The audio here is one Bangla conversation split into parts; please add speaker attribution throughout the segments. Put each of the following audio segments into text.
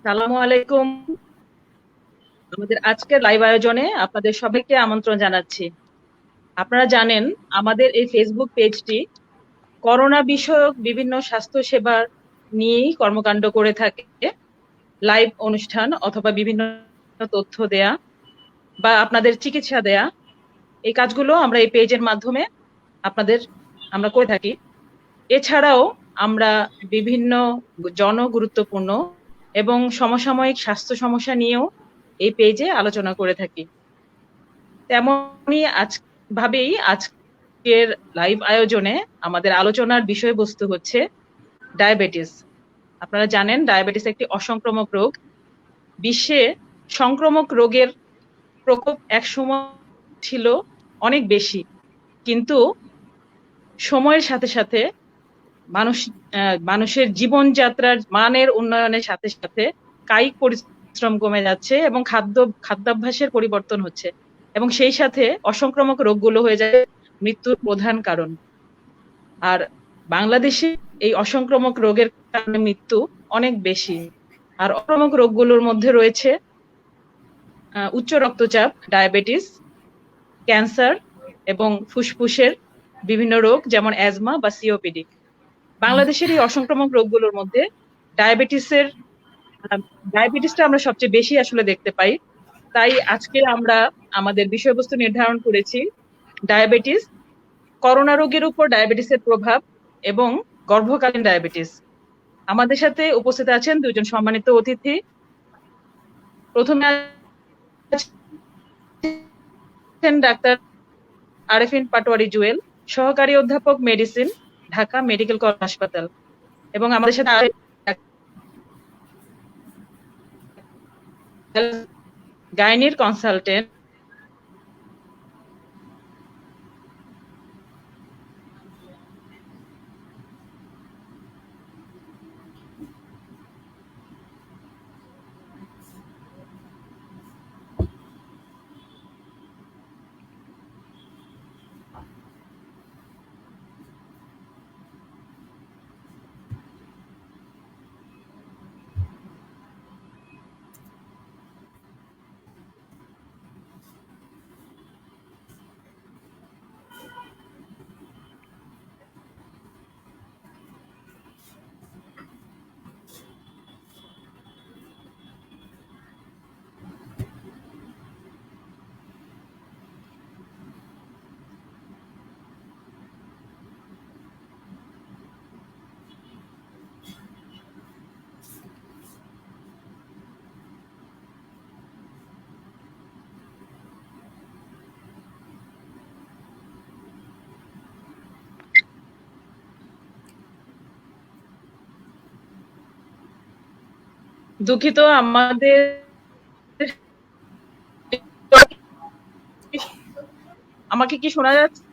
Speaker 1: সালামু আলাইকুম। আমাদের আজকের লাইভ আয়োজনে আপনাদের সবাইকে আমন্ত্রণ জানাচ্ছি। আপনারা জানেন আমাদের এই ফেসবুক পেজটি করোনা বিষয়ক বিভিন্ন স্বাস্থ্য সেবার নিয়েই কর্মকাণ্ড করে থাকে। লাইভ অনুষ্ঠান অথবা বিভিন্ন তথ্য দেয়া বা আপনাদের চিকিৎসা দেয়া, এই কাজগুলো আমরা এই পেজের মাধ্যমে আমরা করে থাকি। এছাড়াও আমরা বিভিন্ন জনগুরুত্বপূর্ণ এবং সমসাময়িক স্বাস্থ্য সমস্যা নিয়েও এই পেজে আলোচনা করে থাকি। তেমনই আজকের লাইভ আয়োজনে আমাদের আলোচনার বিষয়বস্তু হচ্ছে ডায়াবেটিস। আপনারা জানেন ডায়াবেটিস একটি অসংক্রামক রোগ। বিশ্বে সংক্রামক রোগের প্রকোপ একসময় ছিল অনেক বেশি, কিন্তু সময়ের সাথে সাথে মানুষের জীবনযাত্রার মানের উন্নয়নের সাথে সাথে কায়িক পরিশ্রম কমে যাচ্ছে এবং খাদ্যাভ্যাসের পরিবর্তন হচ্ছে, এবং সেই সাথে অসংক্রামক রোগগুলো হয়ে যায় মৃত্যুর প্রধান কারণ। আর বাংলাদেশে এই অসংক্রামক রোগের কারণে মৃত্যু অনেক বেশি। আর অসংক্রামক রোগগুলোর মধ্যে রয়েছে উচ্চ রক্তচাপ, ডায়াবেটিস, ক্যান্সার এবং ফুসফুসের বিভিন্ন রোগ যেমন অ্যাজমা বা সিওপিডি। বাংলাদেশের এই অসংক্রামক রোগগুলোর মধ্যে ডায়াবেটিসটা আমরা সবচেয়ে বেশি আসলে দেখতে পাই। তাই আজকে আমরা আমাদের বিষয়বস্তু নির্ধারণ করেছি ডায়াবেটিস, করোনা রোগের উপর ডায়াবেটিসের প্রভাব এবং গর্ভকালীন ডায়াবেটিস। আমাদের সাথে উপস্থিত আছেন দুইজন সম্মানিত অতিথি। প্রথমে আছেন ডাক্তার আরেফিন পাটোয়ারি জুয়েল, সহকারী অধ্যাপক মেডিসিন, ঢাকা মেডিকেল কলেজ হাসপাতাল। এবং আমাদের সাথে গাইনির কনসালটেন্ট দুঃখিত, আমাকে কি শোনা যাচ্ছে?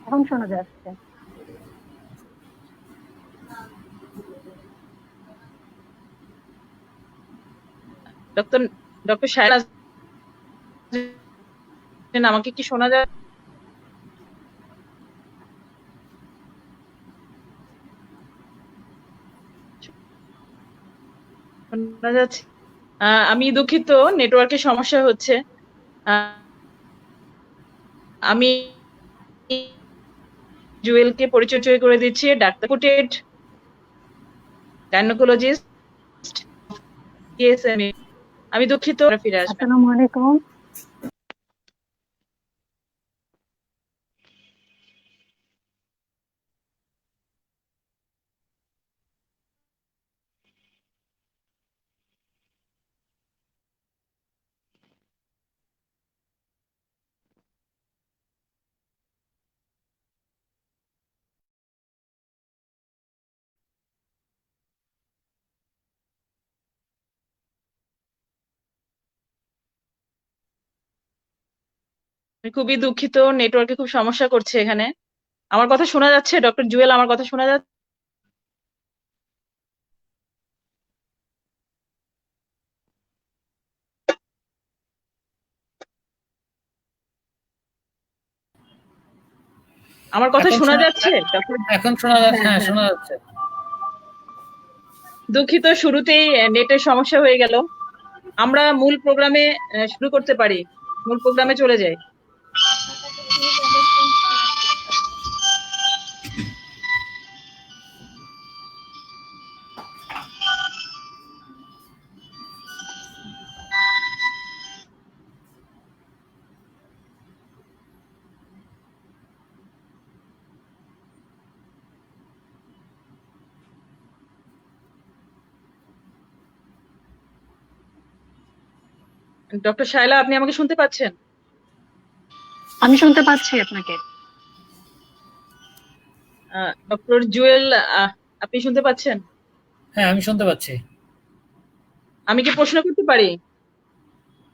Speaker 2: এখন শোনা যাচ্ছে।
Speaker 1: ডক্টর শায়লা, আমাকে কি শোনা যাচ্ছে? আমি দুঃখিত, নেটওয়ার্কের সমস্যা হচ্ছে। আমি জুয়েলকে পরিচয় করে দিচ্ছি, ডাক্তার গাইনোকোলজিস্ট। আমি দুঃখিত, ফিরে আসবেন।
Speaker 2: আসসালামু আলাইকুম।
Speaker 1: আমি খুবই দুঃখিত, নেটওয়ার্কে খুব সমস্যা করছে এখানে। আমার কথা শোনা যাচ্ছে ডক্টর জুয়েল? আমার কথা শোনা যাচ্ছে? আমার কথা শোনা যাচ্ছে ডক্টর?
Speaker 3: এখন শোনা যাচ্ছে,
Speaker 1: হ্যাঁ,
Speaker 3: হ্যাঁ
Speaker 1: হ্যাঁ।
Speaker 3: শোনা যাচ্ছে।
Speaker 1: দুঃখিত, শুরুতেই নেটের সমস্যা হয়ে গেল। আমরা মূল প্রোগ্রামে শুরু করতে পারি, মূল প্রোগ্রামে চলে যাই। ডক্টর শায়লা, আপনি আমাকে শুনতে পাচ্ছেন?
Speaker 2: আমি শুনতে পাচ্ছি আপনাকে।
Speaker 1: ডক্টর জুয়েল, আপনি শুনতে পাচ্ছেন?
Speaker 3: হ্যাঁ, আমি শুনতে পাচ্ছি।
Speaker 1: আমি কি প্রশ্ন করতে পারি?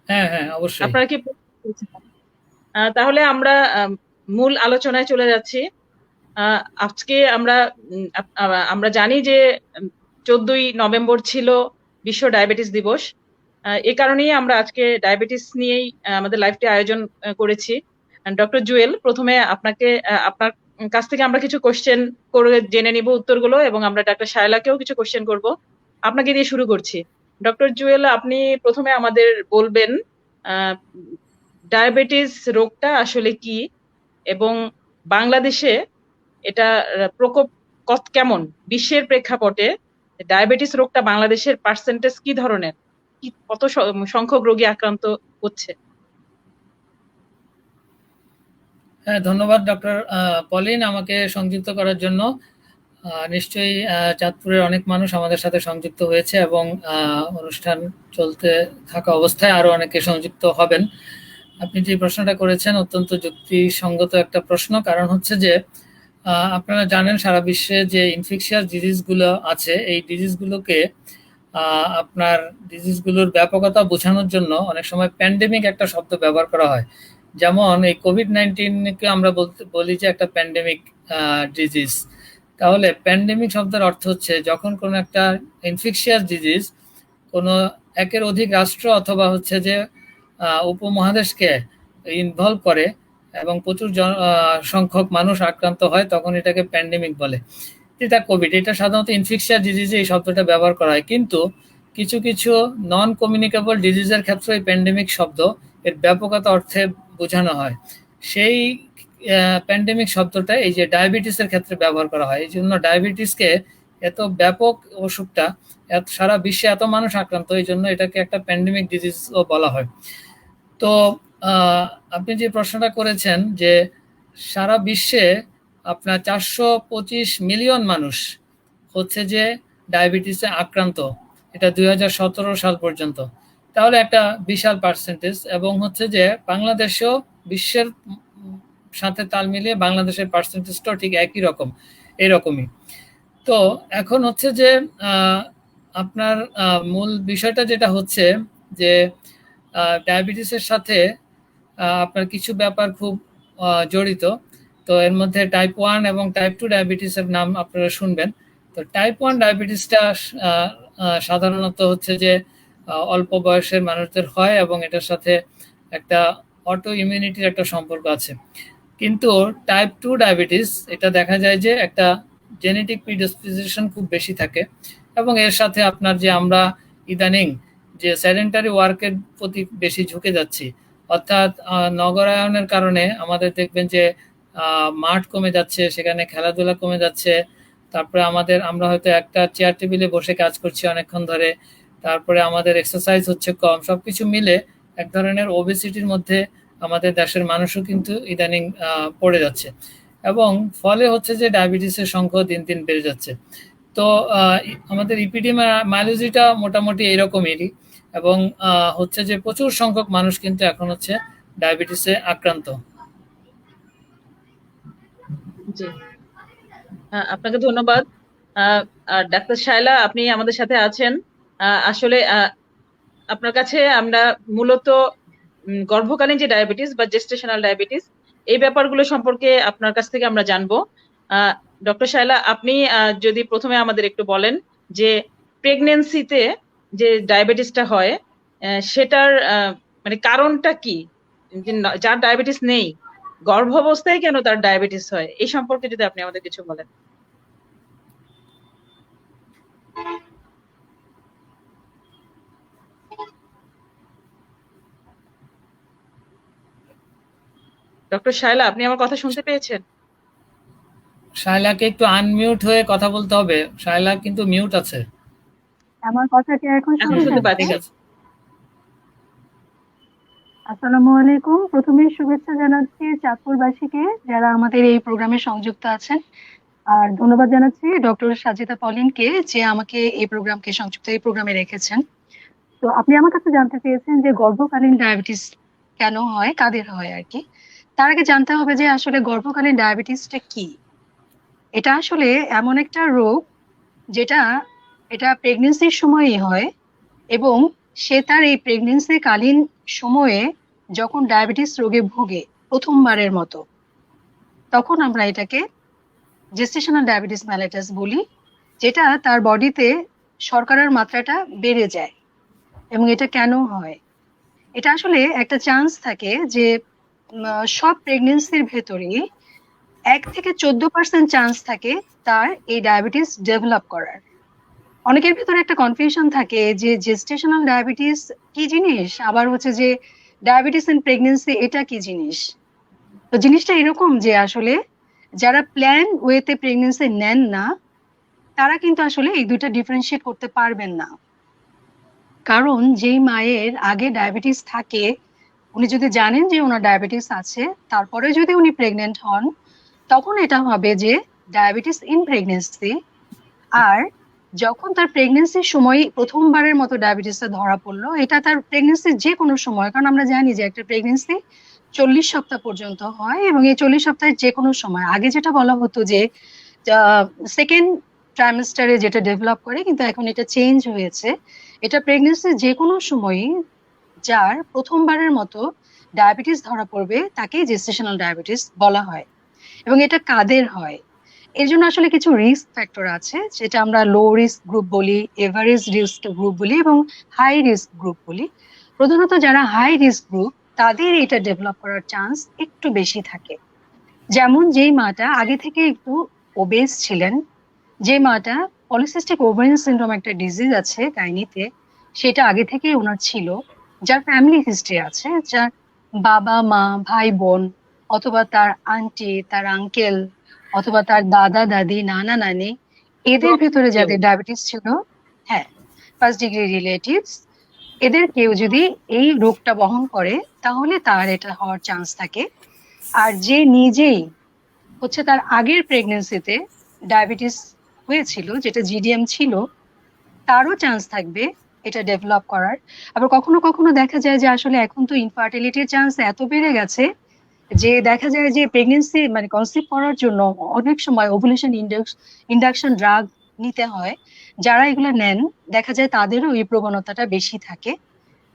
Speaker 3: হ্যাঁ হ্যাঁ, অবশ্যই।
Speaker 1: আপনারা কি তাহলে আমরা মূল আলোচনায় চলে যাচ্ছি। আজকে আমরা জানি যে 14ই নভেম্বর ছিল বিশ্ব ডায়াবেটিস দিবস। এ কারণেই আমরা আজকে ডায়াবেটিস নিয়েই আমাদের লাইভটি আয়োজন করেছি। ডক্টর জুয়েল, প্রথমে আপনাকে আপনার কাছ থেকে আমরা কিছু কোশ্চেন করে জেনে নিব উত্তরগুলো, এবং আমরা ডাক্তার শায়লাকেও কিছু কোশ্চেন করব। আপনাকে দিয়ে শুরু করছি। ডক্টর জুয়েল, আপনি প্রথমে আমাদের বলবেন ডায়াবেটিস রোগটা আসলে কি, এবং বাংলাদেশে এটা প্রকোপ কেমন, বিশ্বের প্রেক্ষাপটে ডায়াবেটিস রোগটা বাংলাদেশের পার্সেন্টেজ কি ধরনের, কি কত সংখ্যক রোগী আক্রান্ত হচ্ছে?
Speaker 3: হ্যাঁ, ধন্যবাদ ডক্টর পলিন আমাকে সংযুক্ত করার জন্য। নিশ্চয়ই চাঁদপুরের অনেক মানুষ আমাদের সাথে সংযুক্ত হয়েছে, এবং অনুষ্ঠান চলতে থাকা অবস্থায় আরো অনেকে সংযুক্ত হবেন। আপনি যে প্রশ্নটা করেছেন অত্যন্ত যুক্তিসঙ্গত একটা প্রশ্ন। কারণ হচ্ছে যে আপনারা জানেন সারা বিশ্বে যে ইনফেকশিয়াস ডিজিজগুলো আছে, এই ডিজিজগুলোকে আপনার ডিজিজগুলোর ব্যাপকতা বোঝানোর জন্য অনেক সময় প্যান্ডেমিক একটা শব্দ ব্যবহার করা হয়। যেমন এই কোভিড-19কে আমরা বলি যে একটা প্যান্ডেমিক ডিজিজ। তাহলে প্যান্ডেমিক শব্দের অর্থ হচ্ছে যখন কোনো একটা ইনফেকশিয়াস ডিজিজ কোনো একের অধিক রাষ্ট্র অথবা হচ্ছে যে উপমহাদেশকে ইনভলভ করে এবং প্রচুর সংখ্যক মানুষ আক্রান্ত হয়, তখন এটাকে প্যান্ডেমিক বলে। এটা কোভিড, এটা সাধারণত ইনফেকশিয়াস ডিজিজে এই শব্দটা ব্যবহার করা হয়। কিন্তু কিছু কিছু নন কমিউনিকেবল ডিজিজের ক্ষেত্রে এই প্যান্ডেমিক শব্দ এর ব্যাপকতা অর্থে বোঝানো হয়। সেই প্যান্ডেমিক শব্দটা এই যে ডায়াবেটিসের ক্ষেত্রে ব্যবহার করা হয়। এই জন্য ডায়াবেটিসকে এত ব্যাপক অসুখটা, সারা বিশ্বে এত মানুষ আক্রান্ত, এই জন্য এটাকে একটা প্যান্ডেমিক ডিজিজও বলা হয়। তো আপনি যে প্রশ্নটা করেছেন যে সারা বিশ্বে আপনার 425 মিলিয়ন মানুষ হচ্ছে যে ডায়াবেটিসে আক্রান্ত, এটা 2017 সাল পর্যন্ত। তাহলে একটা বিশাল পার্সেন্টেজ। এবং হচ্ছে যে বাংলাদেশেও বিশ্বের সাথে তাল মিলিয়ে বাংলাদেশের পার্সেন্টেজটাও ঠিক একই রকম, এরকমই। তো এখন হচ্ছে যে আপনার মূল বিষয়টা যেটা হচ্ছে যে ডায়াবেটিসের সাথে আপনার কিছু ব্যাপার খুব জড়িত। তো এর মধ্যে টাইপ 1 এবং টাইপ 2 ডায়াবেটিসের নাম আপনারা শুনবেন। তো টাইপ 1 ডায়াবেটিসটা সাধারণত হচ্ছে যে অল্প বয়সের মানুষদের হয়, এবং এটার সাথে একটা অটো ইমিউনিটির একটা সম্পর্ক আছে। কিন্তু টাইপ 2 ডায়াবেটিস এটা দেখা যায় যে একটা জেনেটিক প্রিডিসপোজিশন খুব বেশি থাকে, এবং এর সাথে আপনার যে আমরা ইদানিং যে সেডেন্টারি ওয়ার্কের প্রতি বেশি ঝুঁকে যাচ্ছি, অর্থাৎ নগরায়নের কারণে আমাদের দেখবেন যে মাঠ কমে যাচ্ছে, সেখানে খেলাধুলা কমে যাচ্ছে। তারপরে আমরা হয়তো একটা চেয়ার টেবিলে বসে কাজ করছি অনেকক্ষণ ধরে, তারপরে আমাদের এক্সারসাইজ হচ্ছে কম। সবকিছু মিলে এক ধরনের ওবেসিটির মধ্যে আমাদের দেশের মানুষও কিন্তু ইদানিং পড়ে যাচ্ছে, এবং ফলে হচ্ছে যে ডায়াবেটিসের সংখ্যা দিন দিন বেড়ে যাচ্ছে। তো আমাদের ইপিডেমিওলজিটা মোটামুটি এইরকমই, এবং হচ্ছে যে প্রচুর সংখ্যক মানুষ কিন্তু এখন হচ্ছে ডায়াবেটিসে আক্রান্ত।
Speaker 1: জি, আপনাকে ধন্যবাদ। ডাক্তার শায়লা, আপনি আমাদের সাথে আছেন। আসলে আপনার কাছে আমরা মূলত গর্ভকালীন যে ডায়াবেটিস বা জেস্টেশনাল ডায়াবেটিস, এই ব্যাপারগুলো সম্পর্কে আপনার কাছ থেকে আমরা জানবো। ডক্টর শায়লা, আপনি যদি প্রথমে আমাদের একটু বলেন যে প্রেগনেন্সিতে যে ডায়াবেটিসটা হয় সেটার মানে কারণটা কি, যার ডায়াবেটিস নেই গর্ভাবস্থায় কেন তার ডায়াবেটিস হয়, এই সম্পর্কে যদি আপনি আমাদের কিছু বলেন। ডক্টর শায়লা, আপনি আমার কথা শুনতে পেয়েছেন?
Speaker 3: শায়লাকে একটু আনমিউট হয়ে কথা বলতে হবে, শায়লা কিন্তু মিউট আছে।
Speaker 2: আমার কথা কি এখন
Speaker 1: এখন
Speaker 2: শোনা
Speaker 1: শুনতে
Speaker 2: যাচ্ছে?
Speaker 1: পাচ্ছি।
Speaker 3: ঠিক আছে।
Speaker 2: আসসালামু আলাইকুম। প্রথমেই শুভেচ্ছা জানাচ্ছি চাঁদপুরবাসীকে যারা আমাদের এই প্রোগ্রামে সংযুক্ত আছেন। আর ধন্যবাদ জানাচ্ছি ডক্টর সাজিদা পলিনকে যে আমাকে এই প্রোগ্রামে রেখেছেন। তো আপনি আমার কাছে জানতে চেয়েছেন যে গর্ভকালীন ডায়াবেটিস কেন হয়, কাদের হয় আর কি। তার আগে জানতে হবে যে আসলে গর্ভকালীন ডায়াবেটিসটা কি। এটা আসলে এমন একটা রোগ যেটা এটা প্রেগনেন্সির সময়ই হয়, এবং সে তার এই প্রেগনেন্সি কালীন সময়ে যখন ডায়াবেটিস রোগে ভোগে প্রথমবারের মতো, তখন আমরা এটাকে জেস্টেশনাল ডায়াবেটিস মেলাইটাস বলি, যেটা তার বডিতে শর্করার মাত্রাটা বেড়ে যায়। এবং এটা কেন হয়, এটা আসলে একটা চান্স থাকে যে সব প্রেগনেন্সির ভেতরেই 1 থেকে 14% চান্স থাকে তার এই ডায়াবেটিস ডেভেলপ করার। অনেকের ভেতরে একটা কনফিউশন থাকে যে জেস্টেশনাল ডায়াবেটিস কি জিনিস, আবার হচ্ছে যে ডায়াবেটিস ইন প্রেগনেন্সি এটা কি জিনিস। তো জিনিসটা এরকম যে আসলে যারা প্ল্যান ওয়েতে প্রেগনেন্সি নেন না, তারা কিন্তু আসলে এই দুইটা ডিফারেন্সিয়েট করতে পারবেন না। কারণ যেই মায়ের আগে ডায়াবেটিস থাকে, উনি যদি জানেন যে ওনার ডায়াবেটিস আছে, তারপরে যদি উনি প্রেগনেন্ট হন, তখন এটা হবে যে ডায়াবেটিস ইন প্রেগনেন্সি। আর যখন তার প্রেগনেন্সির সময় প্রথমবারের মতো ডায়াবেটিসটা ধরা পড়লো, এটা তার প্রেগনেন্সির যে কোনো সময়, কারণ আমরা জানি যে একটা প্রেগনেন্সি 40 সপ্তাহ পর্যন্ত হয়, এবং এই 40 সপ্তাহের যে কোনো সময়, আগে যেটা বলা হতো যে সেকেন্ড ট্রাইমেস্টারে যেটা ডেভেলপ করে, কিন্তু এখন এটা চেঞ্জ হয়েছে, এটা প্রেগনেন্সির যে কোনো সময়ই যার প্রথমবারের মতো ডায়াবেটিস ধরা পড়বে তাকেই জেস্টেশনাল ডায়াবেটিস বলা হয়। এবং এটা কাদের হয়, এর জন্য আসলে কিছু রিস্ক ফ্যাক্টর আছে, যেটা আমরা লো রিস্ক গ্রুপ বলি, এভারেজ রিস্ক গ্রুপ বলি, এবং হাই রিস্ক গ্রুপ বলি। প্রধানত যারা হাই রিস্ক গ্রুপ, তাদের এটা ডেভেলপ করার চান্স একটু বেশি থাকে। যেমন যেই মাটা আগে থেকে একটু ওবেস ছিলেন, যে মাটা পলিসিস্টিক ওভারিয়ান সিনড্রোম একটা ডিজিজ আছে গাইনিতে, সেটা আগে থেকে ওনার ছিল, যার ফ্যামিলি হিস্ট্রি আছে, যার বাবা মা ভাই বোন, অথবা তার আন্টি তার আঙ্কেল, অথবা তার দাদা দাদি নানা নানি, এদের ভিতরে
Speaker 1: কেউ।
Speaker 2: যাদের ডায়াবেটিস ছিল, হ্যাঁ, ফার্স্ট ডিগ্রি রিলেটিভস, এদের কেউ যদি এই রোগটা বহন করে, তাহলে তার এটা হওয়ার চান্স থাকে। আর যে নিজেই হচ্ছে তার আগের প্রেগনেন্সিতে ডায়াবেটিস হয়েছিল, যেটা জিডিএম ছিল, তারও চান্স থাকবে এটা ডেভেলপ করার। আবার কখনো কখনো দেখা যায় যে আসলে এখন তো ইনফার্টিলিটির চান্স এত বেড়ে গেছে যে দেখা যায় যে প্রেগনেন্সি মানে কনসিভ করার জন্য অনেক সময় ওভুলেশন ইন্ডাকশন ড্রাগ নিতে হয়। যারা এগুলো নেন, দেখা যায় তাদেরও এই প্রবণতাটা বেশি থাকে।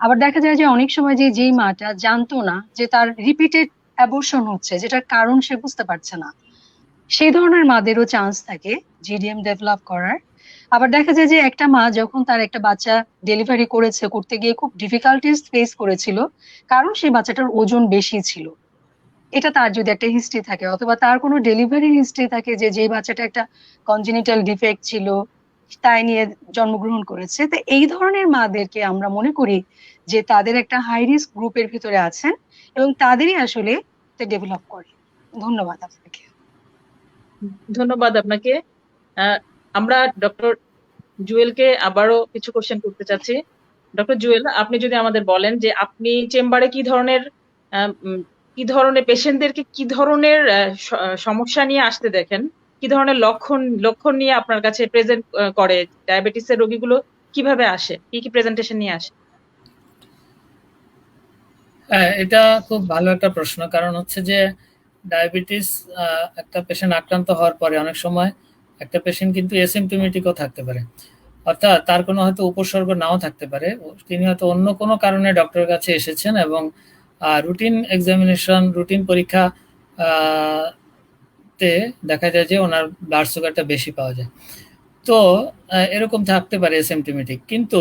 Speaker 2: আবার দেখা যায় যে অনেক সময় যে যেই মাটা জানতো না যে তার রিপিটেড অ্যাবর্শন হচ্ছে, যেটার কারণ সে বুঝতে পারছে না, সেই ধরনের মাদেরও চান্স থাকে জিডিএম ডেভেলপ করার। আবার দেখা যায় যে একটা মা যখন তার একটা বাচ্চা ডেলিভারি করতে গিয়ে খুব ডিফিকাল্টিস ফেস করেছিল, কারণ সেই বাচ্চাটার ওজন বেশি ছিল। এটা তার যদি একটা হিস্ট্রি থাকে, অথবা তার কোনো ডেলিভারি হিস্ট্রি থাকে যে যে বাচ্চাটা একটা কনজেনিটাল ডিফেক্ট ছিল, তাই নিয়ে জন্মগ্রহণ করেছে, তো এই ধরনের মাদেরকে আমরা মনে করি যে তাদের একটা হাই রিস্ক গ্রুপের ভিতরে আছেন, এবং তাদেরই আসলে ডেভেলপ করে। ধন্যবাদ আপনাকে।
Speaker 1: ধন্যবাদ আপনাকে। আমরা ডক্টর জুয়েলকে আবারও কিছু কোশ্চেন করতে চাচ্ছি। ডক্টর জুয়েল, আপনি যদি আমাদের বলেন যে আপনি চেম্বারে কি ধরনের পেশেন্টদেরকে কি ধরনের সমস্যা নিয়ে আসতে দেখেন, কি ধরনের লক্ষণ নিয়ে আপনার কাছে প্রেজেন্ট করে, ডায়াবেটিসের রোগীগুলো কিভাবে আসে, কি কি প্রেজেন্টেশন নিয়ে আসে?
Speaker 3: হ্যাঁ, এটা খুব ভালো একটা প্রশ্ন। কারণ হচ্ছে যে ডায়াবেটিস একটা পেশেন্ট আক্রান্ত হওয়ার পরে অনেক সময় একটা পেশেন্ট কিন্তু এসিমটোমেটিকও থাকতে পারে, অর্থাৎ তার কোনো হয়তো উপসর্গ নাও থাকতে পারে। তিনি হয়তো অন্য কোনো কারণে ডক্টরের কাছে এসেছেন এবং রুটিন এক্সামিনেশন, রুটিন পরীক্ষা তে দেখা যায় যে ওনার ব্লাড সুগারটা বেশি পাওয়া যায়। তো এরকম থাকতে পারে এসিমটোমেটিক। কিন্তু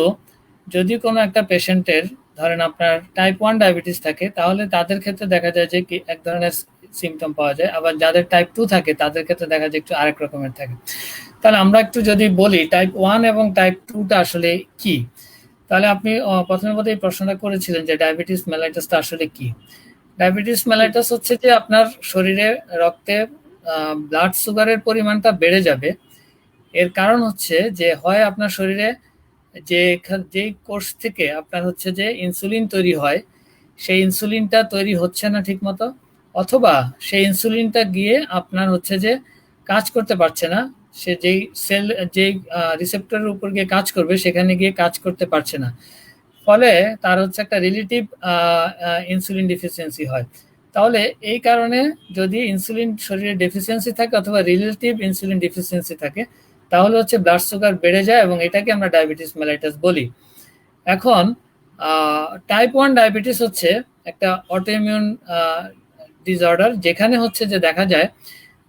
Speaker 3: যদি কোনো একটা পেশেন্টের ধরেন আপনার টাইপ 1 ডায়াবেটিস থাকে, তাহলে তাদের ক্ষেত্রে দেখা যায় যে কি এক ধরনের সিমটম পাওয়া যায়। আবার যাদের টাইপ 2 থাকে তাদের ক্ষেত্রে দেখা যায় একটু আরেক রকমের থাকে। তাহলে আমরা একটু যদি বলি টাইপ 1 এবং টাইপ 2টা আসলে কি, তাহলে আপনি প্রথমে বোধহয় এই প্রশ্নটা করেছিলেন যে ডায়াবেটিস মেলাইটাসটা আসলে কি। ডায়াবেটিস মেলাইটাস হচ্ছে যে আপনার শরীরে রক্তে ব্লাড সুগারের পরিমাণটা বেড়ে যাবে। এর কারণ হচ্ছে যে হয় আপনার শরীরে যে কোষ থেকে আপনার হচ্ছে যে ইনসুলিন তৈরি হয়, সেই ইনসুলিনটা তৈরি হচ্ছে না ঠিক মতো, অথবা সেই ইনসুলিনটা গিয়ে আপনার হচ্ছে যে কাজ করতে পারছে না, সে যেই সেল যেই রিসেপ্টরের উপর গিয়ে কাজ করবে সেখানে গিয়ে কাজ করতে পারছে না, ফলে তার হচ্ছে একটা রিলেটিভ ইনসুলিন ডিফিসিয়েন্সি হয়। তাহলে এই কারণে যদি ইনসুলিন শরীরে ডেফিসিয়েন্সি থাকে অথবা রিলেটিভ ইনসুলিন ডিফিসিয়েন্সি থাকে, তাহলে হচ্ছে ব্লাড সুগার বেড়ে যায় এবং এটাকে আমরা ডায়াবেটিস মেলাইটাস বলি। এখন টাইপ 1 ডায়াবেটিস হচ্ছে একটা অটোইমিউন ডিসঅর্ডার, যেখানে হচ্ছে যে দেখা যায়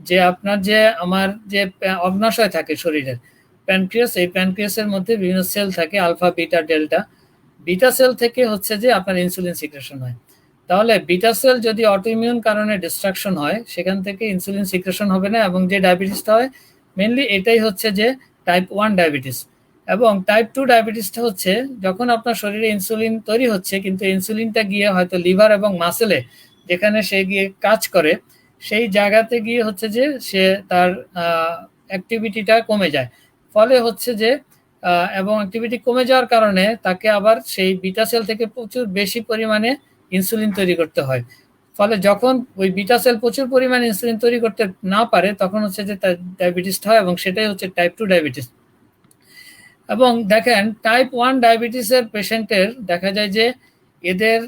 Speaker 3: যে আপনার যে আমার যে অগ্নাশয় থাকে শরীরের প্যানক্রিয়াস, এই প্যানক্রিয়াসের মধ্যে বিভিন্ন সেল থাকে, alpha beta delta. Beta cell থেকে হচ্ছে যে আপনার ইনসুলিন সিক্রেশন হয়। তাহলে বিটা সেল যদি অটোইমিউন কারণে ডিস্ট্রাকশন হয়, সেখান থেকে ইনসুলিন সিক্রেশন হবে না, এবং যে ডায়াবেটিসটা হয় মেনলি এটাই হচ্ছে যে টাইপ 1 ডায়াবেটিস। এবং টাইপ 2 ডায়াবেটিসটা হচ্ছে যখন আপনার শরীরে ইনসুলিন তৈরি হচ্ছে কিন্তু ইনসুলিনটা গিয়ে হয়তো লিভার এবং মাসেলে যেখানে সে গিয়ে কাজ করে সেই জায়গাতে গিয়ে হচ্ছে যে সে তার অ্যাক্টিভিটিটা কমে যায়, ফলে হচ্ছে যে এবং অ্যাক্টিভিটি কমে যাওয়ার কারণে তাকে আবার সেই বিটা সেল থেকে প্রচুর বেশি পরিমাণে ইনসুলিন তৈরি করতে হয়। ফলে যখন ওই বিটা সেল প্রচুর পরিমাণে ইনসুলিন তৈরি করতে না পারে তখন হচ্ছে যে তার ডায়াবেটিসটা হয়, এবং সেটাই হচ্ছে টাইপ 2 ডায়াবেটিস। এবং দেখেন টাইপ 1 ডায়াবেটিসের পেশেন্টের দেখা যায় যে এদের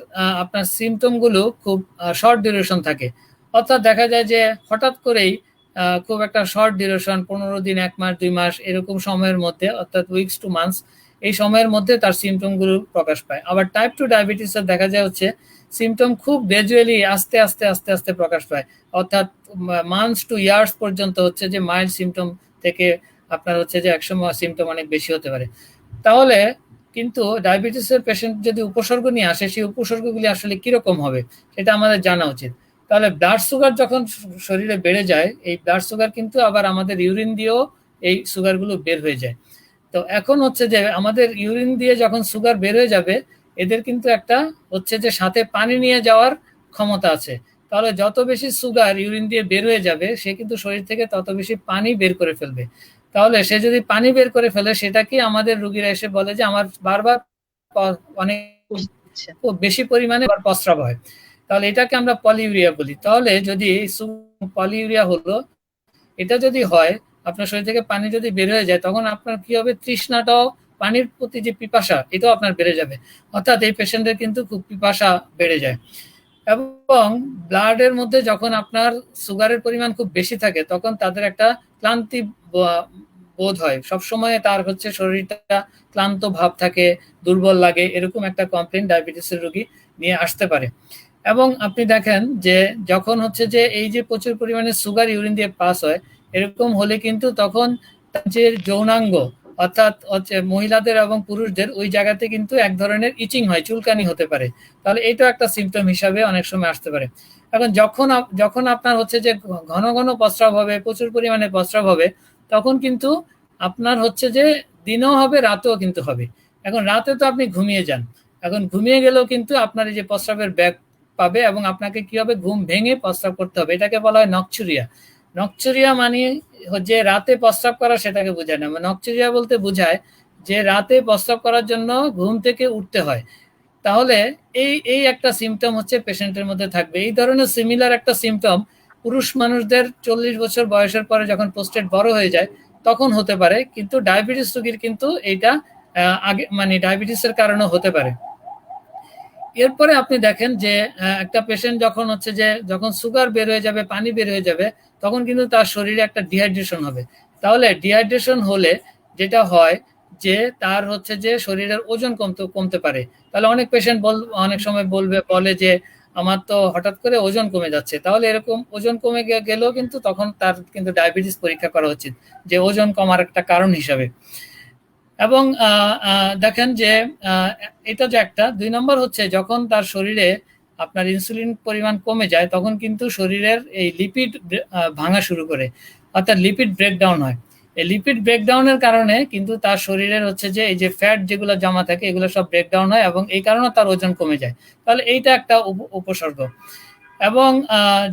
Speaker 3: আপনার সিমটমগুলো খুব শর্ট ডিউরেশন থাকে, অর্থাৎ দেখা যায় যে হঠাৎ করেই খুব একটা শর্ট ডিউরেশন 15 দিন, 1 মাস, 2 মাস এরকম সময়ের মধ্যে, অর্থাৎ উইকস টু মান্থস, এই সময়ের মধ্যে তার সিমটমগুলো প্রকাশ পায়। আবার টাইপ 2 ডায়াবেটিসের দেখা যায় হচ্ছে সিমটম খুব গ্র্যাজুয়ালি আস্তে আস্তে আস্তে আস্তে প্রকাশ পায়, অর্থাৎ মান্থস টু ইয়ার্স পর্যন্ত হচ্ছে যে মাইল্ড সিমটম থেকে আপনার হচ্ছে যে একসময় সিমটম অনেক বেশি হতে পারে। তাহলে কিন্তু ডায়াবেটিসের পেশেন্ট যদি উপসর্গ নিয়ে আসে, সেই উপসর্গগুলি আসলে কিরকম হবে সেটা আমাদের জানা উচিত। তাহলে ব্লাড সুগার যখন শরীরে বেড়ে যায়, এই ব্লাড সুগার কিন্তু আবার আমাদের ইউরিন দিয়েও এই সুগারগুলো বের হয়ে যায়। তো এখন হচ্ছে যে আমাদের ইউরিন দিয়ে যখন সুগার বের হয়ে যাবে, এদের কিন্তু একটা হচ্ছে যে সাথে পানি নিয়ে যাওয়ার ক্ষমতা আছে। তাহলে যত বেশি সুগার ইউরিন দিয়ে বের হয়ে যাবে, সে কিন্তু শরীর থেকে তত বেশি পানি বের করে ফেলবে। তাহলে সে যদি পানি বের করে ফেলে, সেটাকে আমাদের রোগীরা এসে বলে যে আমার বারবার অনেক খুব বেশি পরিমাণে প্রস্রাব হয়, তাহলে এটাকে আমরা পলিউরিয়া বলি। তাহলে যদি পলিউরিয়া হলো, এটা যদি হয়, আপনার শরীর থেকে পানি যদি বের হয়ে যায়, তখন আপনার কি হবে, তৃষ্ণাটাও, পানির প্রতি যে পিপাসা, এটাও আপনার বেড়ে যাবে। অর্থাৎ এই পেশেন্টের কিন্তু খুব পিপাসা বেড়ে যায়। এবং ব্লাডের মধ্যে যখন আপনার সুগারের পরিমাণ খুব বেশি থাকে, তখন তাদের একটা ক্লান্তি বোধ হয়, সবসময় তার হচ্ছে শরীরটা ক্লান্ত ভাব থাকে, দুর্বল লাগে, এরকম একটা কমপ্লেন ডায়াবেটিসের রোগী নিয়ে আসতে পারে। এবং আপনি দেখেন যে যখন হচ্ছে যে এই যে প্রচুর পরিমাণে সুগার ইউরিন দিয়ে পাস হয়, এরকম হলে কিন্তু তখন যে যৌনাঙ্গ, অর্থাৎ হচ্ছে মহিলাদের এবং পুরুষদের ওই জায়গাতে কিন্তু এক ধরনের ইচিং হয়, চুলকানি হতে পারে। তাহলে এটা একটা সিমটম হিসাবে অনেক সময় আসতে পারে। এখন যখন আপনার হচ্ছে যে ঘন ঘন প্রস্রাব হবে, প্রচুর পরিমাণে প্রস্রাব হবে, তখন কিন্তু আপনার হচ্ছে যে দিনও হবে, রাতেও কিন্তু হবে। এখন রাতে তো আপনি ঘুমিয়ে যান, এখন ঘুমিয়ে গেলেও কিন্তু আপনার এই যে প্রস্রাবের ব্যাগ পাবে, এবং আপনাকে কি হবে, ঘুম ভেঙে প্রস্রাব করতে হবে। এটাকে বলা হয় নকচুরিয়া। নকচুরিয়া মানে যে রাতে প্রস্রাব করা, সেটাকে বোঝায় না। নকচুরিয়া বলতে বোঝায় যে রাতে প্রস্রাব করার জন্য ঘুম থেকে উঠতে হয়। তাহলে এই একটা সিমটম হচ্ছে পেশেন্টের মধ্যে থাকবে। এই ধরনের সিমিলার একটা সিমটম পুরুষ মানুষদের 40 বছর বয়সের পরে যখন প্রোস্টেট বড় হয়ে যায় তখন হতে পারে, কিন্তু ডায়াবেটিস রোগীর কিন্তু এইটা আগে মানে ডায়াবেটিসের কারণে হতে পারে। এরপরে আপনি দেখেন যে একটা পেশেন্ট যখন হচ্ছে যে যখন সুগার বের হয়ে যাবে, পানি বের হয়ে যাবে, তখন কিন্তু তার শরীরে একটা ডিহাইড্রেশন হবে। তাহলে ডিহাইড্রেশন হলে যেটা হয় যে তার হচ্ছে যে শরীরের ওজন কমতে পারে। তাহলে অনেক পেশেন্ট অনেক সময় বলে যে আমার তো হঠাৎ করে ওজন কমে যাচ্ছে। তাহলে এরকম ওজন কমে গেলেও কিন্তু তখন তার কিন্তু ডায়াবেটিস পরীক্ষা করা উচিত, যে ওজন কমার একটা কারণ হিসাবে। এবং দেখেন যে এটা যে একটা 2 নম্বর হচ্ছে যখন তার শরীরে আপনার ইনসুলিন পরিমাণ কমে যায়, তখন কিন্তু শরীরের এই লিপিড ভাঙা শুরু করে, অর্থাৎ লিপিড ব্রেকডাউন হয়। এই লিপিড ব্রেকডাউনের কারণে কিন্তু তার শরীরের হচ্ছে যে এই যে ফ্যাট যেগুলো জমা থাকে, এগুলো সব ব্রেকডাউন হয়, এবং এই কারণে তার ওজন কমে যায়। তাহলে এইটা একটা উপসর্গ। এবং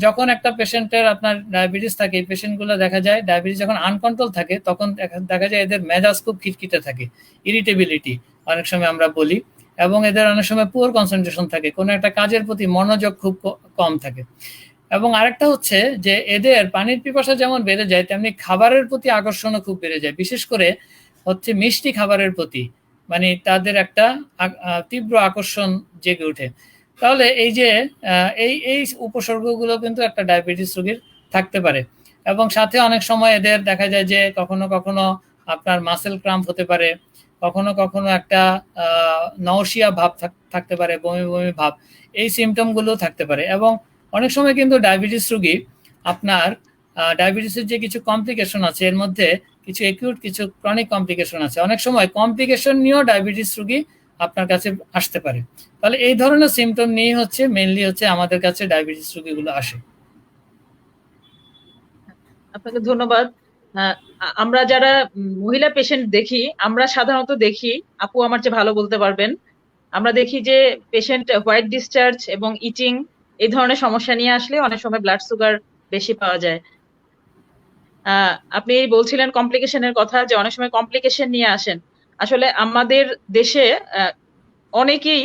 Speaker 3: যখন একটা পেশেন্টের আপনার ডায়াবেটিস থাকে, এই পেশেন্টগুলো দেখা যায় ডায়াবেটিস যখন আনকন্ট্রোল থাকে তখন দেখা যায় এদের মেজাজ খুব খিটখিটে থাকে, ইরিটেবিলিটি অনেক সময় আমরা বলি, এবং এদের অনেক সময় পুয়ার কনসেন্ট্রেশন থাকে, কোনো একটা কাজের প্রতি মনোযোগ খুব কম থাকে। এবং আরেকটা হচ্ছে যে এদের পানির পিপাসা যেমন বেড়ে যায় তেমনি খাবারের প্রতি আকর্ষণও খুব বেড়ে যায়, বিশেষ করে হচ্ছে মিষ্টি খাবারের প্রতি, মানে তাদের একটা তীব্র আকর্ষণ জেগে ওঠে। তাহলে এই যে এই এই উপসর্গগুলো কিন্তু একটা ডায়াবেটিস রোগীর থাকতে পারে। এবং সাথে অনেক সময় এদের দেখা যায় যে কখনো কখনো আপনার মাসেল ক্রাম্প হতে পারে, কখনো কখনো একটা নওশিয়া ভাব থাকতে পারে, বমি বমি ভাব, এই সিমটমগুলো থাকতে পারে। এবং অনেক সময় কিন্তু ডায়াবেটিস রোগী আপনার ডায়াবেটিসের যে কিছু কমপ্লিকেশন আছে এর মধ্যে কিছু একিউট কিছু ক্রনিক কমপ্লিকেশন আছে, অনেক সময় কমপ্লিকেশন নিয়েও ডায়াবেটিস রোগী আপনার কাছে আসতে পারে। তাহলে এই ধরনের সিমটম নিয়ে হচ্ছে মেইনলি হচ্ছে আমাদের কাছে ডায়াবেটিস রোগীগুলো আসে।
Speaker 1: আপনাকে ধন্যবাদ। আমরা যারা মহিলা পেশেন্ট দেখি, আমরা সাধারণত দেখি, আপু আমার চেয়ে ভালো বলতে পারবেন, আমরা দেখি যে পেশেন্ট হোয়াইট ডিসচার্জ এবং ইচিং এই ধরনের সমস্যা নিয়ে আসলে অনেক সময় ব্লাড সুগার বেশি পাওয়া যায়। আপনি বলছিলেন কমপ্লিকেশনের কথা, যে অনেক সময় কমপ্লিকেশন নিয়ে আসেন। আসলে আমাদের দেশে অনেকেই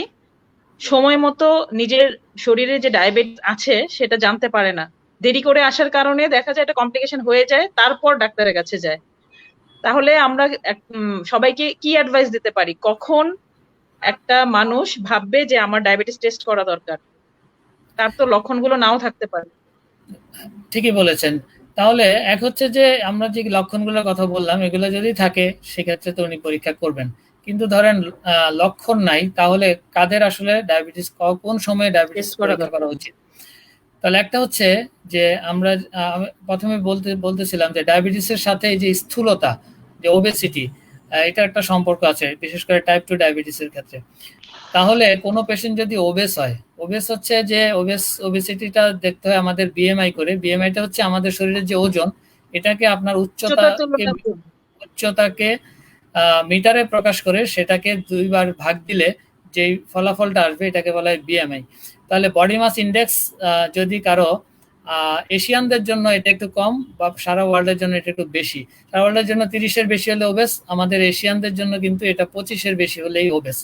Speaker 1: সময় মতো নিজের শরীরে যে ডায়াবেটিস আছে সেটা জানতে পারে না, দেরি করে আসার কারণে দেখা যায় এটা কমপ্লিকেশন হয়ে যায়, তারপর ডাক্তারের কাছে যায়। তাহলে আমরা সবাইকে কি অ্যাডভাইস দিতে পারি, কখন একটা মানুষ ভাববে যে আমার ডায়াবেটিস টেস্ট করা দরকার? তার তো লক্ষণগুলো নাও থাকতে পারে।
Speaker 3: ঠিকই বলেছেন। তাহলে এক হচ্ছে যে আমরা যে লক্ষণগুলোর কথা বললাম এগুলো যদি থাকে সেক্ষেত্রে তো উনি পরীক্ষা করবেন। কিন্তু ধরেন লক্ষণ নাই, তাহলে কাদের আসলে ডায়াবেটিস, কোন সময়ে ডায়াবেটিস পরীক্ষা করা উচিত? তাহলে একটা হচ্ছে যে আমরা প্রথমে বলতেছিলাম যে ডায়াবেটিসের সাথে এই যে স্থূলতা, যে ওবেসিটি, এটা একটা সম্পর্ক আছে বিশেষ করে টাইপ 2 ডায়াবেটিসের ক্ষেত্রে। তাহলে কোনো পেশেন্ট যদি ওবেস হয়, ওবেস হচ্ছে যে ওবেসিটিটা দেখতে হয় আমাদের বিএমআই করে। বিএমআইটা হচ্ছে আমাদের শরীরের যে ওজন, এটাকে আপনার উচ্চতাকে মিটারে প্রকাশ করে, সেটাকে 2 বার ভাগ দিলে যেই ফলাফলটা আসবে এটাকে বলা হয় বিএমআই। তাহলে বডি মাস ইন্ডেক্স যদি কারো এশিয়ানদের জন্য এটা একটু কম বা সারা ওয়ার্ল্ডের জন্য এটা একটু বেশি, সারা ওয়ার্ল্ডের জন্য 30-এর বেশি হলে ওবেস, আমাদের এশিয়ানদের জন্য কিন্তু এটা 25-এর বেশি হলেই ওবেস।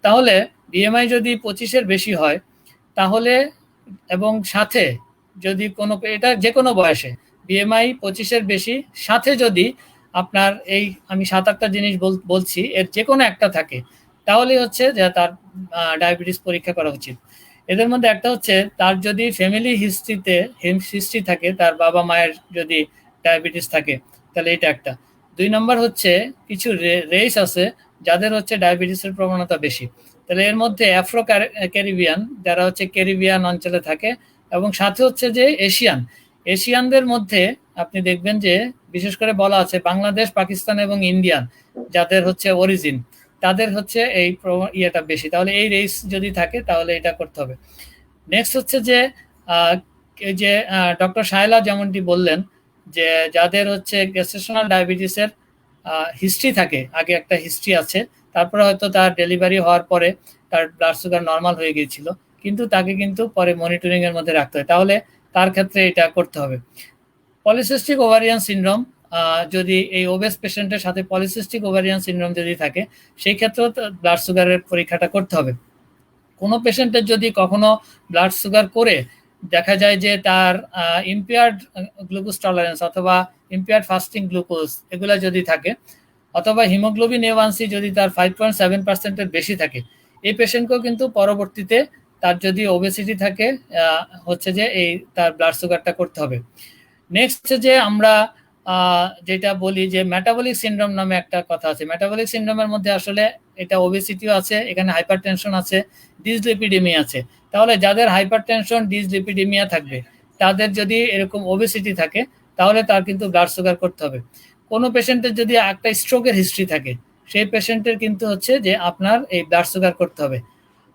Speaker 3: তাহলে বিএমআই যদি 25-এর বেশি হয় তাহলে, এবং সাথে যদি কোনো, এটা যে কোনো বয়সে বিএমআই 25-এর বেশি, সাথে যদি আপনার এই আমি 7-8টা জিনিস বলছি এর যে কোনো একটা থাকে, তাহলে হচ্ছে যে তার ডায়াবেটিস পরীক্ষা করা উচিত। এদের মধ্যে একটা হচ্ছে তার যদি ফ্যামিলি হিস্ট্রি থাকে, তার বাবা মায়ের যদি ডায়াবেটিস থাকে তাহলে এটা একটা। 2 নম্বর হচ্ছে কিছু রেস আছে যাদের হচ্ছে ডায়াবেটিসের প্রবণতা বেশি, তাহলে এর মধ্যে আফ্রো ক্যারিবিয়ান, যারা হচ্ছে ক্যারিবিয়ান অঞ্চলে থাকে, এবং সাথে হচ্ছে যে এশিয়ানদের মধ্যে আপনি দেখবেন যে বিশেষ করে বলা আছে বাংলাদেশ, পাকিস্তান এবং ইন্ডিয়ান যাদের হচ্ছে অরিজিন, তাদের হচ্ছে এই ইয়েটা বেশি। তাহলে এই রেস যদি থাকে তাহলে এটা করতে হবে। নেক্সট হচ্ছে যে ডক্টর শায়লা যেমনটি বললেন যে যাদের হচ্ছে গেস্টেশনাল ডায়াবেটিসের হিস্ট্রি থাকে, আগে একটা হিস্ট্রি আছে, তারপরে হয়তো তার ডেলিভারি হওয়ার পরে তার ব্লাড সুগার নর্মাল হয়ে গিয়েছিল, কিন্তু তাকে কিন্তু পরে মনিটরিং এর মধ্যে রাখতে হয়, তাহলে তার ক্ষেত্রে এটা করতে হবে। পলিসিস্টিক ওভারিয়ান সিনড্রোম, যদি এই ওবেস পেশেন্টের সাথে পলিসিস্টিক ওভারিয়ান সিনড্রোম যদি থাকে সেই ক্ষেত্রেও ব্লাড সুগারের পরীক্ষাটা করতে হবে। কোনো পেশেন্টের যদি কখনো ব্লাড সুগার করে দেখা যায় যে তার ইম্পেয়ার্ড গ্লুকোজ টলারেন্স অথবা ইম্পেয়ার্ড ফাস্টিং গ্লুকোজ এগুলো যদি থাকে, অথবা হিমোগ্লোবিন A1C যদি তার 5.7%-এর বেশি থাকে, এই পেশেন্টকেও কিন্তু পরবর্তীতে তার যদি ওবেসিটি থাকে হচ্ছে যে এই তার ব্লাড সুগারটা করতে হবে। নেক্সট হচ্ছে যে আমরা যেটা বলি যে মেটাবলিক সিনড্রোম নামে একটা কথা আছে। মেটাবলিক সিনড্রোমের মধ্যে আসলে এটা ওবেসিটিও আছে, এখানে হাইপারটেনশন আছে, ডিসলিপিডিমিয়া আছে। তাহলে যাদের হাইপারটেনশন ডিসলিপিডিমিয়া থাকবে, তাদের যদি এরকম ওবেসিটি থাকে তাহলে তার কিন্তু ব্লাড সুগার করতে হবে। কোনো পেশেন্টের যদি একটা স্ট্রোকের হিস্ট্রি থাকে সেই পেশেন্টের কিন্তু হচ্ছে যে আপনার এই ব্লাড সুগার করতে হবে।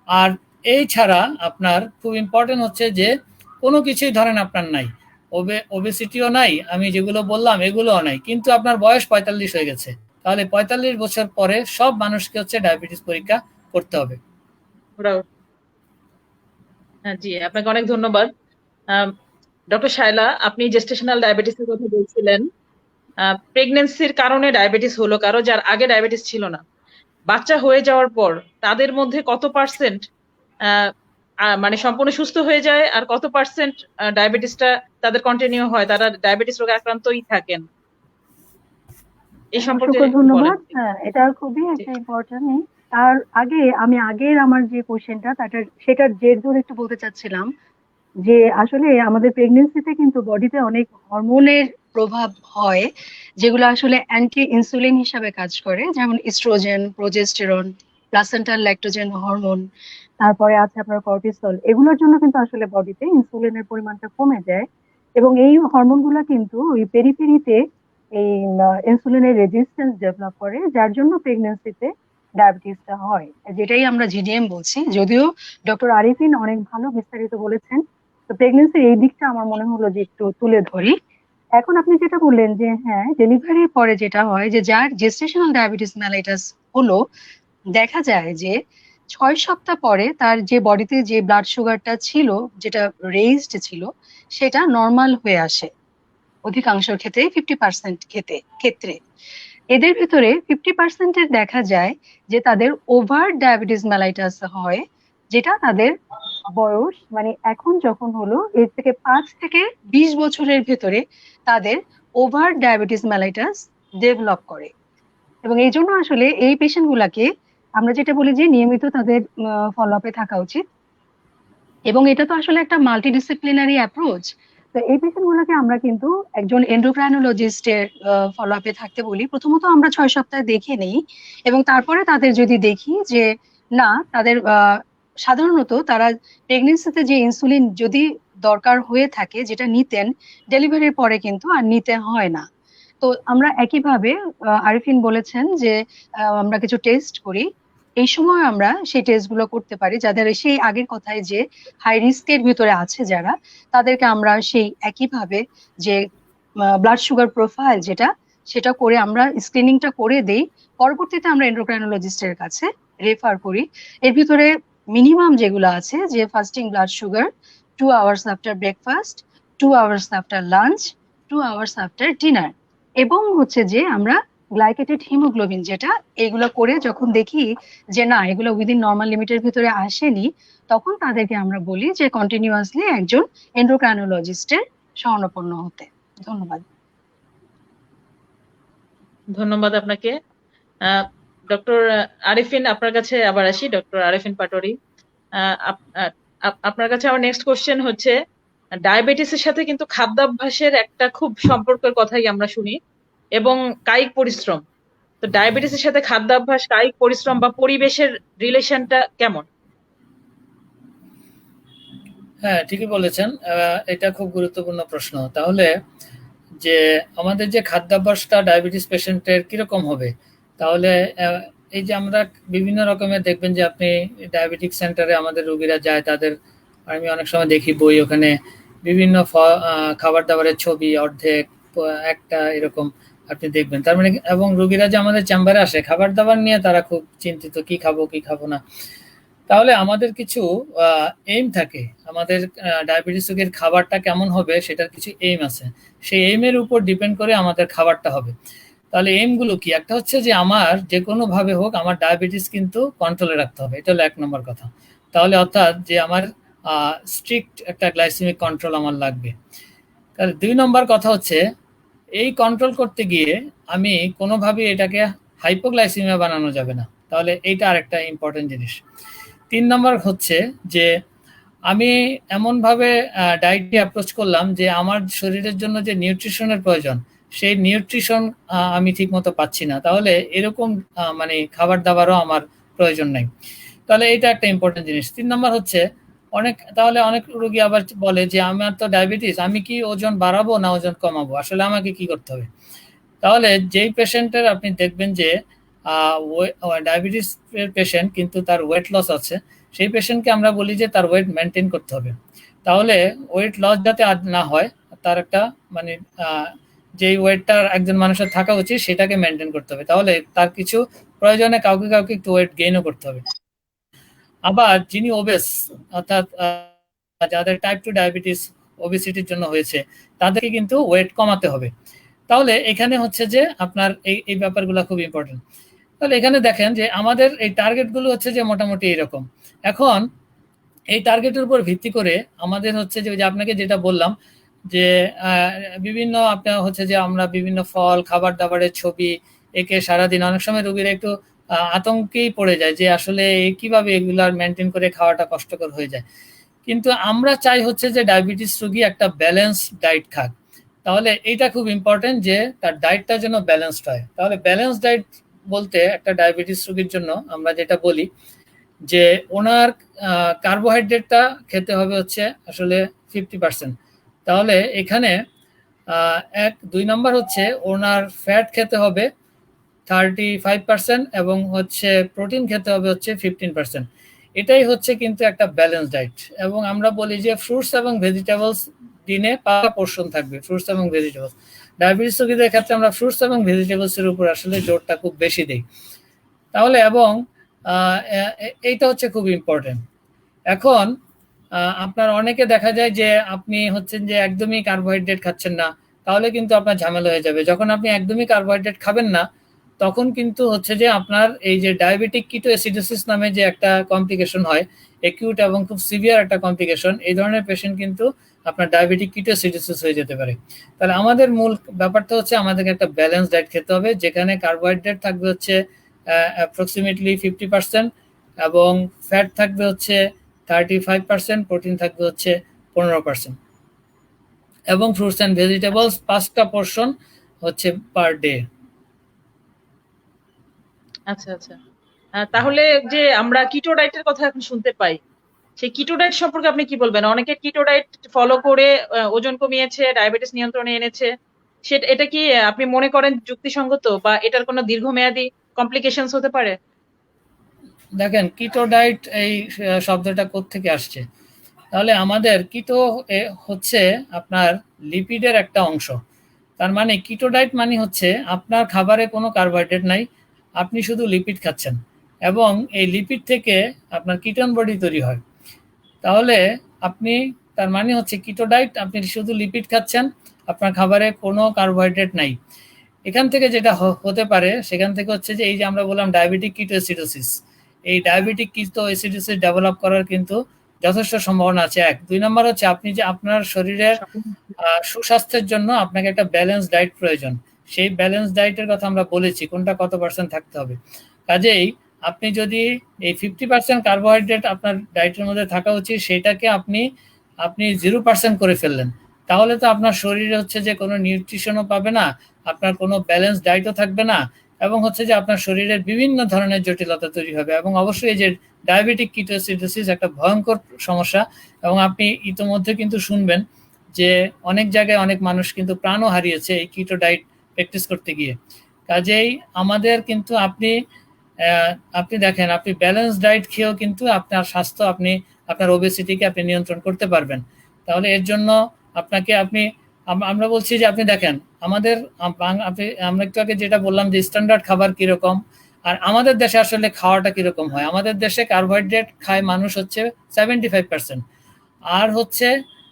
Speaker 3: আর এই ছাড়া আপনার খুব ইম্পর্টেন্ট হচ্ছে যে কোনো কিছুই ধরেন আপনার নাই, ওবেসিটিও নাই, আমি যেগুলো বললাম এগুলোও নাই, কিন্তু আপনার বয়স 45 হয়ে গেছে, তাহলে 45 বছর পরে সব মানুষকে হচ্ছে ডায়াবেটিস পরীক্ষা করতে হবে।
Speaker 1: হ্যাঁ জি, আপনাকে অনেক ধন্যবাদ। ডক্টর শায়লা, আপনি জেস্টেশনাল ডায়াবেটিসের কথা বলছিলেন। প্রেগনেন্সির কারণে ডায়াবেটিস হলো কারো, যার আগে ডায়াবেটিস ছিল না। বাচ্চা হয়ে যাওয়ার পর তাদের মধ্যে কত পার্সেন্ট মানে সম্পূর্ণ সুস্থ হয়ে যায়, আর কত পার্সেন্ট ডায়াবেটিসটা তাদের কন্টিনিউ হয়, তারা ডায়াবেটিস রোগে আক্রান্তই থাকেন? এই সম্পর্কে
Speaker 2: অসংখ্য
Speaker 1: একটু বলেন।
Speaker 2: ধন্যবাদ। হ্যাঁ, এটা খুবই
Speaker 1: জি।
Speaker 2: একটা ইম্পর্টেন্ট। তার আগে আমি আগের আমার যে কোশ্চেনটা সেটার জের ধরে একটু বলতে চাচ্ছিলাম যে আসলে আমাদের প্রেগনেন্সিতে কিন্তু বডিতে অনেক হরমোনের প্রভাব হয়, যেগুলো আসলে অ্যান্টি ইনসুলিন হিসাবে কাজ করে, যেমন oestrogen, progesterone, placental lactogen hormone, তারপরে আছে আপনার কর্টিসল। এগুলোর জন্য কিন্তু আসলে বডিতে ইনসুলিনের পরিমাণটা কমে যায়, এবং এই হরমোনগুলো কিন্তু ওই পেরিফেরিতে এই ইনসুলিনের রেজিস্ট্যান্স ডেভেলপ করে, যার জন্য প্রেগনেন্সিতে ডায়াবেটিসটা হয়, যেটাই আমরা জিডিএম বলছি। যদিও ডক্টর আরিফিন অনেক ভালো বিস্তারিত বলেছেন, তো প্রেগনেন্সির এই দিকটা আমার মনে হলো যে একটু তুলে ধরি। এখন আপনি যেটা বললেন যে হ্যাঁ, ডেলিভারির পরে যেটা হয় যে যার জেস্টেশনাল ডায়াবেটিস মেলাইটাস হলো, দেখা যায় যে 6 সপ্তাহ পরে তার যে বডিতে যে ব্লাড সুগারটা ছিল, যেটা রেইজড ছিল, সেটা নর্মাল হয়ে আসে অধিকাংশ ক্ষেত্রে, 50% ক্ষেত্রে। এদের ভিতরে 50%-এর দেখা যায় যে তাদের ওভার ডায়াবেটিস মেলাইটাস হয়, যেটা তাদের বয়স মানে এখন যখন হলো এর থেকে 5 থেকে 20 বছরের ভেতরে তাদের ওভার ডায়াবেটিস মেলাইটাস ডেভেলপ করে। এবং এই জন্য আসলে এই পেশেন্ট গুলাকে আমরা যেটা বলি যে নিয়মিত তাদের ফলো আপে থাকা উচিত। এবং এটা তো আসলে একটা মাল্টিডিসিপ্লিনারি অ্যাপ্রোচ। তো এই পেশেন্ট গুলোকে আমরা কিন্তু একজন এন্ডোক্রাইনোলজিস্টের ফলো আপে থাকতে বলি। প্রথমত আমরা 6 সপ্তাহ দেখে নেই, এবং তারপরে তাদের যদি দেখি যে না, তাদের সাধারণত তারা প্রেগনেন্সিতে যে ইনসুলিন যদি দরকার হয়ে থাকে, যেটা নিতেন, ডেলিভারির পরে কিন্তু আর নিতে হয় না। তো আমরা একইভাবে আরিফিন বলেছেন যে আমরা কিছু টেস্ট করি, এই সময় আমরা সেই টেস্ট গুলো করতে পারি। যাদের সেই আগের কথায় যে হাই রিস্কের ভিতরে আছে যারা, তাদেরকে আমরা সেই একইভাবে যে ব্লাড সুগার প্রোফাইল যেটা, সেটা করে আমরা স্ক্রিনিংটা করে দেই। পরবর্তীতে আমরা এন্ডোক্রাইনোলজিস্টের কাছে রেফার করি। এর ভিতরে মিনিমাম যেগুলো আছে যে fasting blood sugar 2 hours after breakfast, 2 hours after lunch, 2 hours after dinner, এবং হচ্ছে যে আমরা গ্লাইকেটেড হিমোগ্লোবিন যেটা, এগুলো করে যখন দেখি যে না, এগুলো উইদিন নর্মাল লিমিটের ভিতরে আসেনি, তখন তাদেরকে আমরা বলি যে কন্টিনিউয়াসলি একজন এন্ডোক্রাইনোলজিস্টের শরণাপন্ন হতে। ধন্যবাদ।
Speaker 1: ধন্যবাদ আপনাকে। ডক্টর আরিফিন, আপনার কাছে আবার আসি। ডক্টর আরিফিন পাটোয়ারি, আপনার কাছে আমার নেক্সট কোশ্চেন হচ্ছে, ডায়াবেটিসের সাথে কিন্তু খাদ্যাভ্যাসের একটা খুব সম্পর্কের কথাই আমরা শুনি, এবং কায়িক পরিশ্রম। তো ডায়াবেটিসের সাথে খাদ্যাভ্যাস, কায়িক পরিশ্রম বা পরিবেশের রিলেশনটা কেমন?
Speaker 3: হ্যাঁ, ঠিকই বলেছেন। এটা খুব গুরুত্বপূর্ণ প্রশ্ন। তাহলে যে আমাদের যে খাদ্যাভ্যাসটা ডায়াবেটিস পেশেন্টের কিরকম হবে, তাহলে এই যে আমরা বিভিন্ন রকমের দেখবেন যে আপনি ডায়াবেটিক সেন্টারে আমাদের রোগীরা যায়, তাদের আমি অনেক সময় দেখি বই, ওখানে বিভিন্ন খাবার দাবারের ছবি অর্ধেক একটা এরকম আপনি দেখবেন। তার মানে এবং রোগীরা যে আমাদের চেম্বারে আসে খাবার দাবার নিয়ে তারা খুব চিন্তিত, কি খাবো কি খাবো না। তাহলে আমাদের কিছু এইম থাকে, আমাদের ডায়াবেটিস রোগীর খাবারটা কেমন হবে সেটার কিছু এইম আছে, সেই এইমের উপর ডিপেন্ড করে আমাদের খাবারটা হবে। তাহলে এইম গুলো কি? একটা হচ্ছে যে আমার যে কোনো ভাবে হোক আমার ডায়াবেটিস কিন্তু কন্ট্রোলে রাখতে হবে, এটা হলো 1 নম্বর কথা। তাহলে অর্থাৎ যে আমার স্ট্রিক্ট একটা গ্লাইসেমিক কন্ট্রোল আমার লাগবে। তাহলে 2 নম্বর কথা হচ্ছে এই কন্ট্রোল করতে গিয়ে আমি কোনোভাবে এটাকে হাইপোগ্লাইসিমিয়া বানানো যাবে না, তাহলে এইটা আরেকটা ইম্পর্টেন্ট জিনিস। 3 নম্বর হচ্ছে যে আমি এমনভাবে ডায়েটটি অ্যাপ্রোচ করলাম যে আমার শরীরের জন্য যে নিউট্রিশনের প্রয়োজন, সেই নিউট্রিশন আমি ঠিক মতো পাচ্ছি না, তাহলে এরকম মানে খাবার দাবারও আমার প্রয়োজন নাই। তাহলে এটা একটা ইম্পর্টেন্ট জিনিস। 3 নম্বর হচ্ছে তাহলে অনেক রোগী আবার বলে যে আমার তো ডায়াবেটিস, আমি কি ওজন বাড়াবো না ওজন কমাবো, আসলে আমাকে কি করতে হবে? তাহলে যেই পেশেন্টের আপনি দেখবেন যে ডায়াবেটিস পেশেন্ট কিন্তু তার ওয়েট লস আছে, সেই পেশেন্টকে আমরা বলি যে তার ওয়েট মেনটেন করতে হবে। তাহলে ওয়েট লস যাতে আর না হয়, তার একটা মানে যেই ওয়েটটা একজন মানুষের থাকা উচিত সেটাকে মেনটেন করতে হবে। তাহলে তার কিছু প্রয়োজনে কাউকে কাউকে একটু ওয়েট গেইনও করতে হবে। আবার যিনি ওবেস, অর্থাৎ যাদের টাইপ 2 ডায়াবেটিস ওবেসিটির জন্য হয়েছে, তাদেরকে কিন্তু ওয়েট কমাতে হবে। তাহলে এখানে হচ্ছে যে আপনার এই ব্যাপারগুলো খুব ইম্পর্টেন্ট। তাহলে এখানে দেখেন যে আমাদের এই টার্গেটগুলো হচ্ছে যে মোটামুটি এরকম। এখন এই টার্গেটের উপর ভিত্তি করে আমাদের হচ্ছে যে আপনাকে যেটা বললাম যে বিভিন্ন আপনার হচ্ছে যে আমরা বিভিন্ন ফল খাবার দাবারের ছবি একে সারাদিন অনেক সময় রোগীরা একটু আতঙ্কেই পড়ে যায় যে আসলে কিভাবে এগুলার মেনটেন করে খাওয়াটা কষ্টকর হয়ে যায়। কিন্তু আমরা চাই হচ্ছে যে ডায়াবেটিস রোগী একটা ব্যালেন্স ডায়েট খাক। তাহলে এইটা খুব ইম্পর্টেন্ট যে তার ডায়েটটা যেন ব্যালেন্সড হয়। তাহলে ব্যালেন্স ডায়েট বলতে একটা ডায়াবেটিস রোগীর জন্য আমরা যেটা বলি যে ওনার কার্বোহাইড্রেটটা খেতে হবে হচ্ছে আসলে 50%। তাহলে এখানে 2 নম্বর হচ্ছে ওনার ফ্যাট খেতে হবে 35% এবং হচ্ছে প্রোটিন খেতে হবে হচ্ছে 15%। এটাই হচ্ছে কিন্তু একটা ব্যালেন্স ডায়েট। এবং আমরা বলি যে ফ্রুটস এবং ভেজিটেবলস দিনে 5টা পোর্শন থাকবে, ফ্রুটস এবং ভেজিটেবলস। ডায়াবেটিস রোগীদের ক্ষেত্রে আমরা ফ্রুটস এবং ভেজিটেবলস এর উপর আসলে জোরটা খুব বেশি দিই। তাহলে এবং এইটা হচ্ছে খুব ইম্পর্টেন্ট। এখন আপনার অনেকে দেখা যায় যে আপনি হচ্ছেন যে একদমই কার্বোহাইড্রেট খাচ্ছেন না, তাহলে কিন্তু আপনার ঝামেলা হয়ে যাবে। যখন আপনি একদমই কার্বোহাইড্রেট খাবেন না তখন কিন্তু হচ্ছে যে আপনার এই যে ডায়াবেটিক কিটোএসিডোসিস নামে যে একটা কমপ্লিকেশন হয়, একিউট এবং খুব সিভিয়ার একটা কমপ্লিকেশন, এই ধরনের পেশেন্ট কিন্তু আপনার ডায়াবেটিক কিটোএসিডোসিস হয়ে যেতে পারে। তাহলে আমাদের মূল ব্যাপারটা হচ্ছে আমাদেরকে একটা ব্যালেন্স ডায়েট খেতে হবে, যেখানে কার্বোহাইড্রেট থাকবে হচ্ছে অ্যাপ্রক্সিমেটলি 50% এবং ফ্যাট থাকবে হচ্ছে 35%, প্রোটিন থাকবে হচ্ছে 15%, এবং ফ্রুটস অ্যান্ড ভেজিটেবলস 5টা পোর্শন হচ্ছে পার ডে।
Speaker 1: আচ্ছা আচ্ছা। তাহলে যে আমরা কিটো ডায়েটের কথা এখন শুনতে পাই, সেই কিটো ডায়েট সম্পর্কে আপনি কি বলবেন? অনেকে কিটো ডায়েট ফলো করে ওজন কমিয়েছে, ডায়াবেটিস নিয়ন্ত্রণে এনেছে। এটা কি আপনি মনে করেন যুক্তিসঙ্গত, বা এটার কোনো দীর্ঘমেয়াদী কমপ্লিকেশনস হতে পারে?
Speaker 3: দেখেন কিটো ডায়েট এই শব্দটা কোত্থেকে আসছে। তাহলে আমাদের কিটো হচ্ছে আপনার লিপিডের একটা অংশ। তার মানে কিটো ডায়েট মানে হচ্ছে আপনার খাবারে কোনো কার্বোহাইড্রেট নাই, আপনি শুধু লিপিড খাচ্ছেন এবং এই লিপিড থেকে আপনার কিটোন বডি তৈরি হয়। তাহলে আপনি তার মানে হচ্ছে কিটো ডায়েট, আপনি শুধু লিপিড খাচ্ছেন, আপনার খাবারে কোনো কার্বোহাইড্রেট নাই। এখান থেকে যেটা হতে পারে সেখান থেকে হচ্ছে যে এই যে আমরা বললাম ডায়াবেটিক কিটোএসিডোসিস, এই ডায়াবেটিক কিটোএসিডোসিস ডেভেলপ করার কিন্তু যথেষ্ট সম্ভাবনা আছে। 2 নম্বর হচ্ছে আপনি যে আপনার শরীরের সুস্বাস্থ্যের জন্য আপনাকে একটা ব্যালেন্স ডায়েট প্রয়োজন। সেই ব্যালেন্স ডায়েটের কথা আমরা বলেছি কোনটা কত পার্সেন্ট থাকতে হবে। কাজেই আপনি যদি এই 50% কার্বোহাইড্রেট আপনার ডায়েটের মধ্যে থাকা উচিত, সেটাকে আপনি 0% করে ফেললেন, তাহলে তো আপনার শরীরে হচ্ছে যে কোনো নিউট্রিশনও পাবে না, আপনার কোনো ব্যালেন্স ডায়েটও থাকবে না, এবং হচ্ছে যে আপনার শরীরের বিভিন্ন ধরনের জটিলতা তৈরি হবে। এবং অবশ্যই এই যে ডায়াবেটিক কিটোএসিডোসিস একটা ভয়ঙ্কর সমস্যা, এবং আপনি ইতোমধ্যে কিন্তু শুনবেন যে অনেক জায়গায় অনেক মানুষ কিন্তু প্রাণও হারিয়েছে এই কিটো ডায়েট প্র্যাকটিস করতে গিয়ে। কাজেই আমাদের কিন্তু আপনি দেখেন আপনি ব্যালেন্স ডায়েট খেয়েও কিন্তু আপনার স্বাস্থ্য, আপনার ওবেসিটিকে আপনি নিয়ন্ত্রণ করতে পারবেন। তাহলে এর জন্য আমরা বলছি যে আপনি দেখেন আমাদের আমরা একটু আগে যেটা বললাম যে স্ট্যান্ডার্ড খাবার কিরকম, আর আমাদের দেশে আসলে খাওয়াটা কিরকম হয়। আমাদের দেশে কার্বোহাইড্রেট খায় মানুষ হচ্ছে 75%, আর হচ্ছে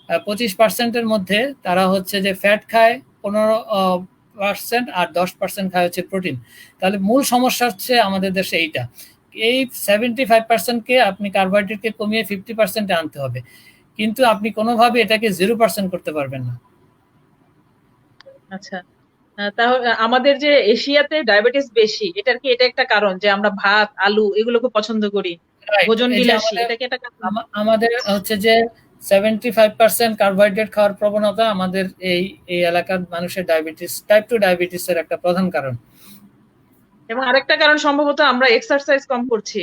Speaker 3: 25%-এর মধ্যে তারা হচ্ছে যে ফ্যাট খায় 15%, আর 10% খায় হচ্ছে প্রোটিন। তাহলে মূল সমস্যা হচ্ছে আমাদের দেশে এইটা, এই 75%-কে আপনি কার্বোহাইড্রেটকে কমিয়ে 50%-এ আনতে হবে, কিন্তু আপনি কোনোভাবে এটাকে 0% করতে পারবেন না।
Speaker 1: আচ্ছা, তাহলে আমাদের যে এশিয়াতে ডায়াবেটিস বেশি, এটা একটা কারণ যে আমরা ভাত আলু এগুলো খুব পছন্দ করি, ভোজন বিলাসী, এটা কি একটা কারণ?
Speaker 3: আমাদের হচ্ছে যে 75% কার্বোহাইড্রেট খাওয়ার প্রবণতা আমাদের এই এলাকার মানুষের ডায়াবেটিস, টাইপ 2 ডায়াবেটিসের একটা প্রধান কারণ।
Speaker 1: এবং আরেকটা কারণ সম্ভবত আমরা এক্সারসাইজ কম করছি,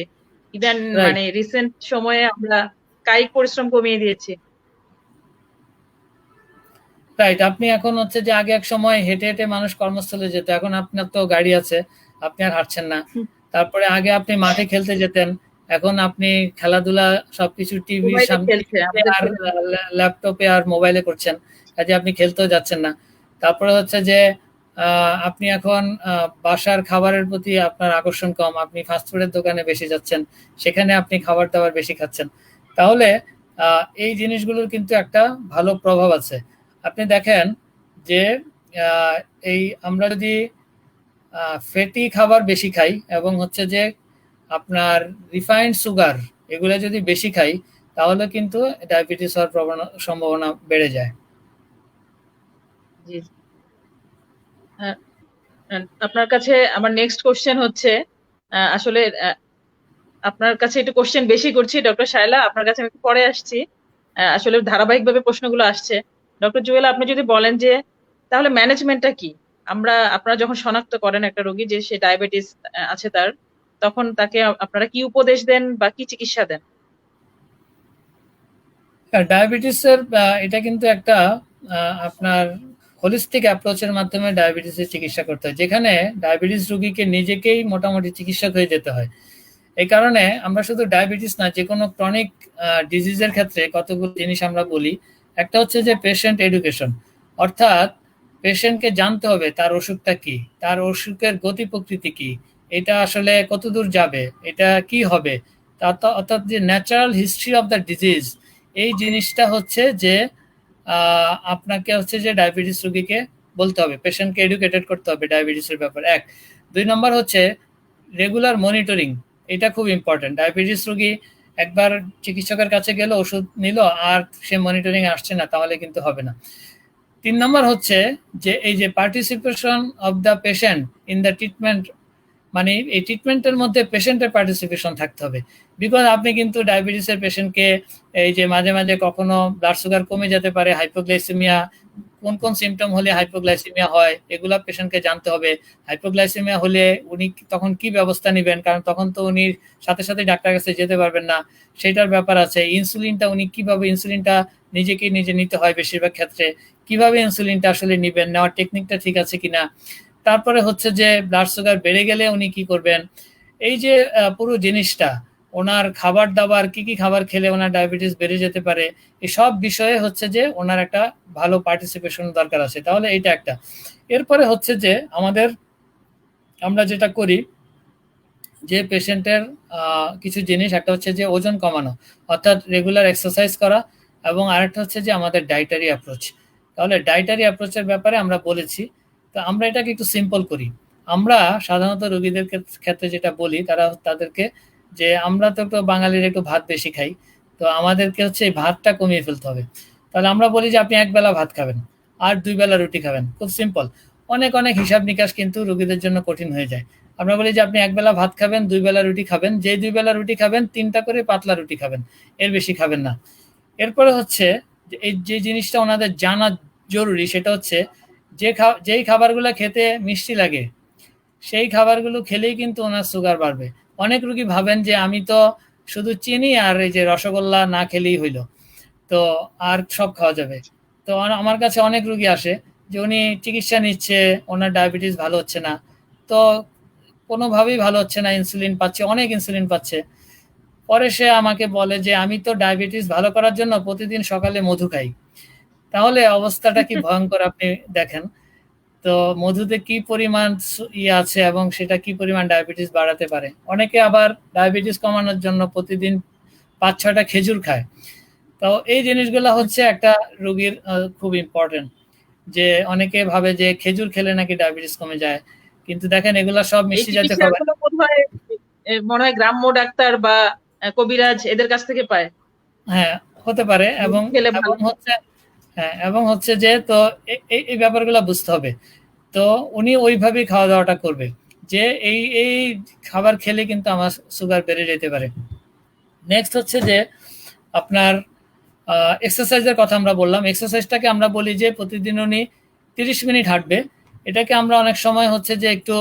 Speaker 1: ইভেন মানে রিসেন্ট সময়ে আমরা কায়িক পরিশ্রম কমিয়ে দিয়েছি।
Speaker 3: রাইট, আপনি এখন হচ্ছে যে আগে এক সময় হেঁটে হেঁটে মানুষ কর্মস্থলে যেত, এখন আপনার তো গাড়ি আছে, আপনি আর হাঁটছেন না। তারপরে আগে আপনি মাঠে খেলতে যেতেন, এখন আপনি খেলাধুলা সবকিছু টিভির সামনে আর ল্যাপটপে আর মোবাইলে করছেন, কাজে আপনি খেলতেও যাচ্ছেন না। তারপরে হচ্ছে যে আপনি এখন বাসার খাবারের প্রতি আপনার আকর্ষণ কম, আপনি ফাস্টফুডের দোকানে বেশি যাচ্ছেন, সেখানে আপনি খাবার দাবার বেশি খাচ্ছেন। তাহলে এই জিনিসগুলোর কিন্তু একটা ভালো প্রভাব আছে। আপনি দেখেন যে আহ, এই আমরা যদি ফ্যাটি খাবার বেশি খাই এবং হচ্ছে যে আপনার রিফাইন্ড সুগার এগুলো যদি বেশি খাই, তাহলে কিন্তু ডায়াবেটিস হওয়ার সম্ভাবনা বেড়ে যায়।
Speaker 1: জি। আহ, আপনার কাছে আমার নেক্সট কোশ্চেন হচ্ছে, আসলে আপনার কাছে একটু কোশ্চেন বেশি করছি ডক্টর শায়লা, আপনার কাছে আমি একটু পরে আসছি। আসলে ধারাবাহিকভাবে প্রশ্নগুলো আসছে। ডক্টর জুয়েল, আপনি যদি বলেন যে তাহলে ম্যানেজমেন্টটা কি, আপনারা যখন শনাক্ত করেন একটা রোগী যে সে ডায়াবেটিস আছে তার, তখন তাকে আপনারা কি উপদেশ দেন বা কি চিকিৎসা দেন?
Speaker 3: ডায়াবেটিসের এটা কিন্তু একটা আপনার হোলিস্টিক অ্যাপ্রোচের মাধ্যমে ডায়াবেটিসের চিকিৎসা করতে হয়, যেখানে ডায়াবেটিস রোগীকে নিজেকেই মোটামুটি চিকিৎসক হয়ে যেতে হয়। এই কারণে আমরা শুধু ডায়াবেটিস না, যে কোনো ক্রনিক ডিজিজের ক্ষেত্রে কতগুলো জিনিস আমরা বলি। একটা হচ্ছে যে পেশেন্ট এডুকেশন, অর্থাৎ পেশেন্টকে জানতে হবে তার অসুখটা কি, তার অসুখের গতি প্রকৃতি কি, এটা আসলে কতদূর যাবে, এটা কি হবে, অর্থাৎ যে natural history of the disease, এই জিনিসটা হচ্ছে যে আপনাকে হচ্ছে যে ডায়াবেটিস রোগীকে বলতে হবে, পেশেন্টকে এডুকেটেড করতে হবে ডায়াবেটিসের ব্যাপারে। এক, দুই নম্বর হচ্ছে রেগুলার মনিটরিং, এটা খুব ইম্পর্টেন্ট। ডায়াবেটিস রোগী একবার চিকিৎসকের কাছে গেল, ওষুধ নিল, আর সে মনিটরিং আসছে না, তাহলে কিন্তু হবে না। তিন নম্বর হচ্ছে যে এই যে participation of the patient in the treatment, মানে এই ট্রিটমেন্টের মধ্যে পেশেন্টের পার্টিসিপেশন থাকতে হবে। বিকজ আপনি কিন্তু ডায়াবেটিসের পেশেন্টকে এই যে মাঝে মাঝে কখনো ব্লাড সুগার কমে যেতে পারে, হাইপোগ্লাইসেমিয়া, কোন কোন সিমটম হলে হাইপোগ্লাইসেমিয়া হয় এগুলা পেশেন্টকে জানতে হবে। হাইপোগ্লাইসেমিয়া হলে উনি তখন কি ব্যবস্থা নেবেন, কারণ তখন তো উনি সাথে সাথে ডাক্তার কাছে যেতে পারবেন না, সেটার ব্যাপার আছে। ইনসুলিনটা উনি কিভাবে, ইনসুলিনটা নিজেকে নিজে নিতে হয় বেশিরভাগ ক্ষেত্রে, কিভাবে ইনসুলিনটা আসলে নিবেন, নেওয়ার টেকনিকটা ঠিক আছে কিনা। তারপরে হচ্ছে যে ব্লাড সুগার বেড়ে গেলে উনি কি করবেন, এই যে পুরো জিনিসটা, ওনার খাবার দাবার কি কি খাবার খেলে ওনার ডায়াবেটিস বেড়ে যেতে পারে, এসব বিষয়ে হচ্ছে যে ওনার একটা ভালো পার্টিসিপেশন দরকার আছে। তাহলে এটা একটা। এরপরে হচ্ছে যে আমরা যেটা করি যে পেশেন্টের কিছু জিনিস, একটা হচ্ছে যে ওজন কমানো, অর্থাৎ রেগুলার এক্সারসাইজ করা, এবং আরেকটা হচ্ছে যে আমাদের ডায়েটারি অ্যাপ্রোচ। তাহলে ডায়েটারি অ্যাপ্রোচের ব্যাপারে আমরা বলেছি, তো আমরা এটাকে একটু সিম্পল করি। আমরা সাধারণত রোগীদের ক্ষেত্রে যেটা বলি, তাদেরকে যে আমরা তো একটু বাঙালির একটু ভাত বেশি খাই, তো আমাদেরকে হচ্ছে এই ভাতটা কমিয়ে ফেলতে হবে। তাহলে আমরা বলি যে আপনি এক বেলা ভাত খাবেন আর 2 বেলা রুটি খাবেন, খুব সিম্পল। অনেক অনেক হিসাব নিকাশ কিন্তু রোগীদের জন্য কঠিন হয়ে যায়। আমরা বলি যে আপনি এক বেলা ভাত খাবেন, 2 বেলা রুটি খাবেন, যে 2 বেলা রুটি খাবেন 3টা করে পাতলা রুটি খাবেন, এর বেশি খাবেন না। এরপরে হচ্ছে যে এই যে জিনিসটা ওনাদের জানা জরুরি, সেটা হচ্ছে যেই খাবারগুলো খেতে মিষ্টি লাগে সেই খাবারগুলো খেলেই কিন্তু ওনার সুগার বাড়বে। অনেক রোগী ভাবেন যে আমি তো শুধু চিনি আর এই যে রসগোল্লা না খেলেই হইলো, তো আর সব খাওয়া যাবে। তো আমার কাছে অনেক রোগী আসে যে উনি চিকিৎসা নিচ্ছে, ওনার ডায়াবেটিস ভালো হচ্ছে না, তো কোনোভাবেই ভালো হচ্ছে না, ইনসুলিন পাচ্ছে, অনেক ইনসুলিন পাচ্ছে। পরে সে আমাকে বলে যে আমি তো ডায়াবেটিস ভালো করার জন্য প্রতিদিন সকালে মধু খাই। তাহলে অবস্থাটা কি ভয়ঙ্কর আপনি দেখেন। তো মধুতে কি পরিমাণ আছে এবং সেটা কি পরিমাণ ডায়াবেটিস বাড়াতে পারে। অনেকে আবার ডায়াবেটিস কমানোর জন্য প্রতিদিন 5-6টা খেজুর খায়। তো এই জিনিসগুলো হচ্ছে একটা রোগীর খুব ইম্পর্টেন্ট, যে অনেকে ভাবে যে খেজুর খেলে নাকি ডায়াবেটিস কমে যায়, কিন্তু দেখেন এগুলা সব
Speaker 1: এই
Speaker 3: মিষ্টি জাতীয় খাবার।
Speaker 1: চিকিৎসাগুলো বোধহয় মনে হয় গ্রাম্য ডাক্তার বা কবিরাজ এদের কাছ থেকে পায়।
Speaker 3: হ্যাঁ, হতে পারে। এবং
Speaker 1: খেলে
Speaker 3: এবং
Speaker 1: ভালো।
Speaker 3: হচ্ছে হ্যাঁ, এবং হচ্ছে যে তো এই ব্যাপারগুলো বুঝতে হবে। তো উনি ওইভাবেই খাওয়া দাওয়াটা করবে, যে এই খাবার খেলে কিন্তু আমার সুগার বেড়ে যেতে পারে। নেক্সট হচ্ছে যে আপনার এক্সারসাইজের কথা আমরা বললাম। এক্সারসাইজটাকে আমরা বলি যে প্রতিদিন উনি 30 মিনিট হাঁটবে। এটাকে আমরা অনেক সময় হচ্ছে যে একটু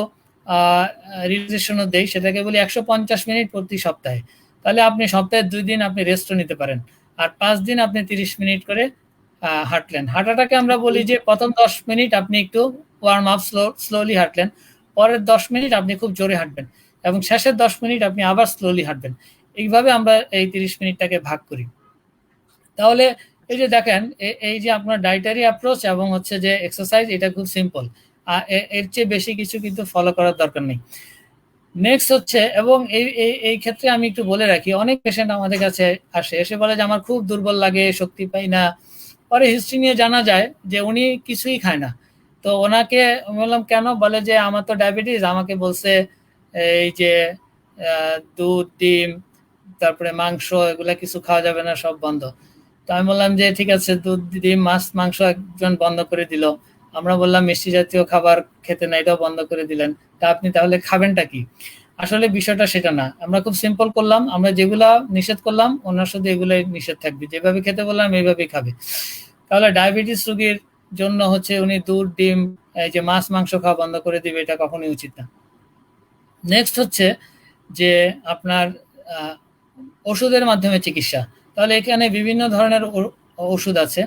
Speaker 3: রিল্যাক্সেশনও দেই, সেটাকে বলি 150 মিনিট প্রতি সপ্তাহে। তাহলে আপনি সপ্তাহে 2 দিন আপনি রেস্টও নিতে পারেন, আর 5 দিন আপনি 30 মিনিট করে হাঁটলেন। হাঁটাটাকে আমরা বলি যে প্রথম 10 মিনিট আপনি একটু ওয়ার্ম আপ, স্লোলি হাঁটলেন, পরের 10 মিনিট আপনি খুব জোরে হাঁটবেন, এবং শেষের 10 মিনিট আপনি আবার স্লোলি হাঁটবেন। এইভাবে আমরা এই 30 মিনিটটাকে ভাগ করি। তাহলে এই যে দেখেন, এই যে আপনার ডায়েটারি অ্যাপ্রোচ এবং হচ্ছে যে এক্সারসাইজ, এটা খুব সিম্পল। এর চেয়ে বেশি কিছু কিন্তু ফলো করার দরকার নেই। নেক্সট হচ্ছে, এবং এই এই এই ক্ষেত্রে আমি একটু বলে রাখি, অনেক পেশেন্ট আমাদের কাছে আসে, এসে বলে যে আমার খুব দুর্বল লাগে, শক্তি পাই না। পরে হিস্ট্রি নিয়ে জানা যায় যে উনি কিছুই খায় না। তো ওনাকে আমি বললাম কেন, বলে যে আমার তো ডায়াবেটিস, আমাকে বলছে এই যে দুধ, ডিম, তারপরে মাংস, এগুলা কিছু খাওয়া যাবে না, সব বন্ধ। তো আমি বললাম যে ঠিক আছে, দুধ, ডিম, মাছ, মাংস একজন বন্ধ করে দিল, আমরা বললাম মিষ্টি জাতীয় খাবার খেতে না, এটাও বন্ধ করে দিলেন, তা আপনি তাহলে খাবেনটা কি? আসলে বিষয়টা সেটা না, আমরা খুব সিম্পল করলাম, আমরা যেগুলা নিষেধ করলাম ওনার শুধু এগুলাই নিষেধ থাকবে, যেভাবে খেতে বললাম এইভাবেই খাবে। তাহলে ডায়াবেটিস রোগীর জন্য হচ্ছে উনি দুধ, ডিম, এই যে মাছ, মাংস খাওয়া বন্ধ করে দিবে, এটা কখনোই উচিত না। নেক্সট হচ্ছে যে আপনার আহ, ওষুধের মাধ্যমে চিকিৎসা। তাহলে এখানে বিভিন্ন ধরনের ওষুধ আছে।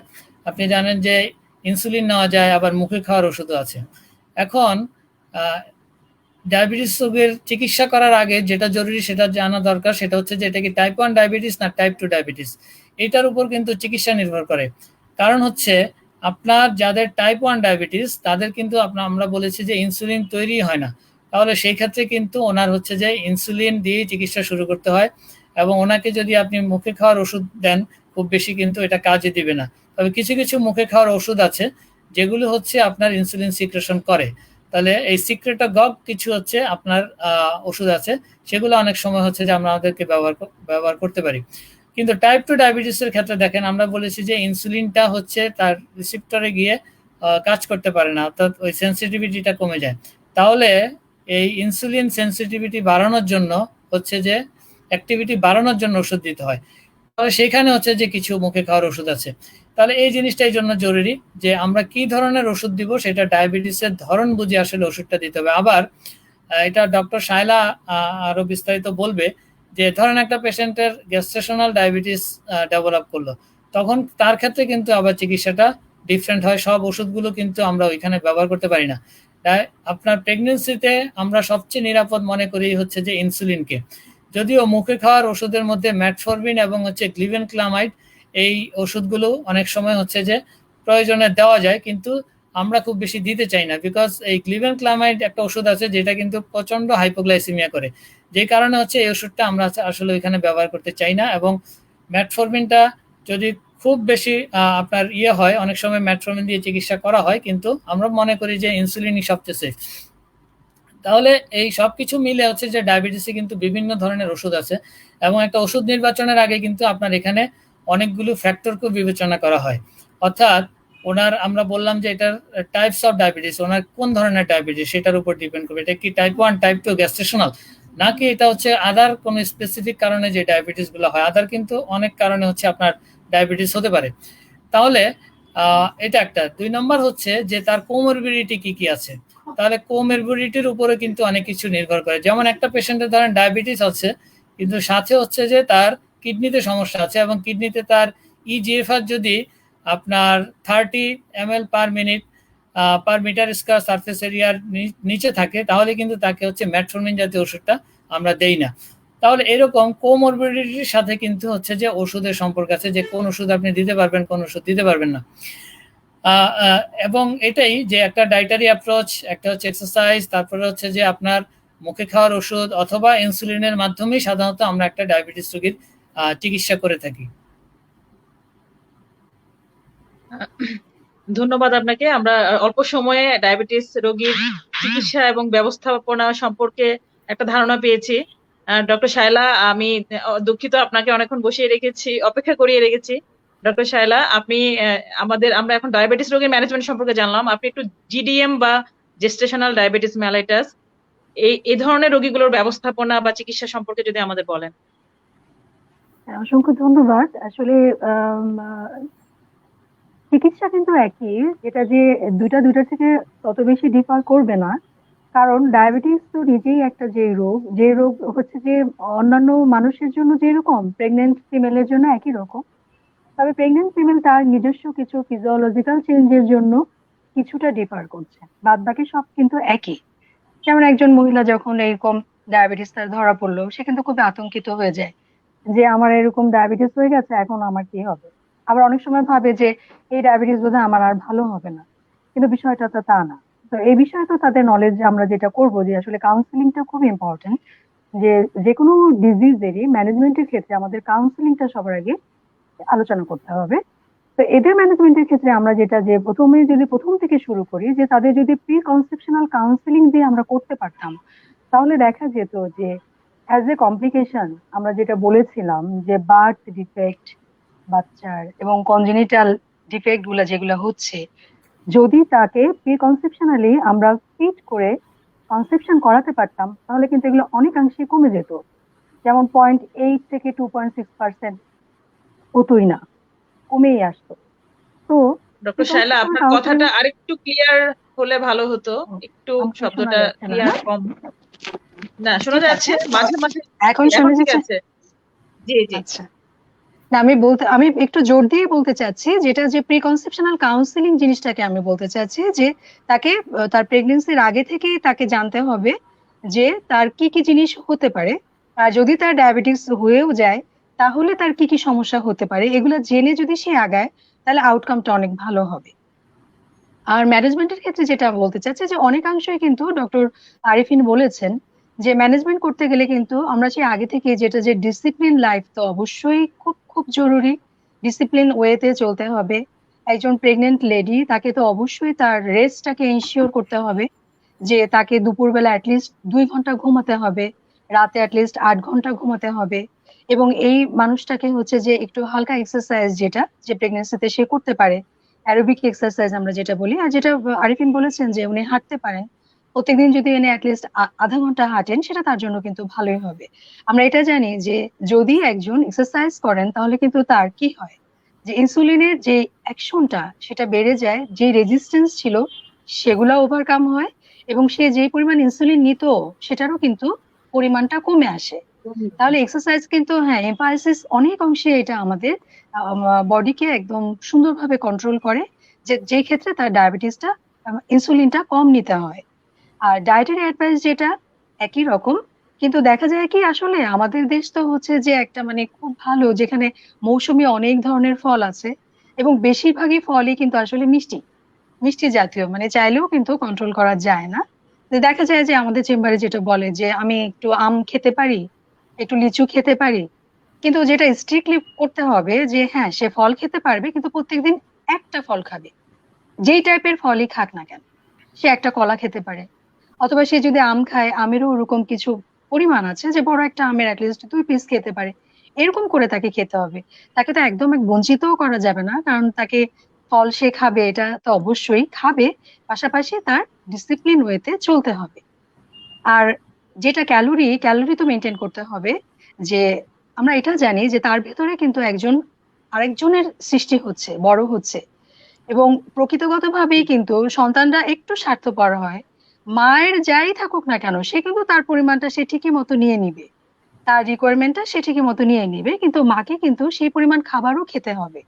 Speaker 3: আপনি জানেন যে ইনসুলিন নেওয়া যায়, আবার মুখে খাওয়ার ওষুধও আছে। এখন ডায়াবেটিস রোগের চিকিৎসা করার আগে যেটা জরুরি সেটা জানা দরকার, সেটা হচ্ছে যে এটা কি টাইপ 1 ডায়াবেটিস না টাইপ 2 ডায়াবেটিস। এটার উপর কিন্তু চিকিৎসা নির্ভর করে। কারণ হচ্ছে আপনার যাদের টাইপ 1 ডায়াবেটিস তাদের কিন্তু আমরা বলেছি যে ইনসুলিন তৈরি হয় না। তাহলে সেই ক্ষেত্রে কিন্তু ওনার হচ্ছে যে ইনসুলিন দিয়ে চিকিৎসা শুরু করতে হয়, এবং ওনাকে যদি আপনি মুখে খাওয়ার ওষুধ দেন খুব বেশি কিন্তু এটা কাজে দিবে না। তবে কিছু কিছু মুখে খাওয়ার ওষুধ আছে যেগুলো হচ্ছে আপনার ইনসুলিন সিক্রেশন করে। তাহলে এই সিক্রেটাগগ কিছু হচ্ছে আপনার ওষুধ আছে, সেগুলো অনেক সময় হচ্ছে যে আমরা আমাদেরকে ব্যবহার করতে পারি। কিন্তু টাইপ 2 ডায়াবেটিসের ক্ষেত্রে দেখেন, আমরা বলেছি যে ইনসুলিনটা হচ্ছে তার রিসেপ্টরে গিয়ে কাজ করতে পারে না, অর্থাৎ ওই সেন্সিটিভিটিটা কমে যায়। তাহলে এই ইনসুলিন সেন্সিটিভিটি বাড়ানোর জন্য হচ্ছে যে অ্যাক্টিভিটি বাড়ানোর জন্য ওষুধ দিতে হয়। তাহলে সেখানে হচ্ছে যে কিছু মুখে খাওয়ার ওষুধ আছে। তাহলে এই জিনিসটা এই জন্য জরুরি যে আমরা কি ধরনের ওষুধ দিব সেটা ডায়াবেটিসের ধরন বুঝে আসলে ওষুধটা দিতে হবে। আবার এটা ডক্টর শায়লা আরো বিস্তারিত বলবে, যে ধরেন একটা পেশেন্টের গ্যাস্ট্রেশনাল ডায়াবেটিস ডেভেলপ করলো, তখন তার ক্ষেত্রে কিন্তু আবার চিকিৎসাটা ডিফারেন্ট হয়। সব ওষুধগুলো কিন্তু আমরা ওইখানে ব্যবহার করতে পারি না। তাই আপনার প্রেগনেন্সিতে আমরা সবচেয়ে নিরাপদ মনে করি হচ্ছে যে ইনসুলিনকে। যদিও মুখে খাওয়ার ওষুধের মধ্যে ম্যাটফরমিন এবং হচ্ছে গ্লিভেনক্লামাইড, এই ওষুধগুলো অনেক সময় হচ্ছে যে প্রয়োজনে দেওয়া যায়, কিন্তু আমরা খুব বেশি দিতে চাই না, বিকজ এই গ্লিভেনক্লামাইড একটা ওষুধ আছে যেটা কিন্তু প্রচন্ড হাইপোগ্লাইসিমিয়া করে, যে কারণে হচ্ছে এই ওষুধটা আমরা আসলে ওইখানে ব্যবহার করতে চাই না। এবং ম্যাটফরমিনটা যদি খুব বেশি আপনার হয়, অনেক সময় ম্যাটফরমিন দিয়ে চিকিৎসা করা হয়, কিন্তু আমরা মনে করি যে ইনসুলিনই সবচেয়ে সেফ। তাহলে এই সবকিছু মিলে হচ্ছে যে ডায়াবেটিসে কিন্তু বিভিন্ন ধরনের ওষুধ আছে, এবং একটা ওষুধ নির্বাচনের আগে কিন্তু আপনার এখানে অনেকগুলো ফ্যাক্টরকে বিবেচনা করা হয়। অর্থাৎ ওনার, আমরা বললাম যে এটার টাইপস অফ ডায়াবেটিস, ওনার কোন ধরনের ডায়াবেটিস সেটার উপর ডিপেন্ড করবে, এটা কি টাইপ 1, টাইপ 2 গ্যাস্ট্রেশনাল, নাকি এটা হচ্ছে আদার কোনো স্পেসিফিক কারণে যে ডায়াবেটিস গুলো হয়। আদার কিন্তু অনেক কারণে হচ্ছে আপনার ডায়াবেটিস হতে পারে। তাহলে এটা একটা। 2 নম্বর হচ্ছে যে তার কোমরবিডিটি কি কি আছে। তাহলে কোমরবিডিটির উপরে কিন্তু অনেক কিছু নির্ভর করে। যেমন একটা পেশেন্টের ধরেন ডায়াবেটিস আছে, কিন্তু সাথে হচ্ছে যে তার কিডনিতে সমস্যা আছে, এবং কিডনিতে তার ইজিএফআর যদি আপনার 30 ml per minute per metre square surface এরিয়ার নিচে থাকে, তাহলে কিন্তু তাকে হচ্ছে ম্যাটফরমিন জাতীয় ওষুধটা আমরা দেই না। তাহলে এরকম কোমরবিডিটির সাথে কিন্তু হচ্ছে যে ওষুধের সম্পর্ক আছে, যে কোন ওষুধ আপনি দিতে পারবেন, কোন ওষুধ দিতে পারবেন না। এবং এটাই যে একটা ডায়েটারি অ্যাপ্রোচ, একটা হচ্ছে এক্সারসাইজ, তারপরে হচ্ছে যে আপনার মুখে খাওয়ার ওষুধ অথবা ইনসুলিনের মাধ্যমেই সাধারণত আমরা একটা ডায়াবেটিস রোগীর চিকিৎসা করে থাকি।
Speaker 1: ধন্যবাদ আপনাকে। আমরা অল্প সময়ে ডায়াবেটিস রোগীর চিকিৎসা এবং ব্যবস্থাপনা সম্পর্কে একটা ধারণা পেয়েছি। ডক্টর শায়লা, আমি দুঃখিত আপনাকে অনেকক্ষণ বসিয়ে রেখেছি, অপেক্ষা করিয়ে রেখেছি। ডক্টর শায়লা, আপনি আমরা এখন ডায়াবেটিস রোগীর ম্যানেজমেন্ট সম্পর্কে জানলাম, আপনি একটু জিডিএম বা জেস্টেশনাল ডায়াবেটিস মেলাইটাস এই ধরনের রোগীগুলোর ব্যবস্থাপনা বা চিকিৎসা সম্পর্কে যদি আমাদের বলেন।
Speaker 2: অসংখ্য ধন্যবাদ। আসলে চিকিৎসা কিন্তু একই, যেটা যে দুইটা থেকে তত বেশি ডিফার করবে না। কারণ ডায়াবেটিস তো নিজেই একটা যে রোগ হচ্ছে যে অন্যান্য মানুষের জন্য যেরকম প্রেগনেন্ট ফিমেলের জন্য একই রকম, তবে প্রেগনেন্ট ফিমেল তার নিজস্ব কিছু ফিজিওলজিক্যাল চেঞ্জের জন্য কিছুটা ডিফার করছে, বাদ বাকি সব কিন্তু একই। যেমন একজন মহিলা যখন এরকম ডায়াবেটিস তার ধরা পড়লো, সে কিন্তু খুবই আতঙ্কিত হয়ে যায় যে আমার এরকম ডায়াবেটিস হয়ে গেছে, এখন আমার কি হবে। আবার অনেক সময় ভাবে যে এই ডায়াবেটিস বোধহয় আমার আর ভালো হবে না, কিন্তু বিষয়টা তো তা না। তো এই বিষয়ে তো তাদের নলেজ আমরা যেটা করব যে আসলে কাউন্সিলিংটা খুব ইম্পর্টেন্ট, যে যে কোনো ডিজিজেরই ম্যানেজমেন্টের ক্ষেত্রে আমাদের কাউন্সিলিংটা সবার আগে আলোচনা করতে হবে। তো এদের ম্যানেজমেন্টের ক্ষেত্রে আমরা যেটা যে প্রথমে যদি প্রথম থেকে শুরু করি, যে তাদের যদি প্রি কনসেপশনাল কাউন্সিলিং দিয়ে আমরা করতে পারতাম, তাহলে দেখা যেত যে অ্যাজ এ কমপ্লিকেশন আমরা যেটা বলেছিলাম যে বার্থ ডিফেক্ট বাচ্চার এবং কনজেনিটাল ডিফেক্ট গুলা যেগুলো হচ্ছে, যদি তাকে প্রি কনসেপশনালি আমরা ফিট করে কনসেপশন করাতে পারতাম, তাহলে কিন্তু এগুলো অনেকাংশে কমে যেত। যেমন 0.8 থেকে 2.6% হতোই না, কমেই আসতো। তো
Speaker 1: ডক্টর শায়লা, আপনার কথাটা আরেকটু ক্লিয়ার হলে ভালো হতো, একটু শব্দটা ক্লিয়ার কম। না, শোনা যাচ্ছে মাঝে মাঝে।
Speaker 2: এখন শোনা যাচ্ছে?
Speaker 1: জি জি।
Speaker 2: আচ্ছা, না আমি একটু জোর দিয়ে বলতে চাচ্ছি, যেটা যে প্রি কনসেপশনাল কাউন্সিলিং জিনিসটাকে আমি বলতে চাচ্ছি, যে তাকে তার প্রেগনেন্সির আগে থেকেই তাকে জানতে হবে যে তার কি কি জিনিস হতে পারে, আর যদি তার ডায়াবেটিস হয়েও যায় তাহলে তার কি কি সমস্যা হতে পারে, এগুলো জেনে যদি সে আগায় তাহলে আউটকামটা অনেক ভালো হবে। আর ম্যানেজমেন্টের ক্ষেত্রে যেটা বলতে চাচ্ছি, যে অনেকাংশই কিন্তু ডক্টর আরিফিন বলেছেন যে ম্যানেজমেন্ট করতে গেলে কিন্তু আমরা সেই আগে থেকে যেটা যে ডিসিপ্লিন লাইফ তো অবশ্যই খুব খুব জরুরি, ডিসিপ্লিন ওয়েতে চলতে হবে। একজন প্রেগনেন্ট লেডি, তাকে তো অবশ্যই তার রেস্টটাকে ইনশিওর করতে হবে, যে তাকে দুপুরবেলা অ্যাটলিস্ট 2 ঘন্টা ঘুমাতে হবে, রাতে অ্যাটলিস্ট 8 ঘন্টা ঘুমাতে হবে। এবং এই মানুষটাকে হচ্ছে যে একটু হালকা এক্সারসাইজ যেটা যে প্রেগনেন্সিতে সে করতে পারে, অ্যারোবিক এক্সারসাইজ আমরা যেটা বলি, আর যেটা আরিফিন বলেছেন যে উনি হাঁটতে পারেন, প্রত্যেকদিন যদি এনে অ্যাটলিস্ট আধা ঘন্টা হাঁটেন সেটা তার জন্য কিন্তু ভালোই হবে। আমরা এটা জানি যে যদি একজন এক্সারসাইজ করেন তাহলে কিন্তু তার কি হয়, যে ইনসুলিনের যে অ্যাকশনটা সেটা বেড়ে যায়, যে রেজিস্ট্যান্স ছিল সেগুলা ওভারকাম হয়, এবং সে যে পরিমাণ ইনসুলিন নিত সেটারও কিন্তু পরিমাণটা কমে আসে। তাহলে এক্সারসাইজ কিন্তু হ্যাঁ এম্পাইসিস অনেক অংশে এটা আমাদের বডিকে একদম সুন্দরভাবে কন্ট্রোল করে, যে যে ক্ষেত্রে তার ডায়াবেটিসটা ইনসুলিনটা কম নিতে হয়। আর ডায়েটারি অ্যাডভাইস যেটা একই রকম, কিন্তু দেখা যায় কি আসলে আমাদের দেশ তো হচ্ছে যে একটা মানে খুব ভালো, যেখানে মৌসুমী অনেক ধরনের ফল আছে, এবং বেশিরভাগই ফলই কিন্তু আসলে মিষ্টি মিষ্টি জাতীয়, মানে চাইলেও কিন্তু কন্ট্রোল করা যায় না। তো দেখা যায় যে আমাদের চেম্বারে যেটা বলে যে আমি একটু আম খেতে পারি, একটু লিচু খেতে পারি, কিন্তু যেটা স্ট্রিক্টলি করতে হবে যে হ্যাঁ সে ফল খেতে পারবে, কিন্তু প্রত্যেকদিন একটা ফল খাবে, যেই টাইপের ফলই খাক না কেন। সে একটা কলা খেতে পারে, অথবা সে যদি আম খায় আমেরও ওরকম কিছু পরিমাণ আছে যে বড় একটা আমের অ্যাটলিস্ট 2 পিস খেতে পারে, এরকম করে তাকে খেতে হবে। তাকে তো একদম বঞ্চিতও করা যাবে না, কারণ তাকে ফল সে খাবে এটা তো অবশ্যই খাবে, পাশাপাশি তার ডিসিপ্লিন ওয়েতে চলতে হবে। আর যেটা ক্যালোরি ক্যালোরি তো মেনটেন করতে হবে, যে আমরা এটা জানি যে তার ভেতরে কিন্তু একজন আরেকজনের সৃষ্টি হচ্ছে, বড় হচ্ছে, এবং প্রকৃতিগতভাবেই কিন্তু সন্তানরা একটু স্বার্থপর হয়। মায়ের যাই থাকুক না কেন সে কিন্তু তার পরিমাণটা সে ঠিকই মতো নিয়ে নিবে, তার রিকোয়ারমেন্টটা সে ঠিকই মতো নিয়ে নিবে, কিন্তু মাকে কিন্তু সেই পরিমাণ খাবারও খেতে হবে,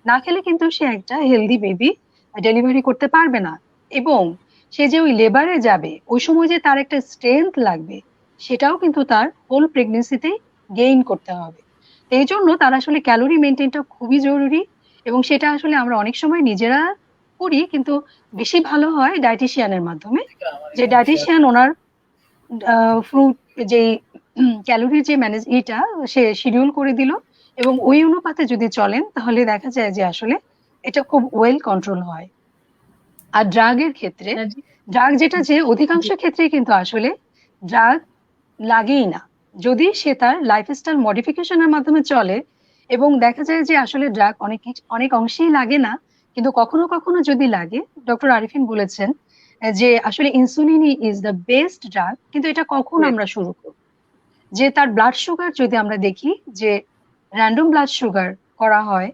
Speaker 2: না খেলে কিন্তু সে একটা হেলদি বেবি ডেলিভারি করতে পারবে না। এবং সে যে ওই লেবারে যাবে ওই সময় যে তার একটা স্ট্রেংথ লাগবে, সেটাও কিন্তু তার হোল প্রেগনেন্সিতেই গেইন করতে হবে। তো এই জন্য তার আসলে ক্যালোরি মেনটেনটা খুবই জরুরি, এবং সেটা আসলে আমরা অনেক সময় নিজেরা করি, কিন্তু বেশি ভালো হয় ডায়েটিশিয়ানের মাধ্যমে, যে ডায়েটিশিয়ান ওনার ফ্রুট যে ক্যালোরি যে ম্যানেজ এটা সে শিডিউল করে দিল, এবং ওই অনুপাতে যদি চলেন তাহলে দেখা যায় যে আসলে এটা খুব ওয়েল কন্ট্রোল হয়। আর ড্রাগের ক্ষেত্রে, ড্রাগ যেটা যে অধিকাংশ ক্ষেত্রে কিন্তু আসলে ড্রাগ লাগেই না, যদি সে তার লাইফস্টাইল মডিফিকেশনের মাধ্যমে চলে। এবং দেখা যায় যে আসলে ড্রাগ অনেক অনেক অংশেই লাগে না, কিন্তু কখনো কখনো যদি লাগে, ডক্টর আরিফিন বলেছেন যে আসলে insulin is the best drug, কিন্তু এটা কখন আমরা শুরু করব, যে তার ব্লাড সুগার যদি আমরা দেখি যে র্যান্ডম ব্লাড সুগার করা হয়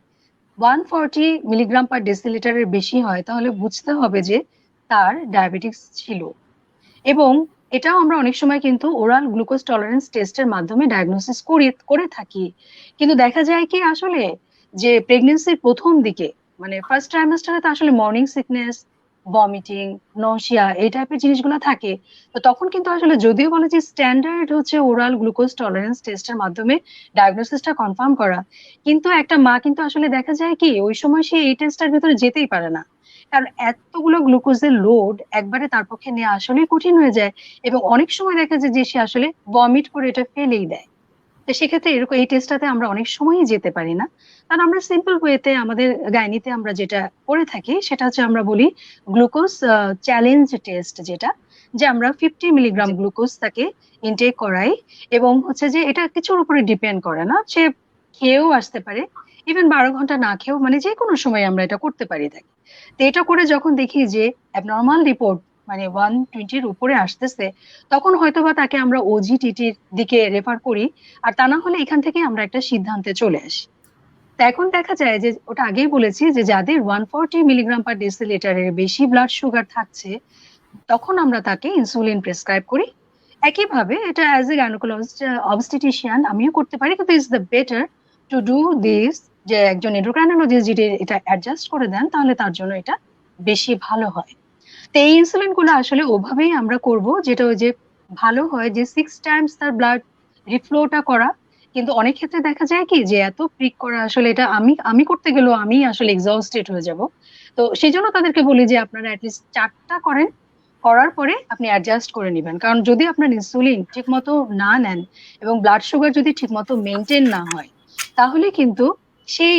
Speaker 2: 140 মিলিগ্রাম/ডেসিলিটারের বেশি হয়, তাহলে বুঝতে হবে যে তার ডায়াবেটিস ছিল। এবং এটাও আমরা অনেক সময় কিন্তু ওরাল গ্লুকোজ টলারেন্স টেস্টের মাধ্যমে ডায়াগনোসিস করে থাকি। কিন্তু দেখা যায় কি আসলে যে প্রেগনেন্সির প্রথম দিকে, মানে ফার্স্ট ট্রাইমাস্টারে তো আসলে মর্নিং সিকনেস, ভমিটিং, নশিয়া এই টাইপের জিনিসগুলো থাকে। তো তখন কিন্তু আসলে যদিও বলে যে স্ট্যান্ডার্ড হচ্ছে ওরাল গ্লুকোজ টলারেন্স টেস্টের মাধ্যমে ডায়াগনোসিসটা কনফার্ম করা, কিন্তু একটা মা কিন্তু আসলে দেখা যায় কি ওই সময় সে এই টেস্টটার ভেতরে যেতেই পারে না, কারণ এতগুলো গ্লুকোজের লোড একবারে তার পক্ষে নেওয়া আসলেই কঠিন হয়ে যায়, এবং অনেক সময় দেখা যায় যে সে আসলে ভমিট করে এটা ফেলেই দেয়। তো সেক্ষেত্রে এরকম এই টেস্টটাতে আমরা অনেক সময়ই যেতে পারি না। কারণ আমরা সিম্পল ওয়েতে আমাদের গাইনিতে আমরা যেটা করে থাকি সেটা হচ্ছে আমরা বলি গ্লুকোজ চ্যালেঞ্জ টেস্ট, যেটা যে আমরা 50 মিলিগ্রাম
Speaker 1: জি।
Speaker 2: গ্লুকোজ তাকে ইনটেক করাই, এবং হচ্ছে যে এটা কিছুর উপরে ডিপেন্ড করে না, সে খেয়েও আসতে পারে, ইভেন 12 ঘন্টা না খেয়েও, মানে যে কোনো সময় আমরা এটা করতে পারি তাকে। তো এটা করে যখন দেখি যে অ্যাবনর্মাল রিপোর্ট মানে 120-র উপরে আসতেছে, তখন হয়তোবা তাকে আমরা ওজিটিটির দিকে রেফার করি। আর তা না হলে এখান থেকে আমরা একটা সিদ্ধান্তে চলে আসি। তো এখন দেখা যায় যে ওটা আগেই বলেছি যে যাদের 140 মিলিগ্রাম/ডেসিলিটারের বেশি ব্লাড সুগার থাকছে, তখন আমরা তাকে ইনসুলিন প্রেসক্রাইব করি। একইভাবে এটা অ্যাজ এ গাইনোকোলজিস্ট অবস্টেটিশিয়ান আমিও করতে পারি, কিন্তু is the better to do this, যে একজন এন্ডোক্রাইনোলজিস্ট যদি এটা অ্যাডজাস্ট করে দেন তাহলে তার জন্য এটা বেশি ভালো হয়। তো এই ইনসুলিন গুলো আসলে ওভাবেই আমরা করব, যেটা ওই যে ভালো হয় যে 6 টাইমস তার ব্লাড রিফ্লোটা করা। কিন্তু অনেক ক্ষেত্রে দেখা যায় কি যে এত প্রিক করা আসলে এটা আমি আমি করতে গেলেও আমি আসলে এক্সহস্টেড হয়ে যাব। তো সেই জন্য তাদেরকে বলি যে আপনারা অ্যাটলিস্ট 4টা করেন, করার পরে আপনি অ্যাডজাস্ট করে নেবেন। কারণ যদি আপনার ইনসুলিন ঠিক মতো না নেন এবং ব্লাড সুগার যদি ঠিক মতো মেনটেন না হয়, তাহলে কিন্তু সেই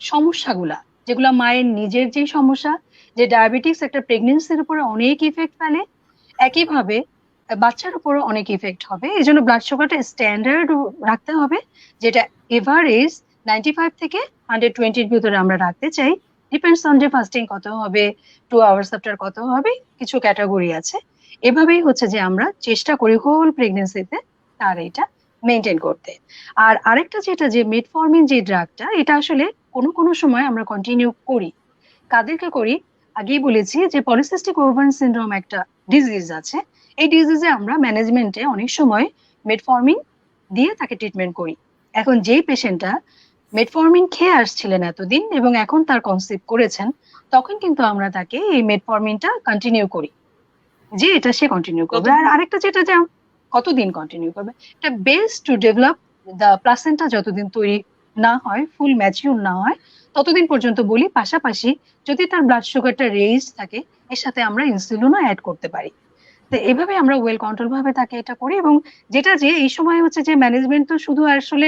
Speaker 2: সমস্যাগুলা, যেগুলা মায়ের নিজের যে সমস্যা, যে ডায়াবেটিস একটা প্রেগনেন্সির উপরে অনেক ইফেক্ট ফেলে, একইভাবে বাচ্চার উপরও অনেক ইফেক্ট হবে। এই জন্য ব্লাড সুগারটা স্ট্যান্ডার্ড রাখতে হবে, যেটা এভারেজ 95 থেকে 120-র ভিতরে আমরা রাখতে চাই। ডিপেন্ডস অন যে ফাস্টিং কত হবে, 2 আওয়ার্স আফটার কত হবে, কিছু ক্যাটাগরি আছে। এভাবেই হচ্ছে যে আমরা চেষ্টা করি হোল প্রেগনেন্সিতে তার এটা মেনটেন করতে। আর আরেকটা যেটা যে মেটফর্মিন যে ড্রাগটা, এটা আসলে কোনো কোনো সময় আমরা কন্টিনিউ করি। কাদেরকে করি? আগেই বলেছি যে পলিসিস্টিক ওভারিয়ান সিনড্রোম একটা ডিজিজ আছে। এই ডিজিজে আমরা ম্যানেজমেন্টে অনেক সময় মেটফর্মিন দিয়ে তাকে ট্রিটমেন্ট করি। এখন যেই পেশেন্টটা মেটফর্মিন খেয়ে আসছিলেন এতদিন এবং এখন তার কনসিভ করেছেন, তখন কিন্তু আমরা তাকে এই মেটফর্মিনটা কন্টিনিউ করি, যে এটা সে কন্টিনিউ করবে। আর
Speaker 1: কতদিন?
Speaker 2: আরেকটা যেটা যে কতদিন কন্টিনিউ করবে, এটা best to develop the placenta, যতদিন তৈরি না হয়, ফুল ম্যাচিউর না হয়, ততদিন পর্যন্ত বলি। পাশাপাশি যদি তার ব্লাড সুগারটা রেইজ থাকে, এর সাথে আমরা ইনসুলিনও অ্যাড করতে পারি। তো এভাবে আমরা ওয়েল কন্ট্রোল ভাবে তাকে এটা করি। এবং যেটা যে এই সময় হচ্ছে যে ম্যানেজমেন্ট তো শুধু আসলে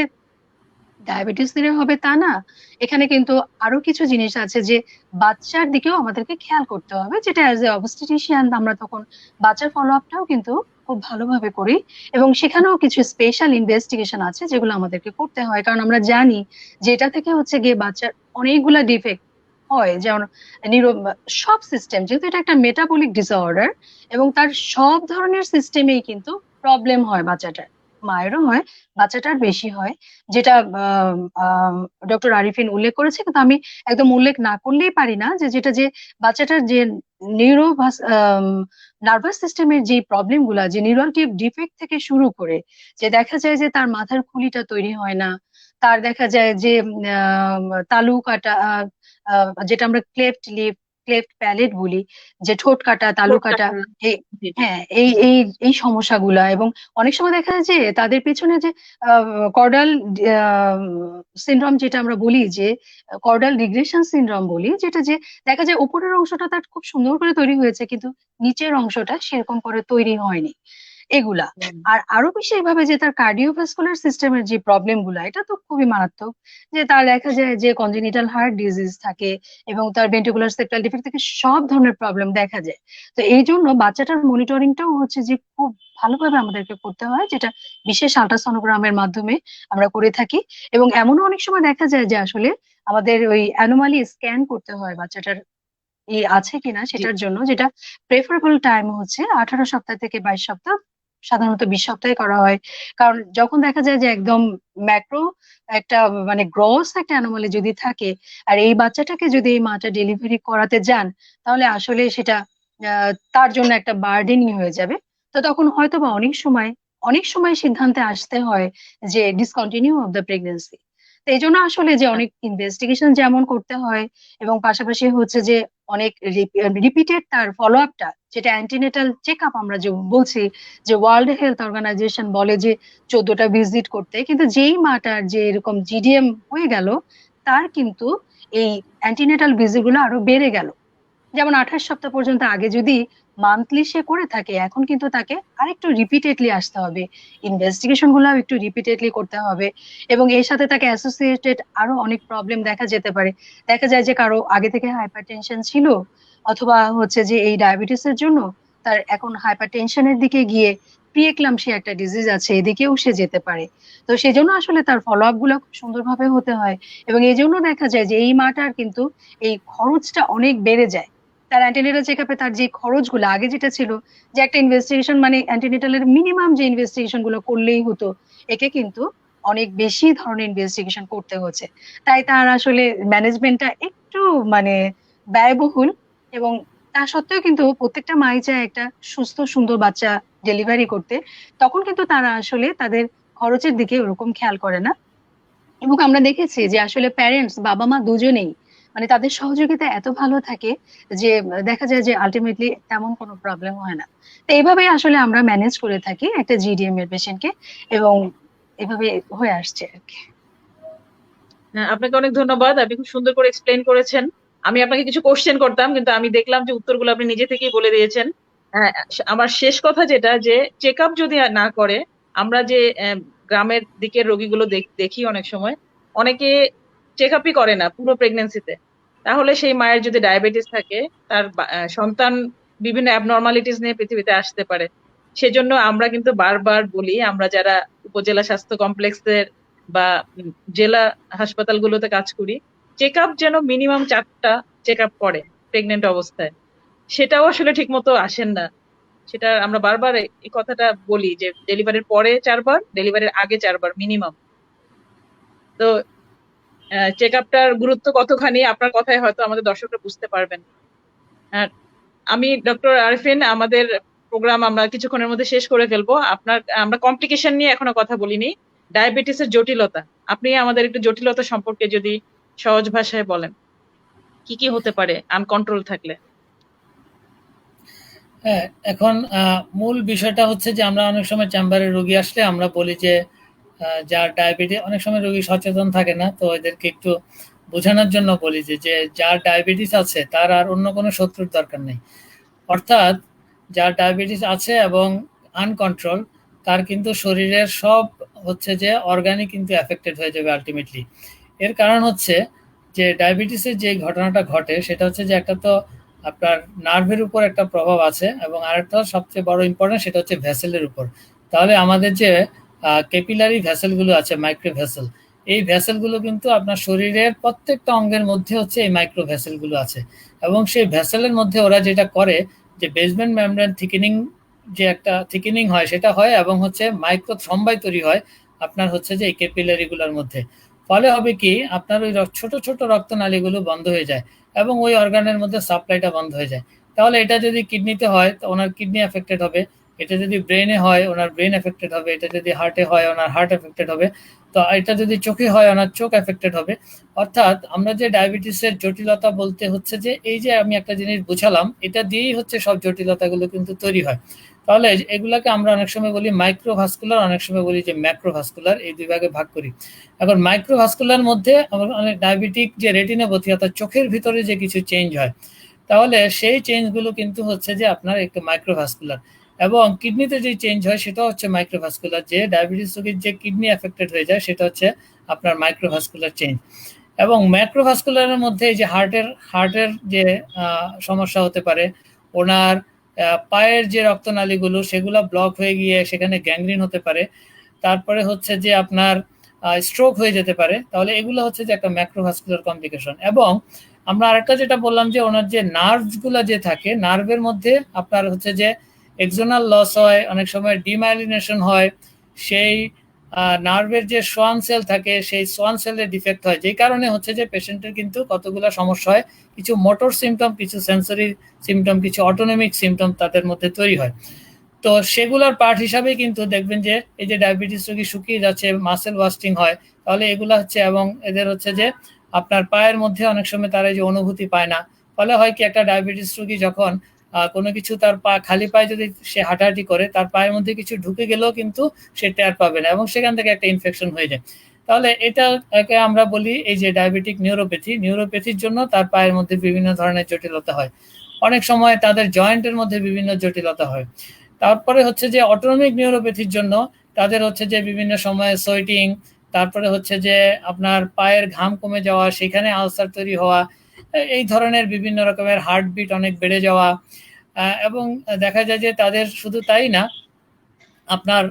Speaker 2: ডায়াবেটিস দিলে হবে তা না, এখানে কিন্তু আরো কিছু জিনিস আছে যে বাচ্চার দিকেও আমাদেরকে খেয়াল করতে হবে, যেটা অ্যাজ এ অবস্টেটিশিয়ান আমরা তখন বাচ্চার ফলো আপটাও কিন্তু খুব ভালোভাবে করি। এবং সেখানেও কিছু স্পেশাল ইনভেস্টিগেশন আছে যেগুলো আমাদেরকে করতে হয়, কারণ আমরা জানি যে এটা থেকে হচ্ছে গিয়ে বাচ্চার অনেকগুলা ডিফেক্ট হয়, যেমন নিউরো, সব সিস্টেম, যেহেতু এটা একটা মেটাবলিক ডিসঅর্ডার, এবং তার সব ধরনের সিস্টেমেই কিন্তু প্রবলেম হয় বাচ্চাটার, মায়েরও হয়, বাচ্চাটার বেশি হয়, যেটা ডক্টর আরিফিন উল্লেখ করেছে। কিন্তু আমি একদম উল্লেখ না করলেই পারি না যে যেটা যে বাচ্চাটার যে নিউরো নার্ভাস সিস্টেমের যে প্রবলেম গুলা, যে নিউরাল টিউব ডিফেক্ট থেকে শুরু করে, যে দেখা যায় যে তার মাথার খুলিটা তৈরি হয় না, তার দেখা যায় যে তালু কাটা, যেটা আমরা ক্লেফট লিপ, ক্লেফট প্যালেট বলি, যে ঠোঁট কাটা, তালু
Speaker 1: ঠোঁট
Speaker 2: কাটা,
Speaker 1: কাটা।
Speaker 2: এই,
Speaker 1: জি, জি।
Speaker 2: হ্যাঁ, এই এই এই সমস্যাগুলা। এবং অনেক সময় দেখা যায় যে তাদের পেছনে যে কর্ডাল সিনড্রোম, যেটা আমরা বলি যে কর্ডাল রিগ্রেশন সিনড্রোম বলি, যেটা যে দেখা যায় উপরের অংশটা তার খুব সুন্দর করে তৈরি হয়েছে, কিন্তু নিচের অংশটা সেরকম করে তৈরি হয়নি, এগুলা।
Speaker 1: হুম।
Speaker 2: আর আরো বেশি এভাবে যে তার কার্ডিওভাস্কুলার সিস্টেমের যে প্রবলেম গুলা, এটা তো খুবই মারাত্মক। যে তার দেখা যায় যে কনজেনিটাল হার্ট ডিজিজ থাকে, এবং তার ভেন্ট্রিকুলার সেপ্টাল ডিফেক্ট থেকে সব ধরনের প্রবলেম দেখা যায়। তো এই জন্য বাচ্চাটার মনিটরিংটাও হচ্ছে যে খুব ভালোভাবে আমাদেরকে করতে হয়, যেটা বিশেষ আল্ট্রাসনোগ্রামের মাধ্যমে আমরা করে থাকি। এবং এমনও অনেক সময় দেখা যায় যে আসলে আমাদের ওই অ্যানোমালি স্ক্যান করতে হয় বাচ্চাটার আছে কিনা
Speaker 1: জি।
Speaker 2: সেটার জন্য, যেটা প্রেফারেবল টাইম হচ্ছে 18 সপ্তাহ থেকে 22 সপ্তাহ, সাধারণত 20 সপ্তাহে করা হয়। কারণ যখন দেখা যায় যে একদম ম্যাক্রো একটা, মানে গ্রস একটা অ্যানোমালি যদি থাকে, আর এই বাচ্চাটাকে যদি এই মাটা ডেলিভারি করাতে যান, তাহলে আসলে সেটা তার জন্য একটা বার্ডেনই হয়ে যাবে। তো তখন হয়তো বা অনেক সময় সিদ্ধান্তে আসতে হয় যে ডিসকন্টিনিউ অফ দ্য প্রেগনেন্সি। তো এই জন্য আসলে যে অনেক ইনভেস্টিগেশন যেমন করতে হয়, এবং পাশাপাশি হচ্ছে যে অনেক রিপিটেড তার ফলো আপটা, যেটা অ্যান্টিনেটাল চেক আপ আমরা যে বলছি, যে ওয়ার্ল্ড হেলথ অর্গানাইজেশন বলে যে 14টা ভিজিট করতে, কিন্তু যেই মাটার যে এরকম জিডিএম হয়ে গেল, তার কিন্তু এই অ্যান্টিনেটাল ভিজিট গুলো আরো বেড়ে গেল। যেমন 28 সপ্তাহ পর্যন্ত আগে যদি মান্থলি সে করে থাকে, এখন কিন্তু তাকে আরেকটু রিপিটেডলি আসতে হবে, ইনভেস্টিগেশন গুলো একটু রিপিটেডলি করতে হবে। এবং এর সাথে তাকে অ্যাসোসিয়েটেড আরো অনেক প্রবলেম দেখা যেতে পারে। দেখা যায় যে কারো আগে থেকে হাইপারটেনশন ছিল, অথবা হচ্ছে যে এই ডায়াবেটিসের জন্য তার এখন হাইপারটেনশনের দিকে গিয়ে প্রিএক্লাম্পসিয়া একটা ডিজিজ আছে, এদিকেও সে যেতে পারে। তো সেই জন্য আসলে তার ফলো আপ গুলো খুব সুন্দরভাবে হতে হয়। এবং এই জন্য দেখা যায় যে এই মাটার কিন্তু এই খরচটা অনেক বেড়ে যায়। তার অ্যান্টিনেটাল চেকআপে তার যে খরচগুলো আগে যেটা ছিল যে একটা ইনভেস্টিগেশন মানে অ্যান্টিনেটালের মিনিমাম যে ইনভেস্টিগেশন গুলো করলেই হতো, একে কিন্তু অনেক বেশি ধরনের ইনভেস্টিগেশন করতে হচ্ছে। তাই তার আসলে ম্যানেজমেন্টটা একটু মানে ব্যয়বহুল। এবং তা সত্ত্বেও কিন্তু প্রত্যেকটা মাই চায় একটা সুস্থ সুন্দর বাচ্চা ডেলিভারি করতে। তখন কিন্তু তারা আসলে তাদের খরচের দিকে ওরকম খেয়াল করে না। এবং আমরা দেখেছি যে আসলে প্যারেন্টস, বাবা মা দুজনেই মানে তাদের সহযোগিতা এত ভালো থাকে যে দেখা যায় যে আলটিমেটলি তেমন কোনো প্রবলেম হয় না। তো এইভাবেই আসলে আমরা ম্যানেজ করে থাকি একটা জিডিএম এর পেশেন্টকে, এবং এভাবে হয়ে আসছে আর কি।
Speaker 1: হ্যাঁ, আপনাকে অনেক ধন্যবাদ, আপনি খুব সুন্দর করে এক্সপ্লেন করেছেন। আমি আপনাকে কিছু কোশ্চেন করতাম, কিন্তু আমি দেখলাম যে উত্তরগুলো আপনি নিজে থেকেই বলে দিয়েছেন। আমার শেষ কথা যেটা, যে চেক আপ যদি না করে, আমরা যে গ্রামের দিকের রোগীগুলো দেখি অনেক সময় অনেকে চেক আপই করে না পুরো প্রেগনেন্সিতে। তাহলে সেই মায়ের যদি ডায়াবেটিস থাকে, তার সন্তান বিভিন্ন অ্যাবনর্মালিটিস নিয়ে পৃথিবীতে আসতে পারে। সেজন্য আমরা কিন্তু বারবার বলি, আমরা যারা উপজেলা স্বাস্থ্য কমপ্লেক্সের বা জেলা হাসপাতালগুলোতে কাজ করি, চেক আপ যেন মিনিমাম 4টা চেক আপ করে প্রেগনেন্ট অবস্থায়। সেটাও আসলে ঠিক মতো আসেন না। সেটা আমরা বারবার এই কথাটা বলি যে ডেলিভারির পরে 4বার, ডেলিভারির আগে 4বার মিনিমাম। তো চেক আপটার গুরুত্ব কতখানি আপনার কথায় হয়তো আমাদের দর্শকরা বুঝতে পারবেন। আর আমি ডক্টর আরফিন, আমাদের প্রোগ্রাম আমরা কিছুক্ষণের মধ্যে শেষ করে ফেলবো। আমরা কমপ্লিকেশন নিয়ে এখনো কথা বলিনি, ডায়াবেটিসের জটিলতা। আপনি আমাদের একটু জটিলতা সম্পর্কে যদি সহজ ভাষায় বলেন, কি কি হতে পারে আনকন্ট্রোল থাকলে?
Speaker 3: হ্যাঁ, এখন মূল বিষয়টা হচ্ছে যে আমরা অনেক সময় চেম্বারে রোগী আসলে আমরা বলি যে যার ডায়াবেটিস, অনেক সময় রোগী সচেতন থাকে না, তো এদেরকে একটু বোঝানোর জন্য বলি যে যে যার ডায়াবেটিস আছে তার আর অন্য কোনো শত্রুর দরকার নেই। অর্থাৎ যার ডায়াবেটিস আছে এবং আনকন্ট্রোল, তার কিন্তু শরীরের সব হচ্ছে যে অর্গানই কিন্তু এফেক্টেড হয়ে যাবে আলটিমেটলি। এর কারণ হচ্ছে যে ডায়াবেটিসের যে ঘটনাটা ঘটে সেটা হচ্ছে যে একটা তো আপনার নার্ভের উপর একটা প্রভাব আছে, এবং আরেকটা সবচেয়ে বড় ইম্পর্টেন্ট সেটা হচ্ছে ভেসেলের উপর। তাহলে আমাদের যে ক্যাপিলারি ভেসেলগুলো আছে, মাইক্রো ভেসেল, এই ভেসেলগুলো কিন্তু আপনার শরীরের প্রত্যেকটা অঙ্গের মধ্যে হচ্ছে এই মাইক্রো ভেসেলগুলো আছে। এবং সেই ভেসেলের মধ্যে ওরা যেটা করে যে বেসমেন্ট মেমব্রেন থিকেনিং, যে একটা থিকেনিং হয় সেটা হয়, এবং হচ্ছে মাইক্রো থ্রম্বাই তৈরি হয় আপনার হচ্ছে যে এই ক্যাপিলারি গুলোর মধ্যে। ফলে হবে কি, আপনার ওই ছোট ছোট রক্তনালীগুলো বন্ধ হয়ে যায় এবং ওই অর্গানের মধ্যে সাপ্লাইটা বন্ধ হয়ে যায়। তাহলে এটা যদি কিডনিতে হয় তো ওনার কিডনি এফেক্টেড হবে, এটা যদি ব্রেনে হয় ওনার ব্রেন এফেক্টেড হবে, এটা যদি হার্টে হয় ওনার হার্ট এফেক্টেড হবে, তো এটা যদি চোখে হয় ওনার চোখ এফেক্টেড হবে। অর্থাৎ আমরা যে ডায়াবেটিসের জটিলতা বলতে হচ্ছে যে এই যে আমি একটা জিনিস বুঝালাম, এটা দিয়েই হচ্ছে সব জটিলতাগুলো কিন্তু তৈরি হয়। তাহলে এগুলাকে আমরা অনেক সময় বলি মাইক্রোভাস্কুলার, অনেক সময় বলি যে ম্যাক্রোভাস্কুলার, এই দুই ভাগে ভাগ করি। এখন মাইক্রোভাস্কুলার মধ্যে অনেক ডায়াবেটিক যে রেটিনোপ্যাথি অর্থাৎ চোখের ভিতরে যে কিছু চেঞ্জ হয়, তাহলে সেই চেঞ্জগুলো কিন্তু হচ্ছে যে আপনার একটু মাইক্রোভাস্কুলার। এবং কিডনিতে যে চেঞ্জ হয় সেটা হচ্ছে মাইক্রোভাস্কুলার, যে ডায়াবেটিস রোগীর যে কিডনি এফেক্টেড হয়ে যায় সেটা হচ্ছে আপনার মাইক্রোভাস্কুলার চেঞ্জ। এবং ম্যাক্রোভাস্কুলারের মধ্যে এই যে হার্টের যে সমস্যা হতে পারে, ওনার পায়ের যে রক্তনালীগুলো সেগুলো ব্লক হয়ে গিয়ে সেখানে গ্যাংগ্রিন হতে পারে, তারপরে হচ্ছে যে আপনার স্ট্রোক হয়ে যেতে পারে। তাহলে এগুলো হচ্ছে যে একটা ম্যাক্রোভাস্কুলার কমপ্লিকেশন। এবং আমরা আরেকটা যেটা বললাম যে ওনার যে নার্ভগুলো যে থাকে, নার্ভের মধ্যে আপনার হচ্ছে যে এক্সোনাল লস হয়, অনেক সময় ডিমাইলিনেশন হয়, সেই নার্ভের যে সোয়ান সেল থাকে সেই সোয়ান সেলের ডিফেক্ট হয়, যেই কারণে হচ্ছে যে পেশেন্টের কিন্তু কতগুলো সমস্যা হয়, কিছু মোটর সিমটম, কিছু সেন্সরি সিমটম, কিছু অটোনমিক সিমটম তাদের মধ্যে তৈরি হয়। তো সেগুলোর পার্ট হিসাবে কিন্তু দেখবেন যে এই যে ডায়াবেটিস রোগী শুকিয়ে যাচ্ছে, মাসেল ওয়াস্টিং হয়, তাহলে এগুলো হচ্ছে, এবং এদের হচ্ছে যে আপনার পায়ের মধ্যে অনেক সময় তারা যে অনুভূতি পায় না। ফলে হয় কি, একটা ডায়াবেটিস রোগী যখন কোনো কিছু তার পা খালি পায়ে যদি সে হাঁটাহাঁটি করে, তার পায়ের মধ্যে কিছু ঢুকে গেলেও কিন্তু সে টের পাবে না এবং সেখান থেকে একটা ইনফেকশন হয়ে যায়। তাহলে এটাকে আমরা বলি এই যে ডায়াবেটিক নিউরোপ্যাথির জন্য তার পায়ের মধ্যে বিভিন্ন ধরনের জটিলতা হয়। অনেক সময় তাদের জয়েন্টের মধ্যে বিভিন্ন জটিলতা হয়। তারপরে হচ্ছে যে অটোনমিক নিউরোপ্যাথির জন্য তাদের হচ্ছে যে বিভিন্ন সময়ে সোয়েটিং, তারপরে হচ্ছে যে আপনার পায়ের ঘাম কমে যাওয়া, সেখানে আলসার তৈরি হওয়া, এই ধরনের বিভিন্ন রকমের হার্টবিট অনেক বেড়ে যাওয়া, এবং দেখা যায় যে তাদের শুধু তাই না, আপনার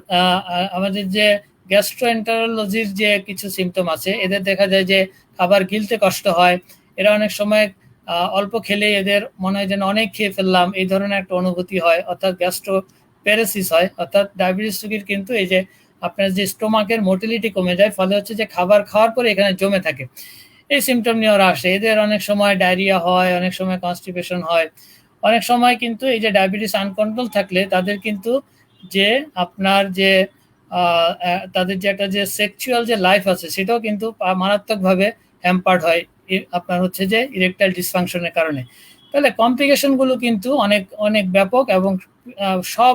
Speaker 3: আমাদের যে গ্যাস্ট্রোএন্টারোলজির যে কিছু সিমটম আছে, এদের দেখা যায় যে খাবার গিলতে কষ্ট হয়, এরা অনেক সময় অল্প খেলেই এদের মনে হয় যেন অনেক খেয়ে ফেললাম, এই ধরনের একটা অনুভূতি হয়, অর্থাৎ গ্যাস্ট্রো প্যারাসিস হয়। অর্থাৎ ডায়াবেটিস রোগীর কিন্তু এই যে আপনার যে স্টোমাকের মোটিলিটি কমে যায়, ফলে হচ্ছে যে খাবার খাওয়ার পরে এখানে জমে থাকে, এই সিমটম নিয়ে ওরা আসে। এদের অনেক সময় ডায়রিয়া হয়, অনেক সময় কনস্টিপেশন হয়, অনেক সময় কিন্তু এই যে ডায়াবেটিস আনকন্ট্রোল থাকলে তাদের কিন্তু যে আপনার যে তাদের যে একটা যে সেক্সুয়াল যে লাইফ আছে সেটাও কিন্তু মারাত্মকভাবে হ্যাম্পার্ড হয় আপনার হচ্ছে যে ইরেকটাইল ডিসফাংশনের কারণে। তাহলে কমপ্লিকেশন গুলো কিন্তু অনেক অনেক ব্যাপক, এবং সব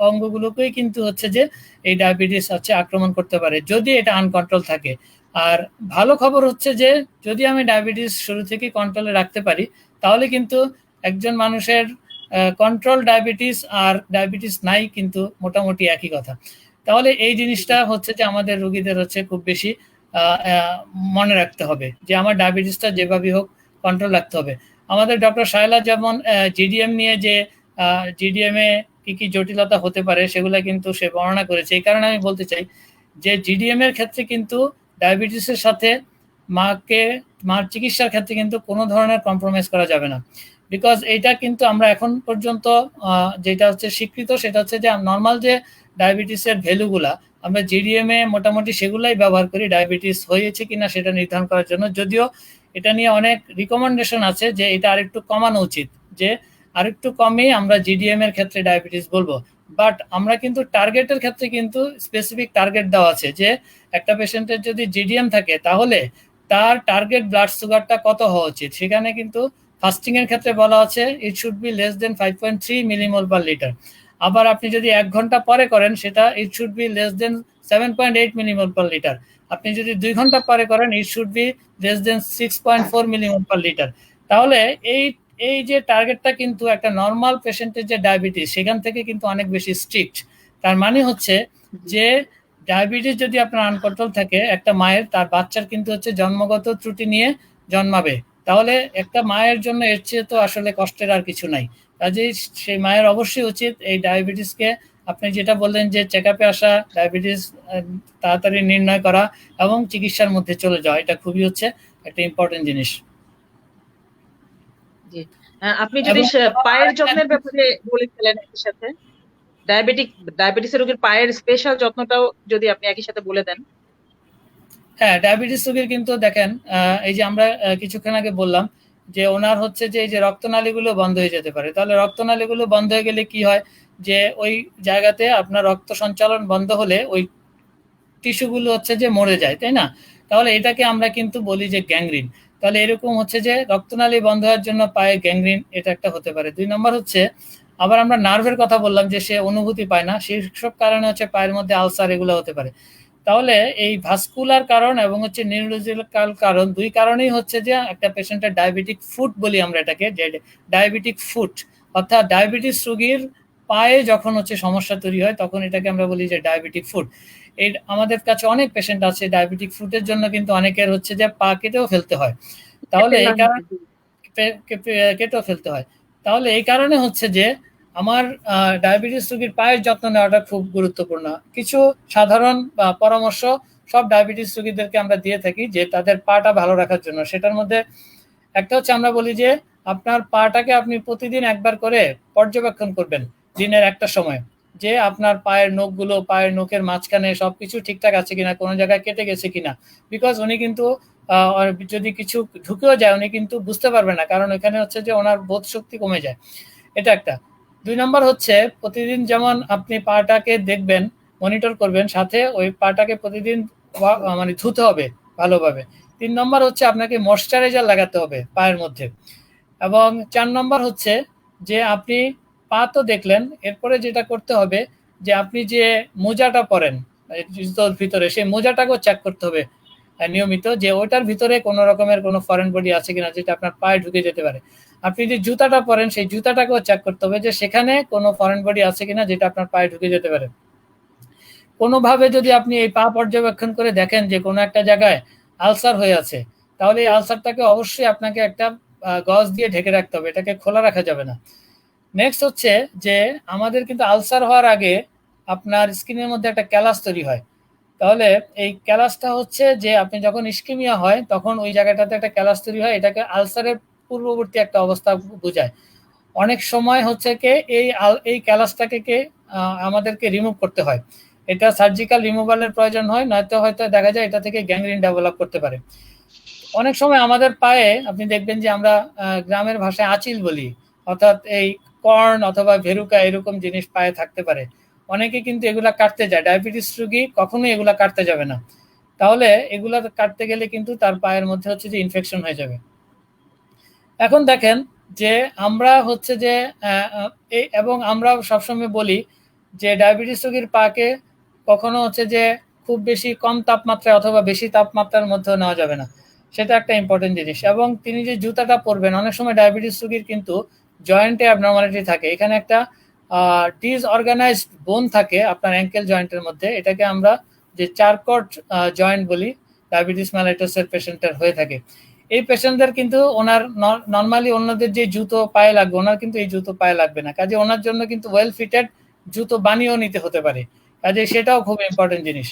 Speaker 3: অঙ্গগুলোকেই কিন্তু হচ্ছে যে এই ডায়াবেটিস হচ্ছে আক্রমণ করতে পারে যদি এটা আনকন্ট্রোল থাকে। আর ভালো খবর হচ্ছে যে যদি আমি ডায়াবেটিস শুরু থেকে কন্ট্রোলে রাখতে পারি, তাহলে কিন্তু একজন মানুষের কন্ট্রোল ডায়াবেটিস আর ডায়াবেটিস নাই কিন্তু মোটামুটি একই কথা। তাহলে এই জিনিসটা হচ্ছে যে আমাদের রোগীদের হচ্ছে খুব বেশি মনে রাখতে হবে যে আমার ডায়াবেটিসটা যেভাবে হোক কন্ট্রোল রাখতে হবে। আমাদের ডক্টর শায়লা যেমন জিডিএম নিয়ে যে জিডিএম এ কি কি জটিলতা হতে পারে সেগুলো কিন্তু সে বর্ণনা করেছে। এই কারণে আমি বলতে চাই যে জিডিএম এর ক্ষেত্রে কিন্তু ডায়াবেটিসের সাথে মার চিকিৎসার ক্ষেত্রে কিন্তু কোনো ধরনের কম্প্রোমাইজ করা যাবে না। বিকজ এইটা কিন্তু আমরা এখন পর্যন্ত যেটা হচ্ছে স্বীকৃত সেটা হচ্ছে যে নর্মাল যে ডায়াবেটিসের ভ্যালুগুলা আমরা জিডিএম এ মোটামুটি সেগুলাই ব্যবহার করি ডায়াবেটিস হয়েছে কিনা সেটা নির্ধারণ করার জন্য। যদিও এটা নিয়ে অনেক রিকমেন্ডেশন আছে যে এটা আরেকটু কমানো উচিত, যে আরেকটু কমে আমরা জিডিএম এর ক্ষেত্রে ডায়াবেটিস বলবো। বাট আমরা কিন্তু টার্গেটের ক্ষেত্রে কিন্তু স্পেসিফিক টার্গেট দেওয়া আছে যে একটা পেশেন্টের যদি জিডিএম থাকে তাহলে তার টার্গেট ব্লাড সুগারটা কত হওয়া উচিত। সেখানে কিন্তু ফাস্টিং এর ক্ষেত্রে বলা আছে it should be less than 5.3 millimole per litre. আবার আপনি যদি 1 ঘন্টা পরে করেন সেটা it should be less than 7.8 millimole per litre. আপনি যদি 2 ঘন্টা পরে করেন it should be less than 6.4 millimole per litre. তাহলে এই এই যে টার্গেটটা কিন্তু একটা নর্মাল পেশেন্টের যে ডায়াবেটিস সেখান থেকে কিন্তু অনেক বেশি স্ট্রিক্ট। তার মানে হচ্ছে যে ডায়াবেটিস যদি আপনার আনকন্ট্রোল থাকে, একটা মায়ের তার বাচ্চার কিন্তু হচ্ছে জন্মগত ত্রুটি নিয়ে জন্মাবে। তাহলে একটা মায়ের জন্য এর চেয়ে তো আসলে কষ্টের আর কিছু নাই। কাজেই সেই মায়ের অবশ্যই উচিত এই ডায়াবেটিসকে, আপনি যেটা বললেন যে চেক আপে আসা, ডায়াবেটিস তাড়াতাড়ি নির্ণয় করা এবং চিকিৎসার মধ্যে চলে যাওয়া, এটা খুবই হচ্ছে একটা ইম্পর্টেন্ট জিনিস।
Speaker 1: জি, আপনি যদি পায়ের যত্নের ব্যাপারে বলে ফেলেন একই সাথে, ডায়াবেটিস রোগীর পায়ের স্পেশাল যত্নটাও যদি আপনি একই সাথে বলে দেন।
Speaker 3: হ্যাঁ, ডায়াবেটিস রোগীর কিন্তু দেখেন এই যে আমরা কিছুক্ষণ আগে বললাম যে ওনার হচ্ছে যে এই যে রক্তনালীগুলো বন্ধ হয়ে যেতে পারে। তাহলে রক্তনালীগুলো বন্ধ হয়ে গেলে কি হয় যে ওই জায়গাতে আপনার রক্ত সঞ্চালন বন্ধ হলে ওই টিস্যুগুলো হচ্ছে যে মরে যায়, তাই না? তাহলে এটাকে আমরা কিন্তু বলি যে গ্যাংগ্রিন। তাহলে এরকম হচ্ছে যে রক্তনালী বন্ধ হওয়ার জন্য পায়ে গ্যাংগ্রিন, এটা একটা হতে পারে। 2 নম্বর হচ্ছে আবার আমরা নার্ভের কথা বললাম যে সে অনুভূতি পায় না, সেই সব কারণে হচ্ছে পায়ের মধ্যে আলসার এগুলো হতে পারে। তাহলে এই ভাস্কুলার কারণ এবং হচ্ছে নিউরোলজিক্যাল কারণ, দুই কারণেই হচ্ছে যে একটা পেশেন্টের ডায়াবেটিক ফুট বলি আমরা এটাকে, যে ডায়াবেটিক ফুট, অর্থাৎ ডায়াবেটিস রোগীর পায়ে যখন হচ্ছে সমস্যা তৈরি হয় তখন এটাকে আমরা বলি যে ডায়াবেটিক ফুট। এই আমাদের কাছে অনেক পেশেন্ট আছে ডায়াবেটিক ফুটের জন্য কিন্তু অনেকের হচ্ছে যে পা কেটেও ফেলতে হয়। তাহলে এই কারণে কেটেও ফেলতে হয়। তাহলে এই কারণে হচ্ছে যে আমার ডায়াবেটিস রোগীর পায়ের যত্ন নেওয়াটা খুব গুরুত্বপূর্ণ। কিছু সাধারণ পরামর্শ সব ডায়াবেটিস রোগীদেরকে আমরা দিয়ে থাকি যে তাদের পাটা ভালো রাখার জন্য। সেটার মধ্যে একটা হচ্ছে আমরা বলি যে আপনার পাটাকে আপনি প্রতিদিন একবার করে পর্যবেক্ষণ করবেন দিনের একটা সময়, যে আপনার পায়ের নখগুলো, পায়ের নখের মাঝখানে সবকিছু ঠিকঠাক আছে কিনা, কোনো জায়গায় কেটে গেছে কিনা। বিকজ উনি কিন্তু যদি কিছু ঢুকেও যায় উনি কিন্তু বুঝতে পারবে না, কারণ এখানে হচ্ছে যে ওনার বোধ শক্তি কমে যায়। এটা একটা। 2 নম্বর হচ্ছে প্রতিদিন যেমন আপনি পাটাকে দেখবেন, মনিটর করবেন, সাথে ওই পাটাকে প্রতিদিন মানে ধুতে হবে ভালোভাবে। 3 নম্বর হচ্ছে আপনাকে ময়শ্চারাইজার লাগাতে হবে পায়ের মধ্যে। এবং 4 নম্বর হচ্ছে যে আপনি পা তো দেখলেন, এরপরে যেটা করতে হবে যে আপনি যে মোজাটা পরেন জুতোর ভিতরে, সেই মোজাটাকেও চেক করতে হবে। নিয়মিত, যে ওটার ভিতরে কোনো রকমের কোনো ফরেন বডি আছে কিনা যেটা আপনার পায়ে ঢুকে যেতে পারে। আপনি যে জুতাটা পরেন সেই জুতাটাকেও চেক করতে হবে যে সেখানে কোনো ফরেন বডি আছে কিনা যেটা আপনার পায়ে ঢুকে যেতে পারে। কোনোভাবে যদি আপনি এই পা পর্যবেক্ষণ করে দেখেন যে কোনো একটা জায়গায় আলসার হয়ে আছে, তাহলে এই আলসারটাকে অবশ্যই আপনাকে একটা গজ দিয়ে ঢেকে রাখতে হবে, এটাকে খোলা রাখা যাবে না। নেক্সট হচ্ছে যে আমাদের কিন্তু আলসার হওয়ার আগে আপনার স্কিনের মধ্যে একটা ক্যালাস তৈরি হয়। তাহলে এই ক্যালাসটা হচ্ছে যে আপনি যখন ইস্কিমিয়া হয় তখন ওই জায়গাটাতে একটা ক্যালাস তৈরি হয়, এটাকে আলসারের পূর্ববর্তী একটা অবস্থা বোঝায়। অনেক সময় হচ্ছে কি এই ক্যালাসটাকে আমাদেরকে রিমুভ করতে হয়, এটা সার্জিক্যাল রিমুভালের প্রয়োজন হয়, নয়তো হয়তো দেখা যায় এটা থেকে গ্যাংগ্রিন ডেভেলপ করতে পারে। অনেক সময় আমাদের পায়ে আপনি দেখবেন যে আমরা গ্রামের ভাষায় আঁচিল বলি, অর্থাৎ এই কর্ন অথবা ভেরুকা এরকম জিনিস পায়ে থাকতে পারে। অনেকে কিন্তু এগুলা কাটতে যায়, ডায়াবেটিস রোগী কখনোই এগুলা কাটতে যাবে না, তাহলে এগুলা কাটতে গেলে কিন্তু তার পায়ের মধ্যে হচ্ছে যে ইনফেকশন হয়ে যাবে। এখন দেখেন যে আমরা হচ্ছে যে এবং আমরা সবসময় বলি যে ডায়াবেটিস রোগীর পাকে কখনো হচ্ছে যে খুব বেশি কম তাপমাত্রায় অথবা বেশি তাপমাত্রার মধ্যে নেওয়া যাবে না, সেটা একটা ইম্পর্টেন্ট জিনিস। এবং তিনি যে জুতাটা পরবেন, অনেক সময় ডায়াবেটিস রোগীর কিন্তু জয়েন্টে অ্যাবনর্মালিটি থাকে, এখানে একটা ডিসঅর্গানাইজড বোন থাকে আপনার অ্যাঙ্কেল জয়েন্টের মধ্যে, এটাকে আমরা যে চারকট জয়েন্ট বলি, ডায়াবেটিস মেলাইটোসের পেশেন্টের হয়ে থাকে। এই পেশেন্টদের কিন্তু ওনার নর্মালি অন্যদের যে জুতো পায়ে লাগবে ওনার কিন্তু এই জুতো পায়ে লাগবে না, কাজে ওনার জন্য কিন্তু ওয়েল ফিটেড জুতো বানিয়েও নিতে হতে পারে, কাজে সেটাও খুব ইম্পর্টেন্ট জিনিস।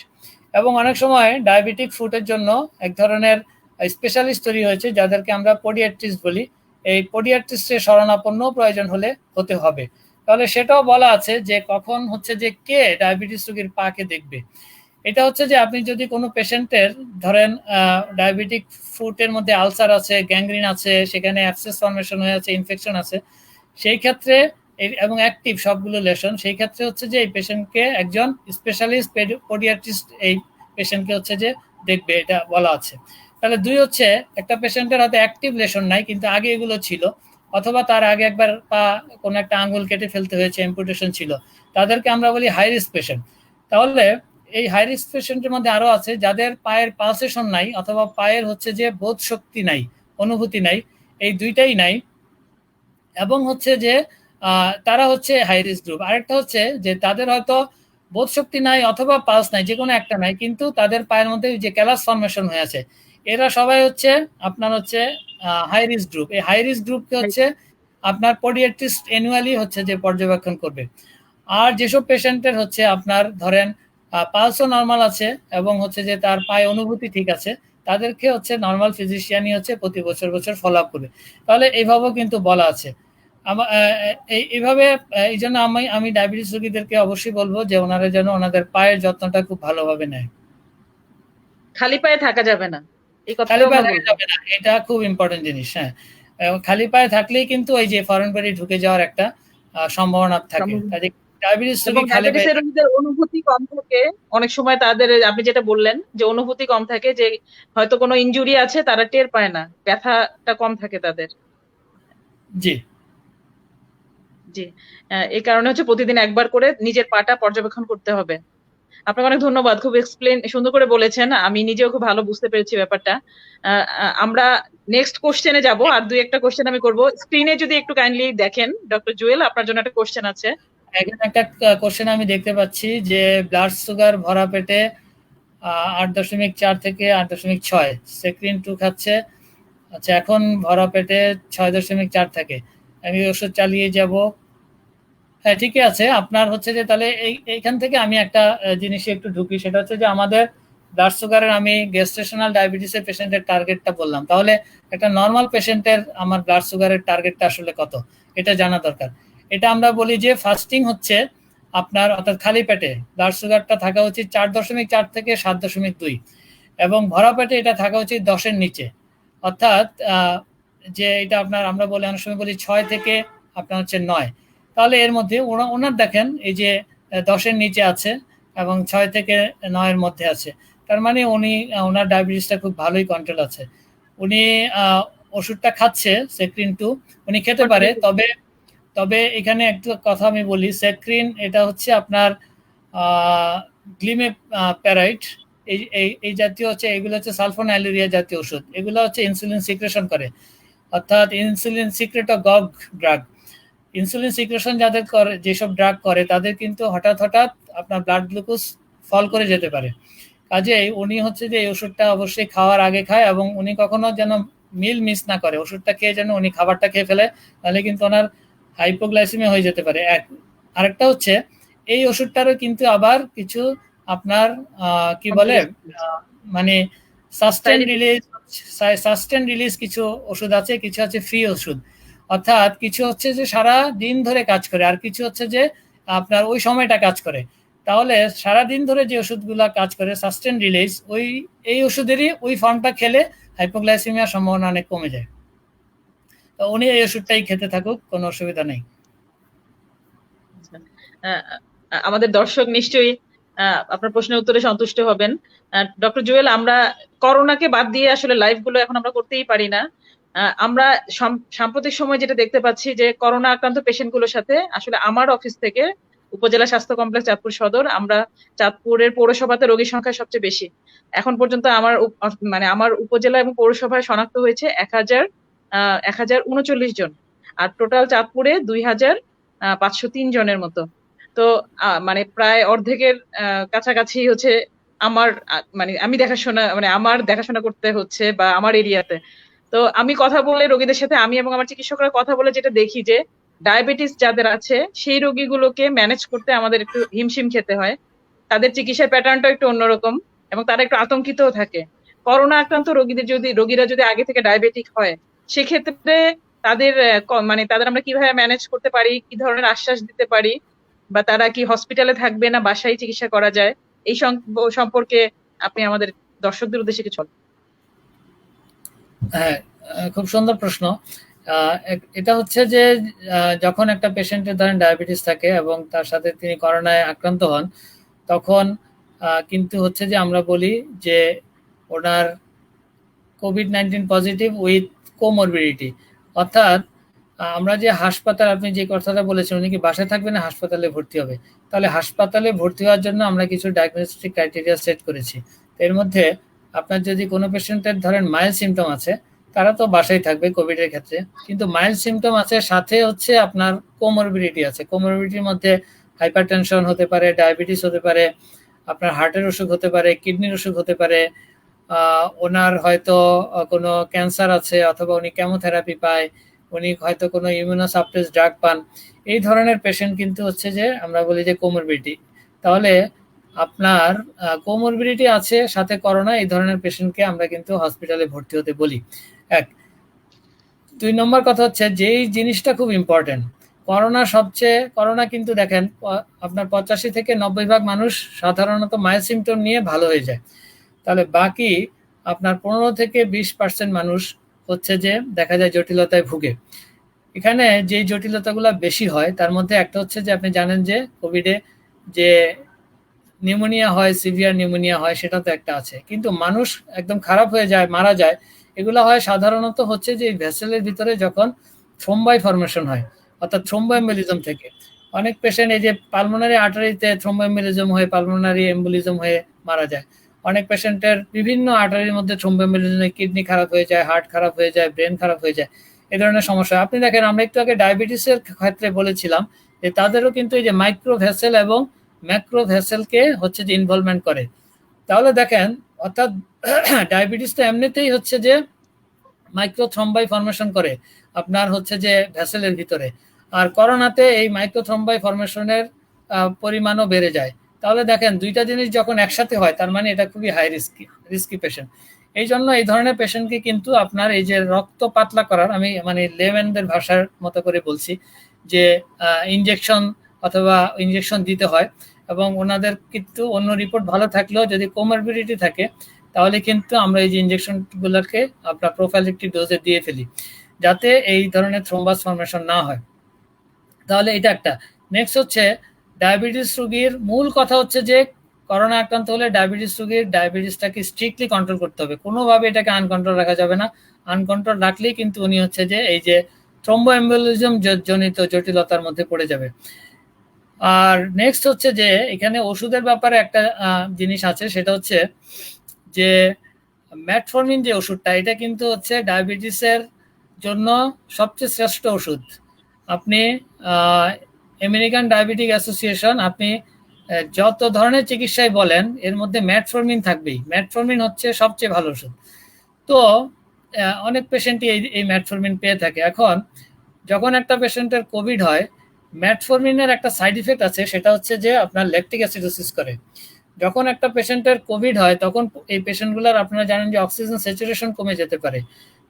Speaker 3: এবং অনেক সময় ডায়াবেটিক ফুটের জন্য এক ধরনের স্পেশালিস্ট তৈরি হয়েছে যাদেরকে আমরা পোডিয়াট্রিস্ট বলি, এই পোডিয়াট্রিস্টের শরণাপন্ন প্রয়োজন হলে হতে হবে। তাহলে সেটাও বলা আছে যে কখন হচ্ছে যে কে ডায়াবেটিস রোগীর পাকে দেখবে। এটা হচ্ছে যে আপনি যদি কোনো পেশেন্টের ধরেন ডায়াবেটিক ফুটের মধ্যে আলসার আছে, গ্যাংগ্রিন আছে, সেখানে অ্যাবসেস ফর্মেশন হয়ে আছে, ইনফেকশন আছে, সেই ক্ষেত্রে এবং অ্যাক্টিভ সবগুলো লেশন, সেই ক্ষেত্রে হচ্ছে যে এই পেশেন্টকে একজন স্পেশালিস্ট পোডিয়াট্রিস্ট এই পেশেন্টকে হচ্ছে যে দেখবে, এটা বলা আছে। তাহলে দুই হচ্ছে একটা পেশেন্টের হাতে অ্যাক্টিভ লেশন নাই কিন্তু আগে এগুলো ছিল, অথবা তার আগে একবার পা কোনো একটা আঙ্গুল কেটে ফেলতে হয়েছে, অ্যাম্পুটেশন ছিল, তাদেরকে আমরা বলি হাই রিস্ক পেশেন্ট। তাহলে এই হাই রিস্ক পেশেন্টের মধ্যে আরো আছে যাদের পায়ের পালসেশন নাই অথবা পায়ের হচ্ছে যে বোধ শক্তি নাই, অনুভূতি নাই, এই দুইটাই নাই, এবং হচ্ছে যে তারা হচ্ছে হাই রিস্ক গ্রুপ। আরেকটা হচ্ছে যে তাদের হয়তো বোধ শক্তি নাই অথবা পালস নাই, যে কোনো একটা নাই, কিন্তু তাদের পায়ের মধ্যে যে ক্যালাস ফর্মেশন হয়ে আছে, এরা সবাই হচ্ছে আপনার হচ্ছে হাই রিস্ক গ্রুপ। এই হাই রিস্ক গ্রুপকে হচ্ছে আপনার পোডিয়াট্রিস্ট অ্যানুয়ালি হচ্ছে যে পর্যবেক্ষণ করবে। আর যেসব পেশেন্টের হচ্ছে আপনার ধরেন পালসও নর্মাল আছে এবং হচ্ছে যে তার পায়ে অনুভূতি ঠিক আছে, তাদেরকে হচ্ছে নর্মাল ফিজিশিয়ানই হচ্ছে প্রতি বছর বছর ফলো আপ করবে। তাহলে এইভাবেও কিন্তু বলা আছে। এইভাবে এই জন্য আমি ডায়াবেটিস রোগীদেরকে অবশ্যই বলবো যে ওনারা যেন ওনাদের পায়ের যত্নটা খুব ভালোভাবে নেয়।
Speaker 1: খালি পায়ে থাকা যাবে না, এই
Speaker 3: খালি
Speaker 1: কথাটাও
Speaker 3: পায়ে
Speaker 1: আমরা
Speaker 3: থাকা
Speaker 1: বলবো।
Speaker 3: যাবে না, এটা খুব ইম্পর্টেন্ট জিনিস। হ্যাঁ, খালি পায়ে থাকলেই কিন্তু ওই যে ফরেন বডি ঢুকে যাওয়ার একটা সম্ভাবনা থাকে, কাজে ডায়াবেটিস
Speaker 1: এবং
Speaker 3: রোগী খালি পায়ে
Speaker 1: ডায়াবেটিসের রোগীদের অনুভূতি কম থাকে, অনেক সময় তাদের আপনি যেটা বললেন যে অনুভূতি কম থাকে, যে হয়তো কোনো ইনজুরি আছে তারা টের পায় না, ব্যথাটা কম থাকে তাদের।
Speaker 3: জি
Speaker 1: জি, এই কারণে হচ্ছে প্রতিদিন একবার করে নিজের পাটা পর্যবেক্ষণ করতে হবে। আপনাকে অনেক ধন্যবাদ, খুব সুন্দর করে বলেছেন, আমি নিজেও খুব ভালো বুঝতে পেরেছি ব্যাপারটা। আমরা নেক্সট কোশ্চেনে যাব, আর দুই একটা কোশ্চেন আমি করব। স্ক্রিনে যদি একটু কাইন্ডলি দেখেন ডক্টর জুয়েল, আপনার জন্য একটা কোশ্চেন আছে।
Speaker 3: এখানে একটা কোশ্চেন আমি দেখতে পাচ্ছি যে ব্লাড সুগার ভরা পেটে 8.4 থেকে 8.6, সেক্রিন 2 খাচ্ছে, আচ্ছা এখন ভরা পেটে 6.4 থাকে, আমি ওষুধ চালিয়ে যাব। হ্যাঁ ঠিকই আছে আপনার হচ্ছে যে, তাহলে এইখান থেকে আমি একটা জিনিসে একটু ঢুকি, সেটা হচ্ছে যে আমাদের ব্লাড সুগারের আমি গেস্টেশনাল ডায়াবেটিসের পেশেন্টের টার্গেটটা বললাম, তাহলে একটা নর্মাল পেশেন্টের আমার ব্লাড সুগারের টার্গেটটা আসলে কত এটা জানা দরকার। এটা আমরা বলি যে ফাস্টিং হচ্ছে আপনার, অর্থাৎ খালি পেটে ব্লাড সুগারটা থাকা উচিত 4.4 থেকে 7.2, এবং ভরা পেটে এটা থাকা উচিত 10-এর নিচে, অর্থাৎ যে এটা আপনার আমরা বলি অনেক সময় বলি 6 থেকে আপনার হচ্ছে 9, তাহলে এর মধ্যে ওনার দেখেন এই যে 10-এর নিচে আছে এবং 6 থেকে 9-এর মধ্যে আছে, তার মানে উনি ওনার ডায়াবেটিসটা খুব ভালোই কন্ট্রোল আছে। উনি ওষুধটা খাচ্ছে সেক্রিন 2, উনি খেতে পারে, তবে তবে এখানে একটা কথা আমি বলি, সেক্রিন এটা হচ্ছে আপনার গ্লিমেপ্যারাইড, এই এই এই জাতীয় হচ্ছে, এগুলো হচ্ছে সালফোনাইলুরিয়া জাতীয় ওষুধ। এগুলো হচ্ছে ইনসুলিন সিক্রেশন করে, অর্থাৎ ইনসুলিন সিক্রেটগগ ড্রাগ। ইনসুলিন সিক্রেশন যাদের করে, যেসব ড্রাগ করে, তাদের কিন্তু হঠাৎ হঠাৎ আপনার ব্লাড গ্লুকোজ ফল করে যেতে পারে। কাজেই উনি হচ্ছে যে এই ওষুধটা অবশ্যই খাওয়ার আগে খায়, এবং উনি কখনো যেন মিল মিস না করে, ওষুধটা খেয়ে যেন উনি খাবারটা খেয়ে ফেলে, তাহলে কিন্তু ওনার হাইপোগ্লাইসেমিয়া হয়ে যেতে পারে। আরেকটা হচ্ছে এই ওষুধটারও কিন্তু আবার কিছু আপনার কি বলে মানে সাস্টেন রিলিজ কিছু ওষুধ আছে, কিছু আছে ফ্রি ওষুধ। অর্থাৎ কিছু হচ্ছে যে সারা দিন ধরে কাজ করে, আর কিছু হচ্ছে যে আপনার ওই সময়টা কাজ করে। তাহলে সারা দিন ধরে যে ওষুধগুলা কাজ করে সাস্টেন রিলিজ, এই ওষুধেরই ওই ফর্মটা খেলে হাইপোগ্লাইসেমিয়ার সম্ভাবনা অনেক কমে যায়। তো উনি এই ওষুধটাই খেতে থাকুক, কোনো অসুবিধা নেই।
Speaker 1: আমাদের দর্শক নিশ্চয়ই আপনার প্রশ্নের উত্তরে সন্তুষ্ট হবেন। ডক্টর জুয়েল, আমরা করোনাকে বাদ দিয়ে আসলে লাইভ গুলো এখন আমরা করতেই পারি না। আমরা সাম্প্রতিক সময় যেটা দেখতে পাচ্ছি যে করোনা আক্রান্ত পেশেন্ট গুলোর সাথে আসলে আমার অফিস থেকে উপজেলা স্বাস্থ্য কমপ্লেক্স চাঁদপুর সদর, আমরা চাঁদপুরের পৌরসভাতে রোগীর সংখ্যা সবচেয়ে বেশি। এখন পর্যন্ত আমার উপজেলা এবং পৌরসভায় শনাক্ত হয়েছে 1039 জন, আর টোটাল চাঁদপুরে 2503 জনের মতো। তো মানে প্রায় অর্ধেকের কাছাকাছি হচ্ছে আমার আমার দেখাশোনা করতে হচ্ছে বা আমার এরিয়াতে। তো আমি কথা বলে রোগীদের সাথে, আমি এবং আমার চিকিৎসকরা কথা বলে যেটা দেখি যে ডায়াবেটিস যাদের আছে সেই রোগীগুলোকে ম্যানেজ করতে আমাদের একটু হিমশিম খেতে হয়। তাদের চিকিৎসার প্যাটার্নটা একটু অন্যরকম এবং তারা একটু আতঙ্কিতও থাকে। করোনা আক্রান্ত রোগীরা যদি আগে থেকে ডায়াবেটিক হয়, সেক্ষেত্রে তাদের তাদের আমরা কিভাবে ম্যানেজ করতে পারি, কি ধরনের আশ্বাস দিতে পারি, বা তারা কি হসপিটালে থাকবে না বাসায় চিকিৎসা করা যায়, এই সম্পর্কে আপনি আমাদের দর্শকদের উদ্দেশ্যে কিছু বলুন।
Speaker 3: হ্যাঁ, খুব সুন্দর প্রশ্ন। এটা হচ্ছে যে যখন একটা পেশেন্টের ধরেন ডায়াবেটিস থাকে এবং তার সাথে তিনি করোনায় আক্রান্ত হন, তখন কিন্তু হচ্ছে যে আমরা বলি যে ওনার কোভিড-19 পজিটিভ উইথ কোমরবিডিটি। অর্থাৎ আমরা যে হাসপাতাল, আপনি যে কথাটা বলেছেন, উনি কি বাসায় থাকবে না হাসপাতালে ভর্তি হবে, তাহলে হাসপাতালে ভর্তি হওয়ার জন্য আমরা কিছু ডায়াগনস্টিক ক্রাইটেরিয়া সেট করেছি। এর মধ্যে আপনার যদি কোনো পেশেন্টের ধরেন মাইল্ড সিমটম আছে, তারা তো বাসায় থাকবে কোভিডের ক্ষেত্রে, কিন্তু মাইল্ড সিমটম আছে, সাথে হচ্ছে আপনার কোমরবিডিটি আছে। কোমরবিডিটির মধ্যে হাইপারটেনশন হতে পারে, ডায়াবেটিস হতে পারে, আপনার হার্টের অসুখ হতে পারে, কিডনির অসুখ হতে পারে, ওনার হয়তো কোনো ক্যান্সার আছে, অথবা উনি কেমোথেরাপি পায়, উনি হয়তো কোনো ইমিউনোসাপ্রেস ড্রাগ পান। এই ধরনের পেশেন্ট কিন্তু হচ্ছে যে আমরা বলি যে কোমরবিডিটি। তাহলে আপনার কোমরবিডিটি আছে সাথে করোনা, এই ধরনের পেশেন্টকে আমরা কিন্তু হসপিটালে ভর্তি হতে বলি। এক। 2 নম্বর কথা হচ্ছে যেই জিনিসটা খুব ইম্পর্টেন্ট, করোনা কিন্তু দেখেন আপনার 85 থেকে 90% মানুষ সাধারণত মাইল্ড সিমটম নিয়ে ভালো হয়ে যায়। তাহলে বাকি আপনার 15 থেকে 20% মানুষ হচ্ছে যে দেখা যায় জটিলতায় ভুগে। এখানে যে জটিলতাগুলো বেশি হয় তার মধ্যে একটা হচ্ছে যে আপনি জানেন যে কোভিডে যে নিউমোনিয়া হয়, সিভিয়ার নিউমোনিয়া হয়, সেটা তো একটা আছে, কিন্তু মানুষ একদম খারাপ হয়ে যায়, মারা যায়। এগুলো হয় সাধারণত হচ্ছে যে ভেসেলের ভিতরে যখন থ্রোম্বাই ফরমেশন হয়, অর্থাৎ থ্রোম্বোএম্বলিজম থেকে। অনেক পেশেন্ট এই যে পালমোনারি আর্টারিতে থ্রোম্বোএম্বলিজম হয়ে, পালমোনারি এম্বলিজম হয়ে মারা যায়। অনেক পেশেন্টের বিভিন্ন আর্টারির মধ্যে থ্রোম্বোএম্বলিজমে কিডনি খারাপ হয়ে যায়, হার্ট খারাপ হয়ে যায়, ব্রেন খারাপ হয়ে যায়, এই ধরনের সমস্যা। আপনি দেখেন, আমরা একটু আগে ডায়াবেটিসের ক্ষেত্রে বলেছিলাম যে তাদেরও কিন্তু এই যে মাইক্রো ভেসেল এবং ম্যাক্রো ভেসেলকে হচ্ছে যে ইনভলভমেন্ট করে। তাহলে দেখেন, অর্থাৎ ডায়াবেটিস তো এমনিতেই হচ্ছে যে মাইক্রোথ্রম্বাই ফরমেশন করে আপনার হচ্ছে যে ভেসেলের ভিতরে, আর করোনাতে এই মাইক্রোথ্রম্বাই ফরমেশনের পরিমাণও বেড়ে যায়। তাহলে দেখেন, দুইটা জিনিস যখন একসাথে হয়, তার মানে এটা খুবই হাই রিস্কি পেশেন্ট। এই জন্য এই ধরনের পেশেন্টকে কিন্তু আপনার এই যে রক্ত পাতলা করার, আমি মানে লেম্যানদের ভাষার মতো করে বলছি যে ইঞ্জেকশন দিতে হয়। এবং ওনাদের কিন্তু অন্য রিপোর্ট ভালো থাকলেও যদি কোমরবিডিটি থাকে, তাহলে কিন্তু আমরা এই যে ইঞ্জেকশনগুলোকে আপনার প্রোফাইলেক্টিক ডোজে দিয়ে ফেলি, যাতে এই ধরনের থ্রোম্বাস ফরমেশন না হয়। তাহলে এটা একটা। নেক্সট হচ্ছে ডায়াবেটিস রোগীর মূল কথা হচ্ছে যে করোনা আক্রান্ত হলে ডায়াবেটিস রোগীর ডায়াবেটিসটাকে স্ট্রিক্টলি কন্ট্রোল করতে হবে, কোনোভাবে এটাকে আনকন্ট্রোল রাখা যাবে না। আনকন্ট্রোল রাখলেই কিন্তু উনি হচ্ছে যে এই যে থ্রোম্বোএম্বলিজম জনিত জটিলতার মধ্যে পড়ে যাবে। আর নেক্সট হচ্ছে যে এখানে ওষুধের ব্যাপারে একটা জিনিস আছে, সেটা হচ্ছে যে ম্যাটফর্মিন যে ওষুধটা, এটা কিন্তু হচ্ছে ডায়াবেটিসের জন্য সবচেয়ে শ্রেষ্ঠ ওষুধ। আপনি আমেরিকান ডায়াবেটিক অ্যাসোসিয়েশন, আপনি যত ধরনের চিকিৎসায় বলেন এর মধ্যে ম্যাটফর্মিন থাকবেই। ম্যাটফর্মিন হচ্ছে সবচেয়ে ভালো ওষুধ। তো অনেক পেশেন্টই এই ম্যাটফর্মিন পেয়ে থাকে। এখন যখন একটা পেশেন্টের কোভিড হয়, ম্যাটফর্মিনের একটা সাইড ইফেক্ট আছে, সেটা হচ্ছে যে আপনার ল্যাকটিক অ্যাসিডোসিস করে। যখন একটা পেশেন্টের কোভিড হয় তখন এই পেশেন্টগুলোর আপনারা জানেন যে অক্সিজেন স্যাচুরেশন কমে যেতে পারে।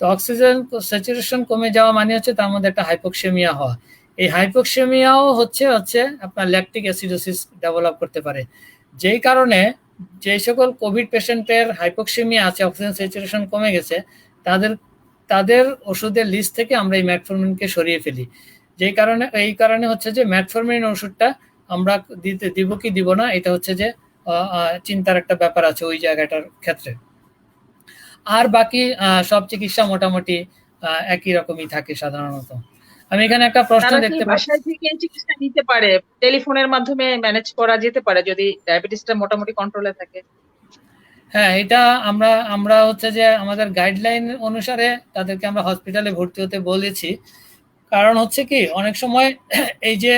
Speaker 3: তো অক্সিজেন স্যাচুরেশন কমে যাওয়া মানে হচ্ছে তার মধ্যে একটা হাইপোক্সেমিয়া হওয়া। এই হাইপোক্সেমিয়াও হচ্ছে আপনার ল্যাকটিক অ্যাসিডোসিস ডেভেলপ করতে পারে। যেই কারণে যে সকল কোভিড পেশেন্টের হাইপোক্সেমিয়া আছে, অক্সিজেন স্যাচুরেশন কমে গেছে, তাদের তাদের ওষুধের লিস্ট থেকে আমরা এই ম্যাটফর্মিনকে সরিয়ে ফেলি। এই কারণে হচ্ছে যে ম্যাটফর্মিন ওষুধটা আমরা দিব কি দিব না, এটা হচ্ছে যে চিন্তার একটা ব্যাপার আছে ওই জায়গাটার ক্ষেত্রে। আর বাকি সব চিকিৎসা মোটামুটি একই রকমই থাকে সাধারণত। আমি এখানে একটা প্রশ্ন
Speaker 1: তারা কি
Speaker 3: দেখতে পাচ্ছি।
Speaker 1: বাসায় থেকে চিকিৎসা নিতে পারে? টেলিফোনের মাধ্যমে ম্যানেজ করা যেতে পারে যদি ডায়াবেটিসটা মোটামুটি কন্ট্রোলে থাকে?
Speaker 3: হ্যাঁ, এটা আমরা হচ্ছে যে আমাদের গাইডলাইন অনুসারে তাদেরকে আমরা হসপিটালে ভর্তি হতে বলেছি। কারণ হচ্ছে কি, অনেক সময় এই যে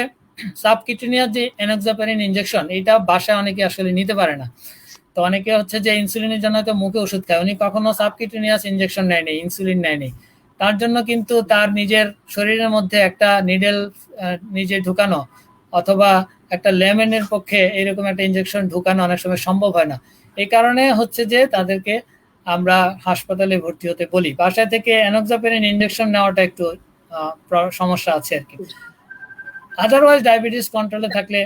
Speaker 3: সাবকিউটেনিয়াস যে এনক্সাপারিন ইনজেকশন, এটা বাসায় অনেকে আসলে নিতে পারে না। তো অনেকে হচ্ছে যে ইনসুলিনের জন্য তো মুখে ওষুধ খায়, উনি কখনো সাবকিউটেনিয়াস ইনজেকশন নেয়নি, ইনসুলিন নেয়নি। তার জন্য কিন্তু তার নিজের শরীরের মধ্যে একটা নিডেল নিজে ঢুকানো অথবা একটা লেমনের পক্ষে এরকম একটা ইনজেকশন ঢুকানো অনেক সময় সম্ভব হয় না। এই কারণে হচ্ছে যে তাদেরকে আমরা হাসপাতালে ভর্তি হতে বলি। বাসায় থেকে এনক্সাপারিন ইনজেকশন নেওয়াটা একটু সমস্যা আছে আর কি। আদারওয়াইজ ডায়াবেটিস কন্ট্রোলে থাকলে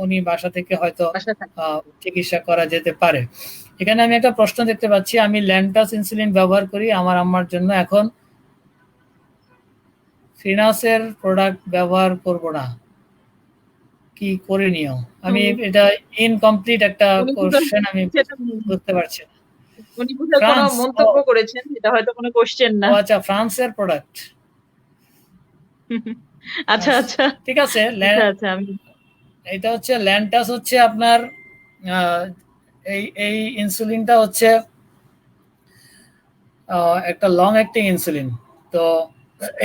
Speaker 3: উনি বাসা থেকে হয়তো চিকিৎসা করা যেতে পারে। এখানে আমি একটা প্রশ্ন দেখতে পাচ্ছি, আমি ল্যান্টাস ইনসুলিন ব্যবহার করি আমার আম্মার জন্য, এখন ফিনাসের প্রোডাক্ট ব্যবহার করব না, কি করে নিও? আমি এটা ইনকমপ্লিট একটা কোশ্চেন, আমি বুঝতে পারছি না।
Speaker 1: উনি বুঝে কোনো মন্তব্য করেছেন, এটা হয়তো কোনো কোশ্চেন না।
Speaker 3: আচ্ছা, ফ্রান্সের প্রোডাক্ট।
Speaker 1: আচ্ছা আচ্ছা,
Speaker 3: ঠিক আছে। এটা হচ্ছে ল্যান্টাস, হচ্ছে আপনার এই ইনসুলিনটা হচ্ছে একটা লং অ্যাক্টিং ইনসুলিন। তো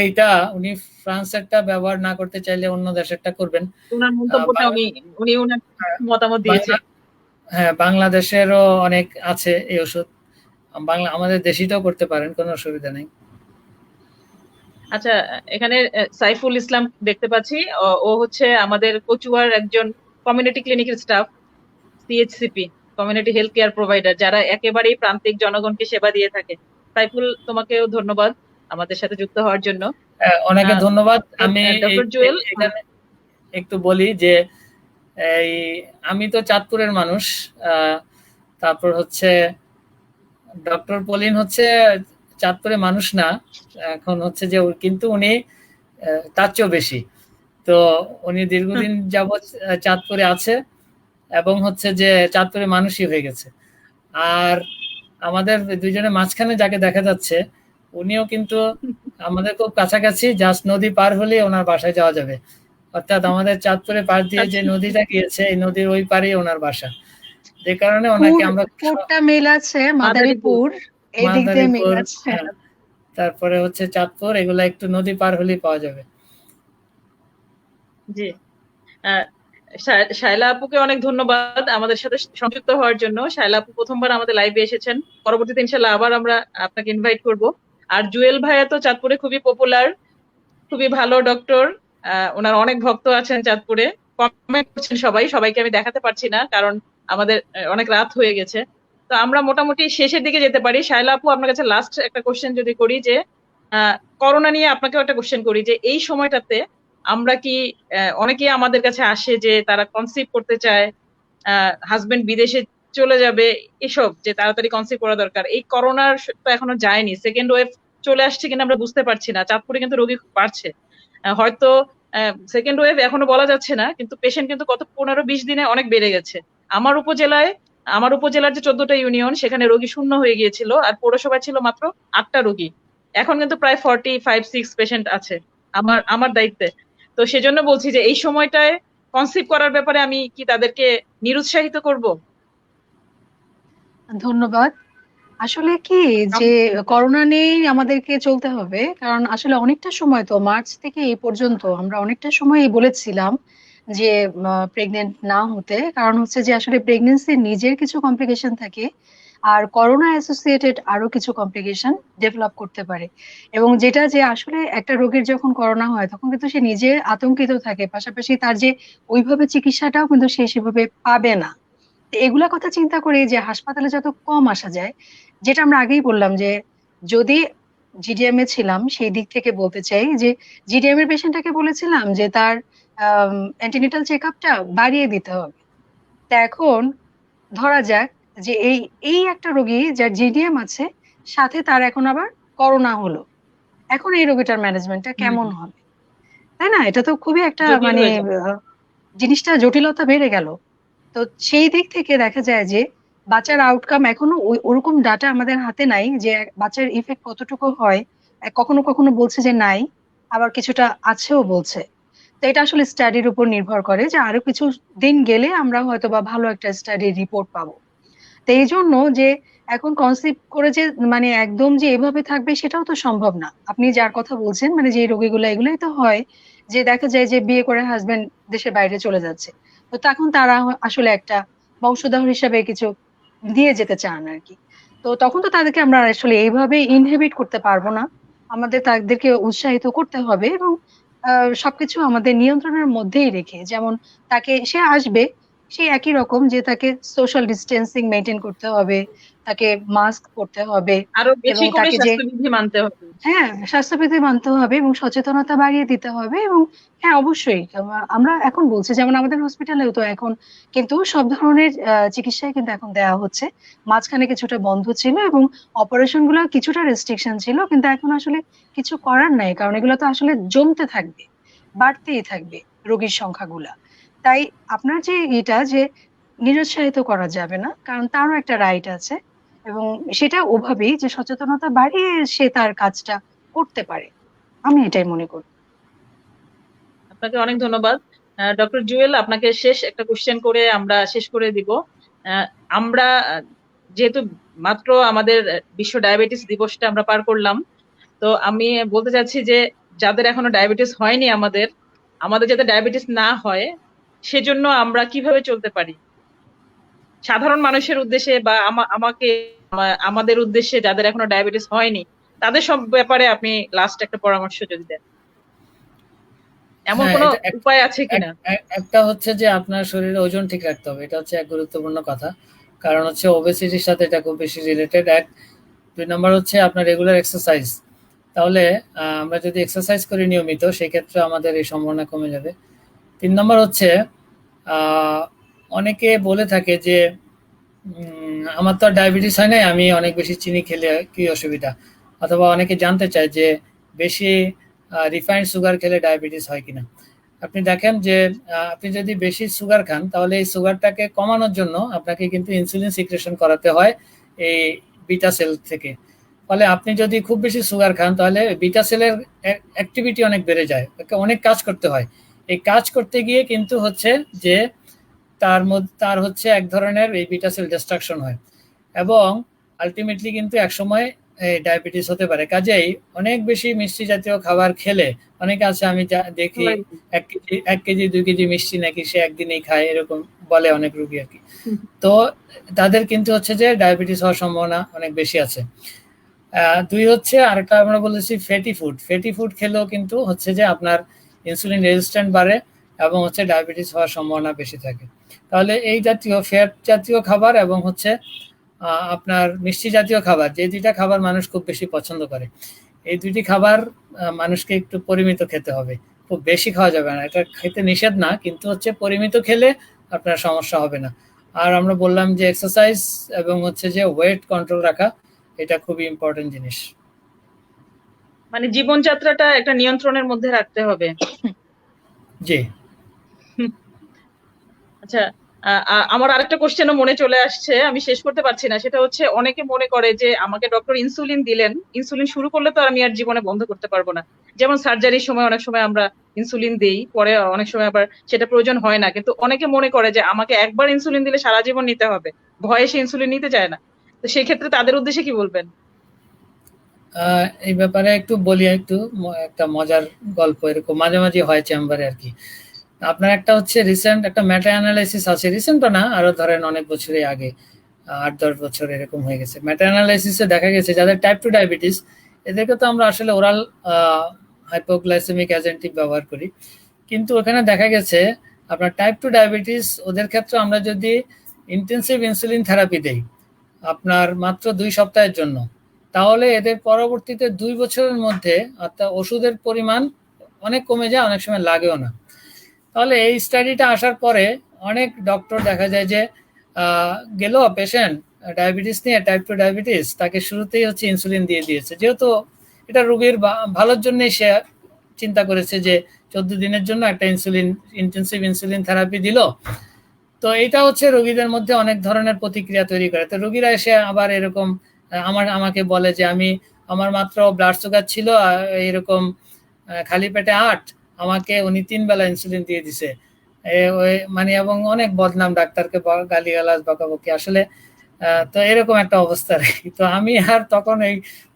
Speaker 3: এইটা উনি ফ্রান্সেরটা ব্যবহার না করতে চাইলে অন্য দেশেরটা করবেন।
Speaker 1: ওনার মন্তব্যটা উনি ওনার মতামত দিয়েছেন।
Speaker 3: হ্যাঁ, বাংলাদেশেরও অনেক আছে এই ওষুধ, আমাদের দেশিটাও করতে পারেন, কোনো অসুবিধা নেই।
Speaker 1: আচ্ছা, এখানে সাইফুল ইসলাম দেখতে পাচ্ছি, ও হচ্ছে আমাদের কচুয়ার একজন কমিউনিটি ক্লিনিকের staff, CHCP, community health care provider, যারা একেবারেই প্রান্তিক জনগণকে সেবা দিয়ে থাকে। সাইফুল, তোমাকেও ধন্যবাদ আমাদের সাথে যুক্ত হওয়ার জন্য।
Speaker 3: অনেকে ধন্যবাদ। আমি
Speaker 1: ডক্টর জুয়েল
Speaker 3: এখানে একটু বলি যে আমি তো চাঁদপুরের মানুষ, তারপর হচ্ছে ডক্টর পলিন হচ্ছে চাঁদপুরের মানুষ না, এখন হচ্ছে যে কিন্তু উনি তার চেয়েও বেশি। তো উনি দীর্ঘদিন যাবৎ চাঁদপুরে আছে এবং হচ্ছে যে চাঁদপুরের মানুষই হয়ে গেছে। আর আমাদের দুইজনের মাঝখানে যাকে দেখা যাচ্ছে, উনিও কিন্তু আমাদের খুব কাছাকাছি, জাস্ট নদী পার হলে ওনার বাসায় যাওয়া যাবে। অর্থাৎ আমাদের চাঁদপুরে পাশ দিয়ে যে নদীটা গিয়েছে, এই নদীর ওই পারেই ওনার বাসা। যে কারণে ওনাকে আমরা
Speaker 2: মিল আছে, মাদারীপুর এদিক দিয়ে মিল আছে,
Speaker 3: তারপরে হচ্ছে চাঁদপুর, এগুলা একটু নদী পার হলেই পাওয়া যাবে।
Speaker 1: জি, শায়লা আপুকে অনেক ধন্যবাদ আমাদের সাথে সংযুক্ত হওয়ার জন্য। শায়লা আপু প্রথমবার আমাদের লাইভে এসেছেন, পরবর্তীতে ইনশাল্লাহ আবার আমরা আপনাকে ইনভাইট করব। আর জুয়েল ভাইয়া তো চাঁদপুরে খুবই পপুলার, খুবই ভালো ডক্টর, ওনার অনেক ভক্ত আছেন চাঁদপুরে। কমেন্ট করছেন সবাইকে আমি দেখাতে পারছি না কারণ আমাদের অনেক রাত হয়ে গেছে। তো আমরা মোটামুটি শেষের দিকে যেতে পারি। শায়লা আপু, আপনার কাছে লাস্ট একটা কোশ্চেন যদি করি, যে করোনা নিয়ে আপনাকেও একটা কোশ্চেন করি, যে এই সময়টাতে আমরা কি, অনেকেই আমাদের কাছে আসে যে তারা কনসিভ করতে চায়, হাজবেন্ড বিদেশে চলে যাবে, এসব যে তাড়াতাড়ি কনসিভ করা দরকার। এই করোনার তো এখনো যায়নি, সেকেন্ড ওয়েভ চলে আসছে কিনা আমরা বুঝতে পারছি না। চাঁদপুরে কিন্তু রোগী বাড়ছে, হয়তো সেকেন্ড ওয়েভ এখনো বলা যাচ্ছে না, কিন্তু পেশেন্ট কিন্তু গত 15-20 দিনে অনেক বেড়ে গেছে। আমার উপজেলার যে 14টা ইউনিয়ন, সেখানে রোগী শূন্য হয়ে গিয়েছিল, আর পৌরসভায় ছিল মাত্র 8টা রোগী। এখন কিন্তু প্রায় 45-6 পেশেন্ট আছে আমার দায়িত্বে। তো সেজন্য বলছি যে এই সময়টায় কনসিভ করার ব্যাপারে আমি কি তাদেরকে নিরুৎসাহিত করব?
Speaker 2: ধন্যবাদ। আসলে কি যে করোনা নিয়েই আমাদেরকে চলতে হবে, কারণ আসলে অনেকটা সময় তো মার্চ থেকে এই পর্যন্ত আমরা অনেকটা সময় বলেছিলাম যে প্রেগনেন্ট না হতে, কারণ হচ্ছে যে আসলে প্রেগনেন্সির নিজের কিছু কমপ্লিকেশন থাকে আর করোনা অ্যাসোসিয়েটেড আরো কিছু কমপ্লিকেশন ডেভেলপ করতে পারে। এবং যেটা যে আসলে একটা রোগীর যখন করোনা হয় তখন কিন্তু সে নিজে আতঙ্কিত থাকে, পাশাপাশি তার যে ওইভাবে চিকিৎসাটাও কিন্তু সে সেভাবে পাবে না। তো এগুলা কথা চিন্তা করে যে হাসপাতালে যত কম আসা যায়, যেটা আমরা আগেই বললাম যে যদি জিডিএম এ ছিলাম সেই দিক থেকে বলতে চাই যে জিডিএম এর পেশেন্টটাকে বলেছিলাম যে তার অ্যান্টিনেটাল চেক আপটা বাড়িয়ে দিতে হবে। তা এখন ধরা যাক যে এই এই একটা রোগী যার জিডিএম আছে, সাথে তার এখন আবার করোনা হলো, এখন এই রোগীটার ম্যানেজমেন্টটা কেমন হবে? তাই না? এটা তো খুবই একটা
Speaker 1: জটিল
Speaker 2: মানে
Speaker 1: হয়ে যাবে।
Speaker 2: আহ, জিনিসটা জটিলতা বেড়ে গেল। তো সেই দিক থেকে দেখা যায় যে বাচ্চার আউটকাম এখনো ওরকম ডাটা আমাদের হাতে নাই যে বাচ্চার ইফেক্ট কতটুকু হয়। কখনো কখনো বলছে যে নাই, আবার কিছুটা আছেও বলছে। তো এটা আসলে স্টাডির উপর নির্ভর করে যে আরো কিছু দিন গেলে আমরা হয়তো বা ভালো একটা স্টাডির রিপোর্ট পাবো। তো এই জন্য যে এখন কনসিপ্ট করে যে মানে একদম যে এভাবে থাকবে সেটাও তো সম্ভব না। আপনি যার কথা বলছেন মানে যে রোগীগুলো, এগুলোই তো হয় যে দেখা যায় যে বিয়ে করে হাজবেন্ড দেশের বাইরে চলে যাচ্ছে, তো তখন তারা আসলে একটা বংশধর হিসাবে কিছু দিয়ে যেতে চান আর কি। তো তখন তো তাদেরকে আমরা আসলে এইভাবে ইনহেবিট করতে পারবো না, আমাদের তাদেরকে উৎসাহিত করতে হবে এবং সবকিছু আমাদের নিয়ন্ত্রণের মধ্যেই রেখে, যেমন তাকে সে আসবে সেই একই রকম যে তাকে সোশ্যাল ডিস্টেন্সিং মেনটেন করতে হবে, তাকে মাস্ক পরতে হবে
Speaker 1: আরো বেশি
Speaker 2: এবং
Speaker 1: করে
Speaker 2: তাকে যে
Speaker 1: স্বাস্থ্যবিধি মানতে হবে।
Speaker 2: হ্যাঁ স্বাস্থ্যবিধি মানতে হবে এবং সচেতনতা বাড়িয়ে দিতে হবে। এবং হ্যাঁ অবশ্যই আমরা এখন বলছি যেমন আমাদের হসপিটালেও তো এখন কিন্তু সব ধরনের চিকিৎসাই কিন্তু এখন দেওয়া হচ্ছে। মাঝখানে কিছুটা বন্ধ ছিল এবং অপারেশন গুলো কিছুটা রেস্ট্রিকশন ছিল, কিন্তু এখন আসলে কিছু করার নাই, কারণ এগুলো তো আসলে জমতে থাকবে, বাড়তেই থাকবে রোগীর সংখ্যাগুলা। তাই আপনার যে এটা যে নিরুৎসাহিত করা যাবে না, কারণ তারও একটা রাইট আছে এবং সেটা ওভাবেই যে সচেতনতা বাড়িয়ে সে তার কাজটা করতে পারে, আমি এটাই মনে করি।
Speaker 1: আপনাকে অনেক ধন্যবাদ। ডক্টর জুয়েল, আপনাকে শেষ একটা কোশ্চেন করে আমরা শেষ করে দিব। আহ, আমরা যেহেতু মাত্র আমাদের বিশ্ব ডায়াবেটিস দিবসটা আমরা পার করলাম, তো আমি বলতে চাচ্ছি যে যাদের এখনো ডায়াবেটিস হয়নি, আমাদের আমাদের যাতে ডায়াবেটিস না হয় সেজন্য আমরা কিভাবে চলতে পারি সাধারণ মানুষের উদ্দেশ্যে, বা আমাকে আমাদের উদ্দেশ্যে যাদের এখনো ডায়াবেটিস হয়নি তাদের সব ব্যাপারে আপনি লাস্ট একটা পরামর্শ যদি দেন, এমন
Speaker 3: হ্যাঁ,
Speaker 1: কোনো
Speaker 3: এটা
Speaker 1: উপায় আছে কিনা?
Speaker 3: একটা হচ্ছে যে আপনার শরীরে ওজন ঠিক রাখতে হবে, এটা হচ্ছে এক গুরুত্বপূর্ণ কথা। কারণ হচ্ছে ওবেসিটির সাথে এটা খুব বেশি রিলেটেড। এক, দুই নাম্বার হচ্ছে আপনার রেগুলার এক্সারসাইজ। তাহলে আমরা যদি এক্সারসাইজ করি নিয়মিত, সেক্ষেত্রে আমাদের এই সম্ভাবনা কমে যাবে। তিন নম্বর হচ্ছে আহ, অনেকে বলে থাকে যে আমার তো আর ডায়াবেটিস হয় নাই, আমি অনেক বেশি চিনি খেলে কি অসুবিধা, অথবা অনেকে জানতে চায় যে বেশি রিফাইন্ড সুগার খেলে ডায়াবেটিস হয় কিনা। আপনি দেখেন যে আপনি যদি বেশি সুগার খান, তাহলে এই সুগারটাকে কমানোর জন্য আপনাকে কিন্তু ইনসুলিন সিক্রেশন করাতে হয় এই বিটা সেল থেকে। ফলে আপনি যদি খুব বেশি সুগার খান, তাহলে বিটা সেলের অ্যাক্টিভিটি অনেক বেড়ে যায়, অনেক কাজ করতে হয়। এই কাজ করতে গিয়ে কিন্তু হচ্ছে যে তার হচ্ছে এক ধরনের এই বিটা সেল ডিস্ট্রাকশন হয়, এবং আলটিমেটলি কিন্তু একসময় ডায়াবেটিস হতে পারে। কাজেই অনেক বেশি মিষ্টি জাতীয় খাবার খেলে, অনেকে আছে আমি দেখি 1 কেজি 2 কেজি মিষ্টি নাকি সে একদিনেই খায়, এরকম বলে অনেক রুগী আর কি। তো তাদের কিন্তু হচ্ছে যে ডায়াবেটিস হওয়ার সম্ভাবনা অনেক বেশি আছে। দুই হচ্ছে আরেকটা আমরা বলেছি ফ্যাটি ফুড খেলেও কিন্তু হচ্ছে যে আপনার ইনসুলিন রেজিস্ট্যান্ট বাড়ে এবং হচ্ছে ডায়াবেটিস হওয়ার সম্ভাবনা বেশি থাকে। তাহলে এই জাতীয় ফ্যাট জাতীয় খাবার এবং হচ্ছে আপনার মিষ্টি জাতীয় খাবার, যে দুইটা খাবার মানুষ খুব বেশি পছন্দ করে, এই দুইটি খাবার মানুষকে একটু পরিমিত খেতে হবে। খুব বেশি খাওয়া যাবে না, এটা খেতে নিষেধ না, কিন্তু হচ্ছে পরিমিত খেলে আপনার সমস্যা হবে না। আর আমরা বললাম যে এক্সারসাইজ এবং হচ্ছে যে ওয়েট কন্ট্রোল রাখা, এটা খুবই ইম্পর্টেন্ট জিনিস।
Speaker 1: মানে জীবনযাত্রাটা একটা নিয়ন্ত্রণের মধ্যে রাখতে হবে।
Speaker 3: জি।
Speaker 1: আচ্ছা, আমার আরেকটা কোশ্চেনও মনে চলে আসছে, আমি শেষ করতে পারছি না। সেটা হচ্ছে, অনেকে মনে করে যে আমাকে ডক্টর ইনসুলিন দিলেন, ইনসুলিন শুরু করলে তো আর আমি আর জীবনে বন্ধ করতে পারবো না। যেমন সার্জারির সময় অনেক সময় আমরা ইনসুলিন দেই, পরে অনেক সময় আবার সেটা প্রয়োজন হয় না, কিন্তু অনেকে মনে করে যে আমাকে একবার ইনসুলিন দিলে সারা জীবন নিতে হবে, ভয়ে সে ইনসুলিন নিতে চায় না। তো সেই ক্ষেত্রে তাদের উদ্দেশ্যে কি বলবেন?
Speaker 3: এই ব্যাপারে একটু বলি, একটা মজার গল্প এরকম মাঝে মাঝে হয় চেম্বারে আর কি। আপনার একটা হচ্ছে রিসেন্ট একটা মেটা অ্যানালাইসিস আছে, রিসেন্টও না, আরো ধরেন অনেক বছরের আগে, 8-10 বছর এরকম হয়ে গেছে। মেটা অ্যানালাইসিসে দেখা গেছে যাদের টাইপ 2 ডায়াবেটিস, এদেরকে তো আমরা আসলে ওরাল হাইপোগ্লাইসেমিক এজেন্টিভ ব্যবহার করি, কিন্তু ওখানে দেখা গেছে আপনার টাইপ 2 ডায়াবেটিস, ওদের ক্ষেত্রে আমরা যদি ইন্টেন্সিভ ইনসুলিন থেরাপি দেই আপনার মাত্র 2 সপ্তাহের জন্য, তাহলে এদের পরবর্তীতে 2 বছরের মধ্যে অর্থাৎ ওষুধের পরিমাণ অনেক কমে যায়, অনেক সময় লাগেও না। তাহলে এই স্টাডিটা আসার পরে অনেক ডক্টর দেখা যায় যে গেল পেশেন্ট ডায়াবেটিস নিয়ে, টাইপ 2 ডায়াবেটিস, তাকে শুরুতেই হচ্ছে ইনসুলিন দিয়ে দিয়েছে, যেহেতু এটা রোগীর ভালোর জন্যই সে চিন্তা করেছে যে 14 দিনের জন্য একটা ইন্টেন্সিভ ইনসুলিন থেরাপি দিল। তো এটা হচ্ছে রোগীদের মধ্যে অনেক ধরনের প্রতিক্রিয়া তৈরি করে। তো রোগীরা এসে আবার এরকম আমাকে বলে যে আমার মাত্র ব্লাড সুগার ছিল এরকম খালি পেটে 8, আমাকে উনি 3 বেলা ইনসুলিন দিয়ে দিছে, মানে এবং অনেক বদনাম, ডাক্তারকে গালিগালাজ বকাবকি আসলে। তো এরকম একটা অবস্থা আর কি। তো আমি আর তখন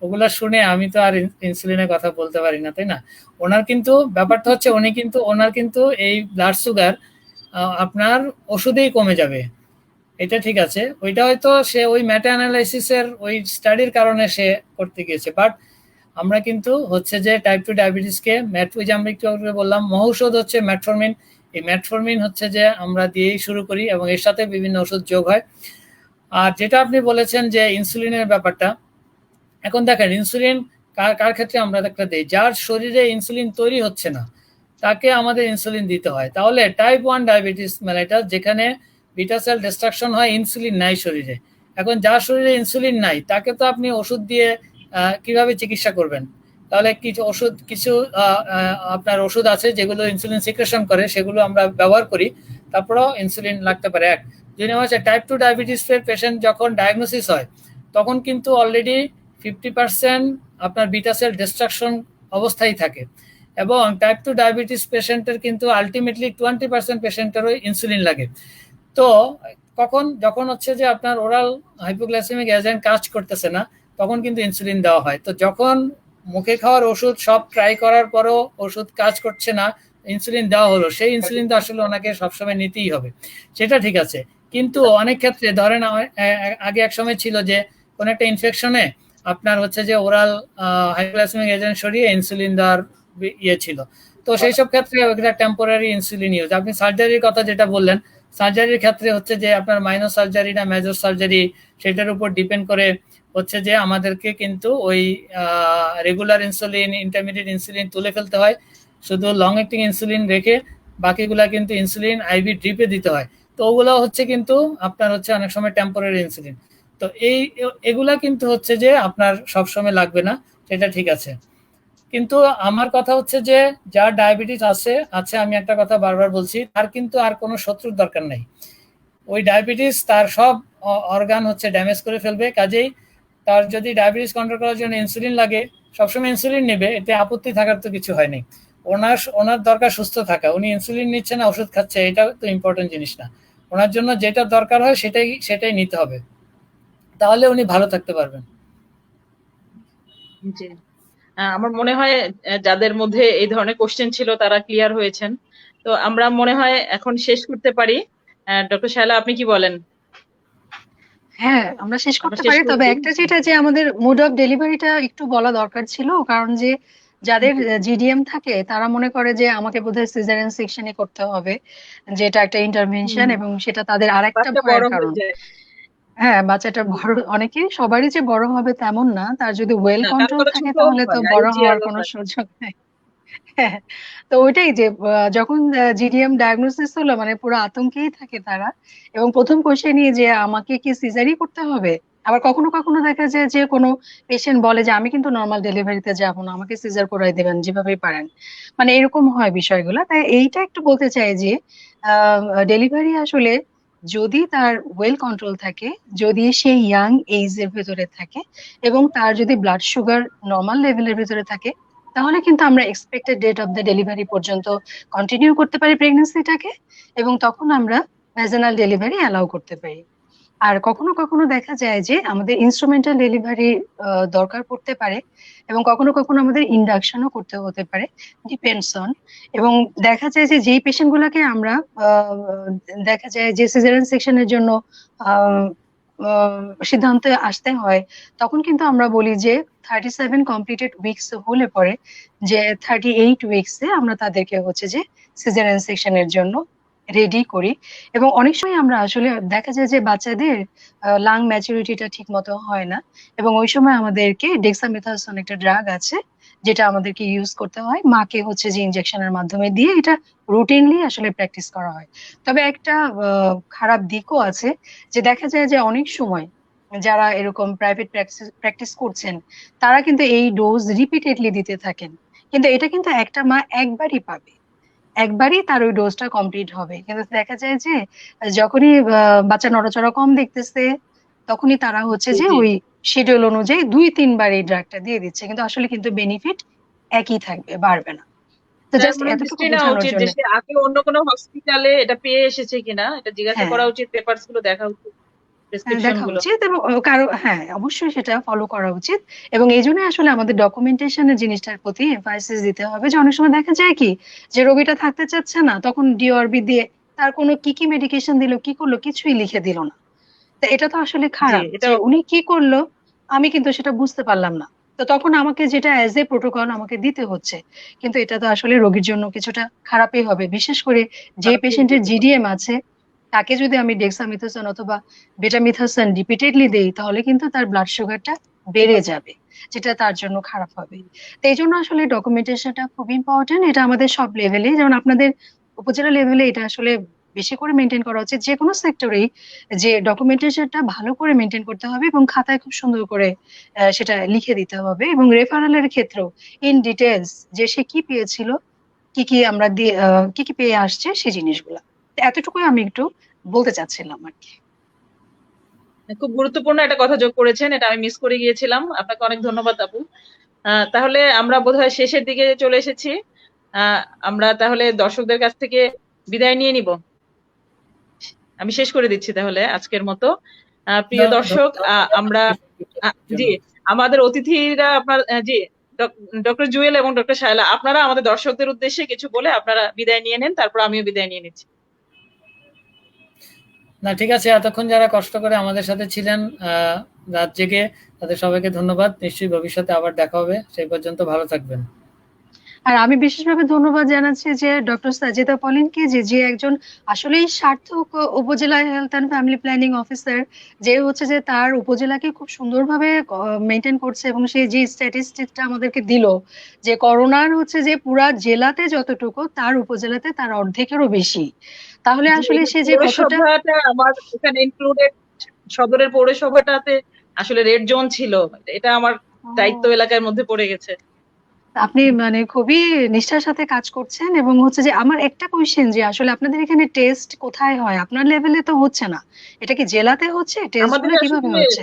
Speaker 3: ওগুলা শুনে আমি তো আর ইনসুলিনের কথা বলতে পারি না, তাই না? ওনার কিন্তু ব্যাপারটা হচ্ছে ওনার কিন্তু এই ব্লাড সুগার আপনার ওষুধেই কমে যাবে, এটা ঠিক আছে। ওইটা হয়তো সে ওই মেটা অ্যানালাইসিসের ওই স্টাডির কারণে সে করতে গিয়েছে। বাট আমরা কিন্তু হচ্ছে যে টাইপ 2 ডায়াবেটিসকে ওই যে আমরা একটু আগে বললাম মহৌষধ হচ্ছে মেটফরমিন, এই মেটফরমিন হচ্ছে যে আমরা দিয়েই শুরু করি এবং এর সাথে বিভিন্ন ওষুধ যোগ হয়। আর যেটা আপনি বলেছেন যে ইনসুলিনের ব্যাপারটা, এখন দেখেন ইনসুলিন কার ক্ষেত্রে আমরা একটা দিই, যার শরীরে ইনসুলিন তৈরি হচ্ছে না তাকে আমাদের ইনসুলিন দিতে হয়। তাহলে টাইপ 1 ডায়াবেটিস মেলাইটাস, যেখানে বিটা সেল ডিস্ট্রাকশন হয়, ইনসুলিন নাই শরীরে, এখন যার শরীরে ইনসুলিন নাই তাকে তো আপনি ওষুধ দিয়ে কিভাবে চিকিৎসা করবেন? তাহলে কিছু আপনার ওষুধ আছে যেগুলো ইনসুলিন সিক্রেশন করে, সেগুলো আমরা ব্যবহার করি, তারপরেও ইনসুলিন লাগতে পারে। এক দুই নম্বর হচ্ছে টাইপ 2 ডায়াবেটিস পেশেন্ট যখন ডায়াগনোসিস হয় তখন কিন্তু অলরেডি 50% আপনার বিটা সেল ডিস্ট্রাকশন অবস্থায় থাকে, এবং টাইপ 2 ডায়াবেটিস পেশেন্টের কিন্তু আলটিমেটলি 20% পেশেন্টেরও ইনসুলিন লাগে। তো যখন হচ্ছে যে আপনার ওরাল হাইপোগ্লাইসেমিক এজেন্ট কাজ করতেছে না, তখন কিন্তু ইনসুলিন দেওয়া হয়। তো যখন মুখে খাওয়ার ওষুধ সব ট্রাই করার পরও ওষুধ কাজ করছে না, ইনসুলিন দেওয়া হলো, সেই ইনসুলিন তো আসলে ওনাকে সবসময় নিতেই হবে, সেটা ঠিক আছে। কিন্তু অনেক ক্ষেত্রে ধরেন আগে এক সময় ছিল যে কোন একটা ইনফেকশনে আপনার হচ্ছে যে ওরাল হাইপোগ্লাইসেমিক এজেন্ট সরিয়ে ইনসুলিন দেওয়ার ইয়ে ছিল, তো সেই সব ক্ষেত্রে ওটা টেম্পোরারি ইনসুলিন ইউজ। আপনি সার্জারির কথা যেটা বললেন, সার্জারির ক্ষেত্রে হচ্ছে যে আপনার মাইনর সার্জারি না মেজর সার্জারি, সেটার উপর ডিপেন্ড করে হচ্ছে যে আমাদেরকে কিন্তু ওই রেগুলার ইনসুলিন, ইন্টারমিডিয়েট ইনসুলিন তুলে ফেলতে হয়, শুধু লং অ্যাক্টিং ইনসুলিন রেখে বাকিগুলা কিন্তু ইনসুলিন আইভি ড্রিপে দিতে হয়। তো ওগুলো হচ্ছে কিন্তু আপনার হচ্ছে অনেক সময় টেম্পোরারি ইনসুলিন। তো এগুলা কিন্তু হচ্ছে যে আপনার সবসময় লাগবে না, সেটা ঠিক আছে। কিন্তু আমার কথা হচ্ছে যে যার ডায়াবেটিস আছে আমি একটা কথা বারবার বলছি, তার কিন্তু আর কোনো শত্রুর দরকার নাই। ওই ডায়াবেটিস তার সব অর্গান হচ্ছে ড্যামেজ করে ফেলবে, কাজেই তার যদি ডায়াবেটিস কন্ট্রোল করার জন্য ইনসুলিন লাগে, সবসময় ইনসুলিন নেবে, এতে আপত্তি থাকার তো কিছু হয়নি। ওনার দরকার সুস্থ থাকা, উনি ইনসুলিন নিচ্ছে না ওষুধ খাচ্ছে, এটা তো ইম্পর্টেন্ট জিনিস না। ওনার জন্য যেটা দরকার হয় সেটাই নিতে হবে, তাহলে উনি ভালো থাকতে পারবেন।
Speaker 1: জি, আমার মনে হয় যাদের মধ্যে এই ধরনের কোশ্চেন ছিল তারা ক্লিয়ার হয়েছেন। তো আমরা মনে হয় এখন শেষ করতে পারি। ডক্টর শায়লা, আপনি কি বলেন?
Speaker 2: হ্যাঁ, আমরা শেষ
Speaker 1: আমরা
Speaker 2: করতে
Speaker 1: শেষ
Speaker 2: পারি,
Speaker 1: করে
Speaker 2: তবে
Speaker 1: দিই।
Speaker 2: একটা যেটা যে আমাদের মোড অফ ডেলিভারিটা একটু বলা দরকার ছিল, কারণ যে যাদের জিডিএম থাকে তারা মনে করে যে আমাকে বোধহয় সিজারিয়ান সেকশনে করতে হবে, যেটা একটা ইন্টারভেনশন, এবং সেটা তাদের আরেকটা
Speaker 1: বাচ্চা
Speaker 2: ভয়ের
Speaker 1: বড় হয়ে
Speaker 2: কারণ।
Speaker 1: যায়।
Speaker 2: হ্যাঁ, বাচ্চাটা বড়, অনেকেই সবারই যে বড় হবে তেমন না, তার যদি ওয়েল
Speaker 1: না, কারো
Speaker 2: কন্ট্রোল
Speaker 1: কারো
Speaker 2: থাকে
Speaker 1: ছোট
Speaker 2: তাহলে তো
Speaker 1: হয়,
Speaker 2: বড় হওয়ার
Speaker 1: আইউজিআর
Speaker 2: কোনো
Speaker 1: হয়।
Speaker 2: সুযোগ নেই। হ্যাঁ, তো ওইটাই যে যখন জিডিএম ডায়াগনোসিস হলো মানে পুরো আতঙ্কেই থাকে তারা, এবং প্রথম কোশ্চেনই যে আমাকে কি সিজারই করতে হবে। আবার কখনো কখনো দেখা যায় যে কোনো পেশেন্ট বলে যে আমি কিন্তু নর্মাল ডেলিভারিতে যাব না, আমাকে সিজার করাই দেবেন যেভাবেই পারেন, মানে এরকম হয় বিষয়গুলো। তাই এইটা একটু বলতে চাই যে ডেলিভারি আসলে যদি তার ওয়েল কন্ট্রোল থাকে, যদি সে ইয়াং এজের ভেতরে থাকে এবং তার যদি ব্লাড সুগার নর্মাল লেভেলের ভেতরে থাকে, তাহলে কিন্তু আমরা expected date of the delivery পর্যন্ত কন্টিনিউ করতে পারি প্রেগনেন্সিটাকে, এবং তখন আমরা ভ্যাজানাল ডেলিভারি অ্যালাউ করতে পারি। আর কখনো কখনো দেখা যায় যে আমাদের ইনস্ট্রুমেন্টাল ডেলিভারি দরকার পড়তে পারে, এবং কখনো কখনো আমাদের ইন্ডাকশনও করতে হতে পারে, ডিপেন্ডস অন। এবং দেখা যায় যে যেই পেশেন্ট গুলাকে আমরা দেখা যায় যে সিজারিয়ান সেকশনের জন্য আহ, সিদ্ধান্তে আসতে হয়, তখন কিন্তু আমরা বলি যে 37 কমপ্লিটেড উইকস হলে পরে যে 38 উইকসে আমরা তাদেরকে হচ্ছে যে সিজারিয়ান সেকশনের জন্য রেডি করি। এবং অনেক সময় আমরা আসলে দেখা যায় যে বাচ্চাদের লাং ম্যাচুরিটিটা ঠিক মতো হয় না, এবং ওই সময় আমাদেরকে ডেক্সামেথাসোন একটা ড্রাগ আছে যেটা আমাদেরকে ইউজ করতে হয়, মাকে হচ্ছে যে ইনজেকশনের মাধ্যমে দিয়ে এটা রুটিনলি আসলে প্র্যাকটিস করা হয়। তবে একটা খারাপ দিকও আছে, যে দেখা যায় যে অনেক সময় যারা এরকম প্রাইভেট প্র্যাকটিস করছেন তারা কিন্তু এই ডোজ রিপিটেডলি দিতে থাকেন, কিন্তু এটা কিন্তু একটা মা একবারই পাবে, একবারই তার ওই ডোজটা কমপ্লিট হবে। কিন্তু দেখা যায় যে যখনই বাচ্চা নড়াচড়া কম দেখতেছে, তখনই তারা হচ্ছে
Speaker 1: জি
Speaker 2: যে
Speaker 1: জি
Speaker 2: ওই শিডিউল অনুযায়ী 2-3 বার এই ড্রাগটা দিয়ে দিচ্ছে, কিন্তু আসলে কিন্তু বেনিফিট একই থাকবে, বাড়বে না। তো
Speaker 1: তার
Speaker 2: জাস্ট
Speaker 1: মানে
Speaker 2: এতটুকু
Speaker 1: দৃষ্টি নেওয়া
Speaker 2: বোঝানোর
Speaker 1: উচিত যে
Speaker 2: জন্য।
Speaker 1: সে আগে অন্য কোনো হসপিটালে এটা পেয়ে এসেছে কিনা, এটা জিজ্ঞাসা
Speaker 2: হ্যাঁ,
Speaker 1: করা উচিত, পেপারস গুলো দেখা উচিত, প্রেসক্রিপশন
Speaker 2: দেখা
Speaker 1: গুলো।
Speaker 2: উচিত, এবং কারো হ্যাঁ অবশ্যই সেটা ফলো করা উচিত। এবং এই জন্য আসলে আমাদের ডকুমেন্টেশনের জিনিসটার প্রতি এমফাসিস দিতে হবে, যে অনেক সময় দেখা যায় কি যে রোগীটা থাকতে চাচ্ছে না, তখন ডিওআরবি দিয়ে তার কোনো কি কি মেডিকেশন দিল, কি করলো, কিছুই লিখে দিল না। তো এটা তো আসলে
Speaker 1: জি
Speaker 2: খারাপ,
Speaker 1: এটা
Speaker 2: যে উনি কি করলো আমি কিন্তু সেটা বুঝতে পারলাম না, তো তখন আমাকে যেটা অ্যাজ এ প্রোটোকল আমাকে দিতে হচ্ছে, কিন্তু এটা তো আসলে রোগীর জন্য কিছুটা খারাপই হবে। বিশেষ করে যে
Speaker 1: খারাপ
Speaker 2: পেশেন্টের
Speaker 1: পরিস্থিতি হবে।
Speaker 2: জিডিএম আছে, তাকে যদি আমি ডেক্সামিথোসন অথবা বেটামিথোসন রিপিটেডলি দেই, তাহলে কিন্তু তার ব্লাড সুগারটা বেড়ে যাবে, যেটা তার জন্য খারাপ হবে। তো এই জন্য আসলে ডকুমেন্টেশনটা খুব ইম্পর্টেন্ট। এটা আমাদের সব লেভেলে, যেমন আপনাদের উপজেলা লেভেলে এটা আসলে বেশি করে মেনটেন করা উচিত, যে কোনো সেক্টরেই যে ডকুমেন্টেশনটা ভালো করে মেনটেন করতে হবে এবং খাতায় খুব সুন্দর করে সেটা লিখে দিতে হবে। এবং রেফারেলের ক্ষেত্রেও ইন ডিটেলস যে সে কি পেয়েছিল, কি কি আমরা দিয়ে কি কি পেয়ে আসছে, সেই জিনিসগুলা। তো এতটুকুই আমি একটু বলতে চাচ্ছিলাম আর কি।
Speaker 1: খুব গুরুত্বপূর্ণ একটা কথা যোগ করেছেন, এটা আমি মিস করে গিয়েছিলাম। আপনাকে অনেক ধন্যবাদ আপু। তাহলে আমরা বোধহয় শেষের দিকে চলে এসেছি। আহ, আমরা তাহলে দর্শকদের কাছ থেকে বিদায় নিয়ে নিব। আমি শেষ করে দিচ্ছি তাহলে আজকের মতো। প্রিয় দর্শক, আমরা জি,
Speaker 3: জন্য
Speaker 1: আমাদের অতিথিরা আপনার জি, ডক্টর জুয়েল এবং ডক্টর শায়লা, আপনারা আমাদের দর্শকদের উদ্দেশ্যে কিছু বলে আপনারা বিদায় নিয়ে নেন, তারপর আমিও বিদায় নিয়ে নিচ্ছি।
Speaker 3: না, ঠিক আছে, এতক্ষণ যারা কষ্ট করে আমাদের সাথে ছিলেন রাত জেগে, তাদের সবাইকে ধন্যবাদ। নিশ্চয়ই ভবিষ্যতে আবার দেখা হবে, সেই পর্যন্ত ভালো থাকবেন।
Speaker 2: আর আমি বিশেষভাবে ধন্যবাদ জানাচ্ছি যে ডক্টর সাজিদা পলিনকে, যে যে একজন আসলেই সার্থক উপজেলা health and family planning officer, যে হচ্ছে যে তার উপজেলাকে খুব সুন্দরভাবে মেনটেন করছে, এবং সে যে স্ট্যাটিস্টিকটা আমাদেরকে দিল যে করোনার হচ্ছে যে পুরা জেলাতে যতটুকু, তার উপজেলাতে তার অর্ধেকেরও বেশি। তাহলে
Speaker 1: জি,
Speaker 2: আসলে
Speaker 1: এই
Speaker 2: সে যে কতটা
Speaker 1: পৌরসভাটা আমার এখানে ইনক্লুডেড, সদরের পৌরসভাটাতে আসলে রেড জোন ছিল, এটা আমার দায়িত্ব
Speaker 2: ও,
Speaker 1: এলাকার মধ্যে পড়ে গেছে।
Speaker 2: আপনি মানে খুবই নিষ্ঠার সাথে কাজ করছেন। এবং হচ্ছে যে আমার একটা কোয়েশ্চেন, যে আসলে আপনাদের এখানে টেস্ট কোথায় হয়? আপনার লেভেলে তো হচ্ছে না, এটা কি জেলাতে হচ্ছে? টেস্ট
Speaker 1: আমাদের
Speaker 2: গুলো কিভাবে
Speaker 1: আসলে
Speaker 2: হচ্ছে?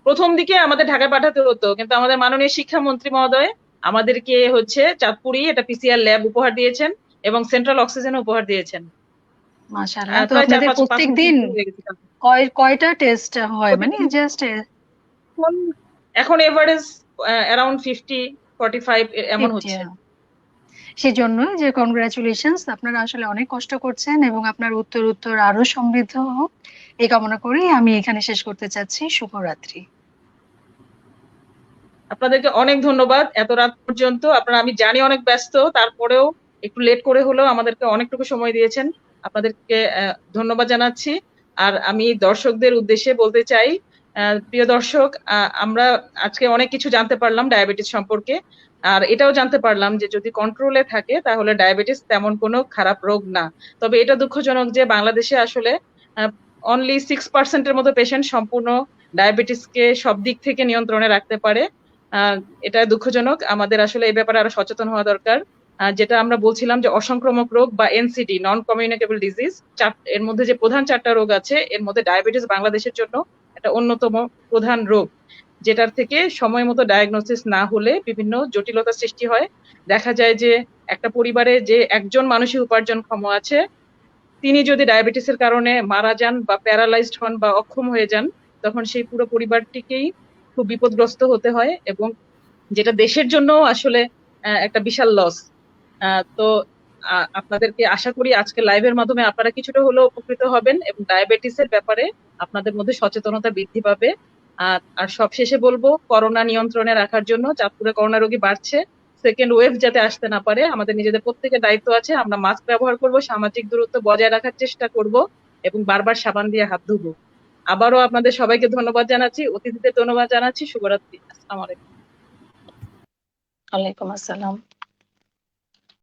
Speaker 1: প্রথম দিকে আমাদের ঢাকায় পাঠাতে হতো, কিন্তু আমাদের মাননীয় শিক্ষামন্ত্রী মহোদয় আমাদেরকে হচ্ছে চাঁদপুরই এটা পিসিআর ল্যাব উপহার দিয়েছেন এবং সেন্ট্রাল অক্সিজেন উপহার দিয়েছেন।
Speaker 2: মাশাআল্লাহ। তো
Speaker 1: প্রায় চার
Speaker 2: আপনাদের
Speaker 1: পাঁচ পাঁচ
Speaker 2: প্রত্যেক
Speaker 1: মাস
Speaker 2: দিন
Speaker 1: হয়ে গেছে।
Speaker 2: কয়টা টেস্ট হয়, মানে
Speaker 1: প্রতিদিন
Speaker 2: জাস্ট?
Speaker 1: এখন এখন এভারেজ অ্যারাউন্ড 50-45 এমন
Speaker 2: 50?
Speaker 1: হচ্ছে।
Speaker 2: সেজন্য যে কনগ্রাচুলেশনস, আপনারা আসলে অনেক কষ্ট করছেন, এবং আপনার উত্তর উত্তর আরো সমৃদ্ধ হোক এই কামনা করেই আমি এখানে শেষ করতে চাচ্ছি। শুভরাত্রি।
Speaker 1: আপনাদেরকে অনেক ধন্যবাদ এত রাত পর্যন্ত। আপনারা, আমি জানি অনেক ব্যস্ত, তারপরেও একটু লেট করে হলেও আমাদেরকে অনেকটুকু সময় দিয়েছেন। আপনাদেরকে ধন্যবাদ জানাচ্ছি। আর আমি দর্শকদের উদ্দেশ্যে বলতে চাই, প্রিয় দর্শক, আমরা আজকে অনেক কিছু জানতে পারলাম ডায়াবেটিস সম্পর্কে। আর এটাও জানতে পারলাম যে যদি কন্ট্রোলে থাকে তাহলে ডায়াবেটিস তেমন কোনো খারাপ রোগ না। তবে এটা দুঃখজনক যে বাংলাদেশে আসলে অনলি 6% মতো পেশেন্ট সম্পূর্ণ ডায়াবেটিসকে সব দিক থেকে নিয়ন্ত্রণে রাখতে পারে। এটা দুঃখজনক। আমাদের আসলে এই ব্যাপারে আরো সচেতন হওয়া দরকার। যেটা আমরা বলছিলাম যে অসংক্রামক রোগ বা এনসিডি, নন কমিউনিকেবল ডিজিজ, এর মধ্যে যে প্রধান 4টা রোগ আছে এর মধ্যে ডায়াবেটিস বাংলাদেশের জন্য একটা অন্যতম প্রধান রোগ, যেটার থেকে সময় মতো ডায়াগনোসিস না হলে বিভিন্ন জটিলতা সৃষ্টি হয়। দেখা যায় যে একটা পরিবারে যে একজন মানুষই উপার্জনক্ষম আছে, তিনি যদি ডায়াবেটিসের কারণে মারা যান বা প্যারালাইজড হন বা অক্ষম হয়ে যান, তখন সেই পুরো পরিবারটিকেই খুব বিপদগ্রস্ত হতে হয়, এবং যেটা দেশের জন্য আসলে একটা বিশাল লস। তো আপনাদেরকে আশা করি আজকে লাইভের মাধ্যমে আপনারা কিছুটা হলেও উপকৃত হবেন এবং ডায়াবেটিসের ব্যাপারে আপনাদের মধ্যে সচেতনতা বৃদ্ধি পাবে। আর সবশেষে বলবো, করোনা নিয়ন্ত্রণে রাখার জন্য, চাঁদপুরে করোনা রোগী বাড়ছে, সেকেন্ড ওয়েভ যাতে আসতে না পারে আমাদের নিজেদের প্রত্যেকের দায়িত্ব আছে। আমরা মাস্ক ব্যবহার করব, সামাজিক দূরত্ব বজায় রাখার চেষ্টা করব এবং বারবার সাবান দিয়ে হাত ধুবো। আবারও আপনাদের সবাইকে ধন্যবাদ জানাচ্ছি, অতিথিদের ধন্যবাদ জানাচ্ছি। শুভরাত্রি। আসসালামু আলাইকুম।
Speaker 2: ওয়ালাইকুম আসসালাম।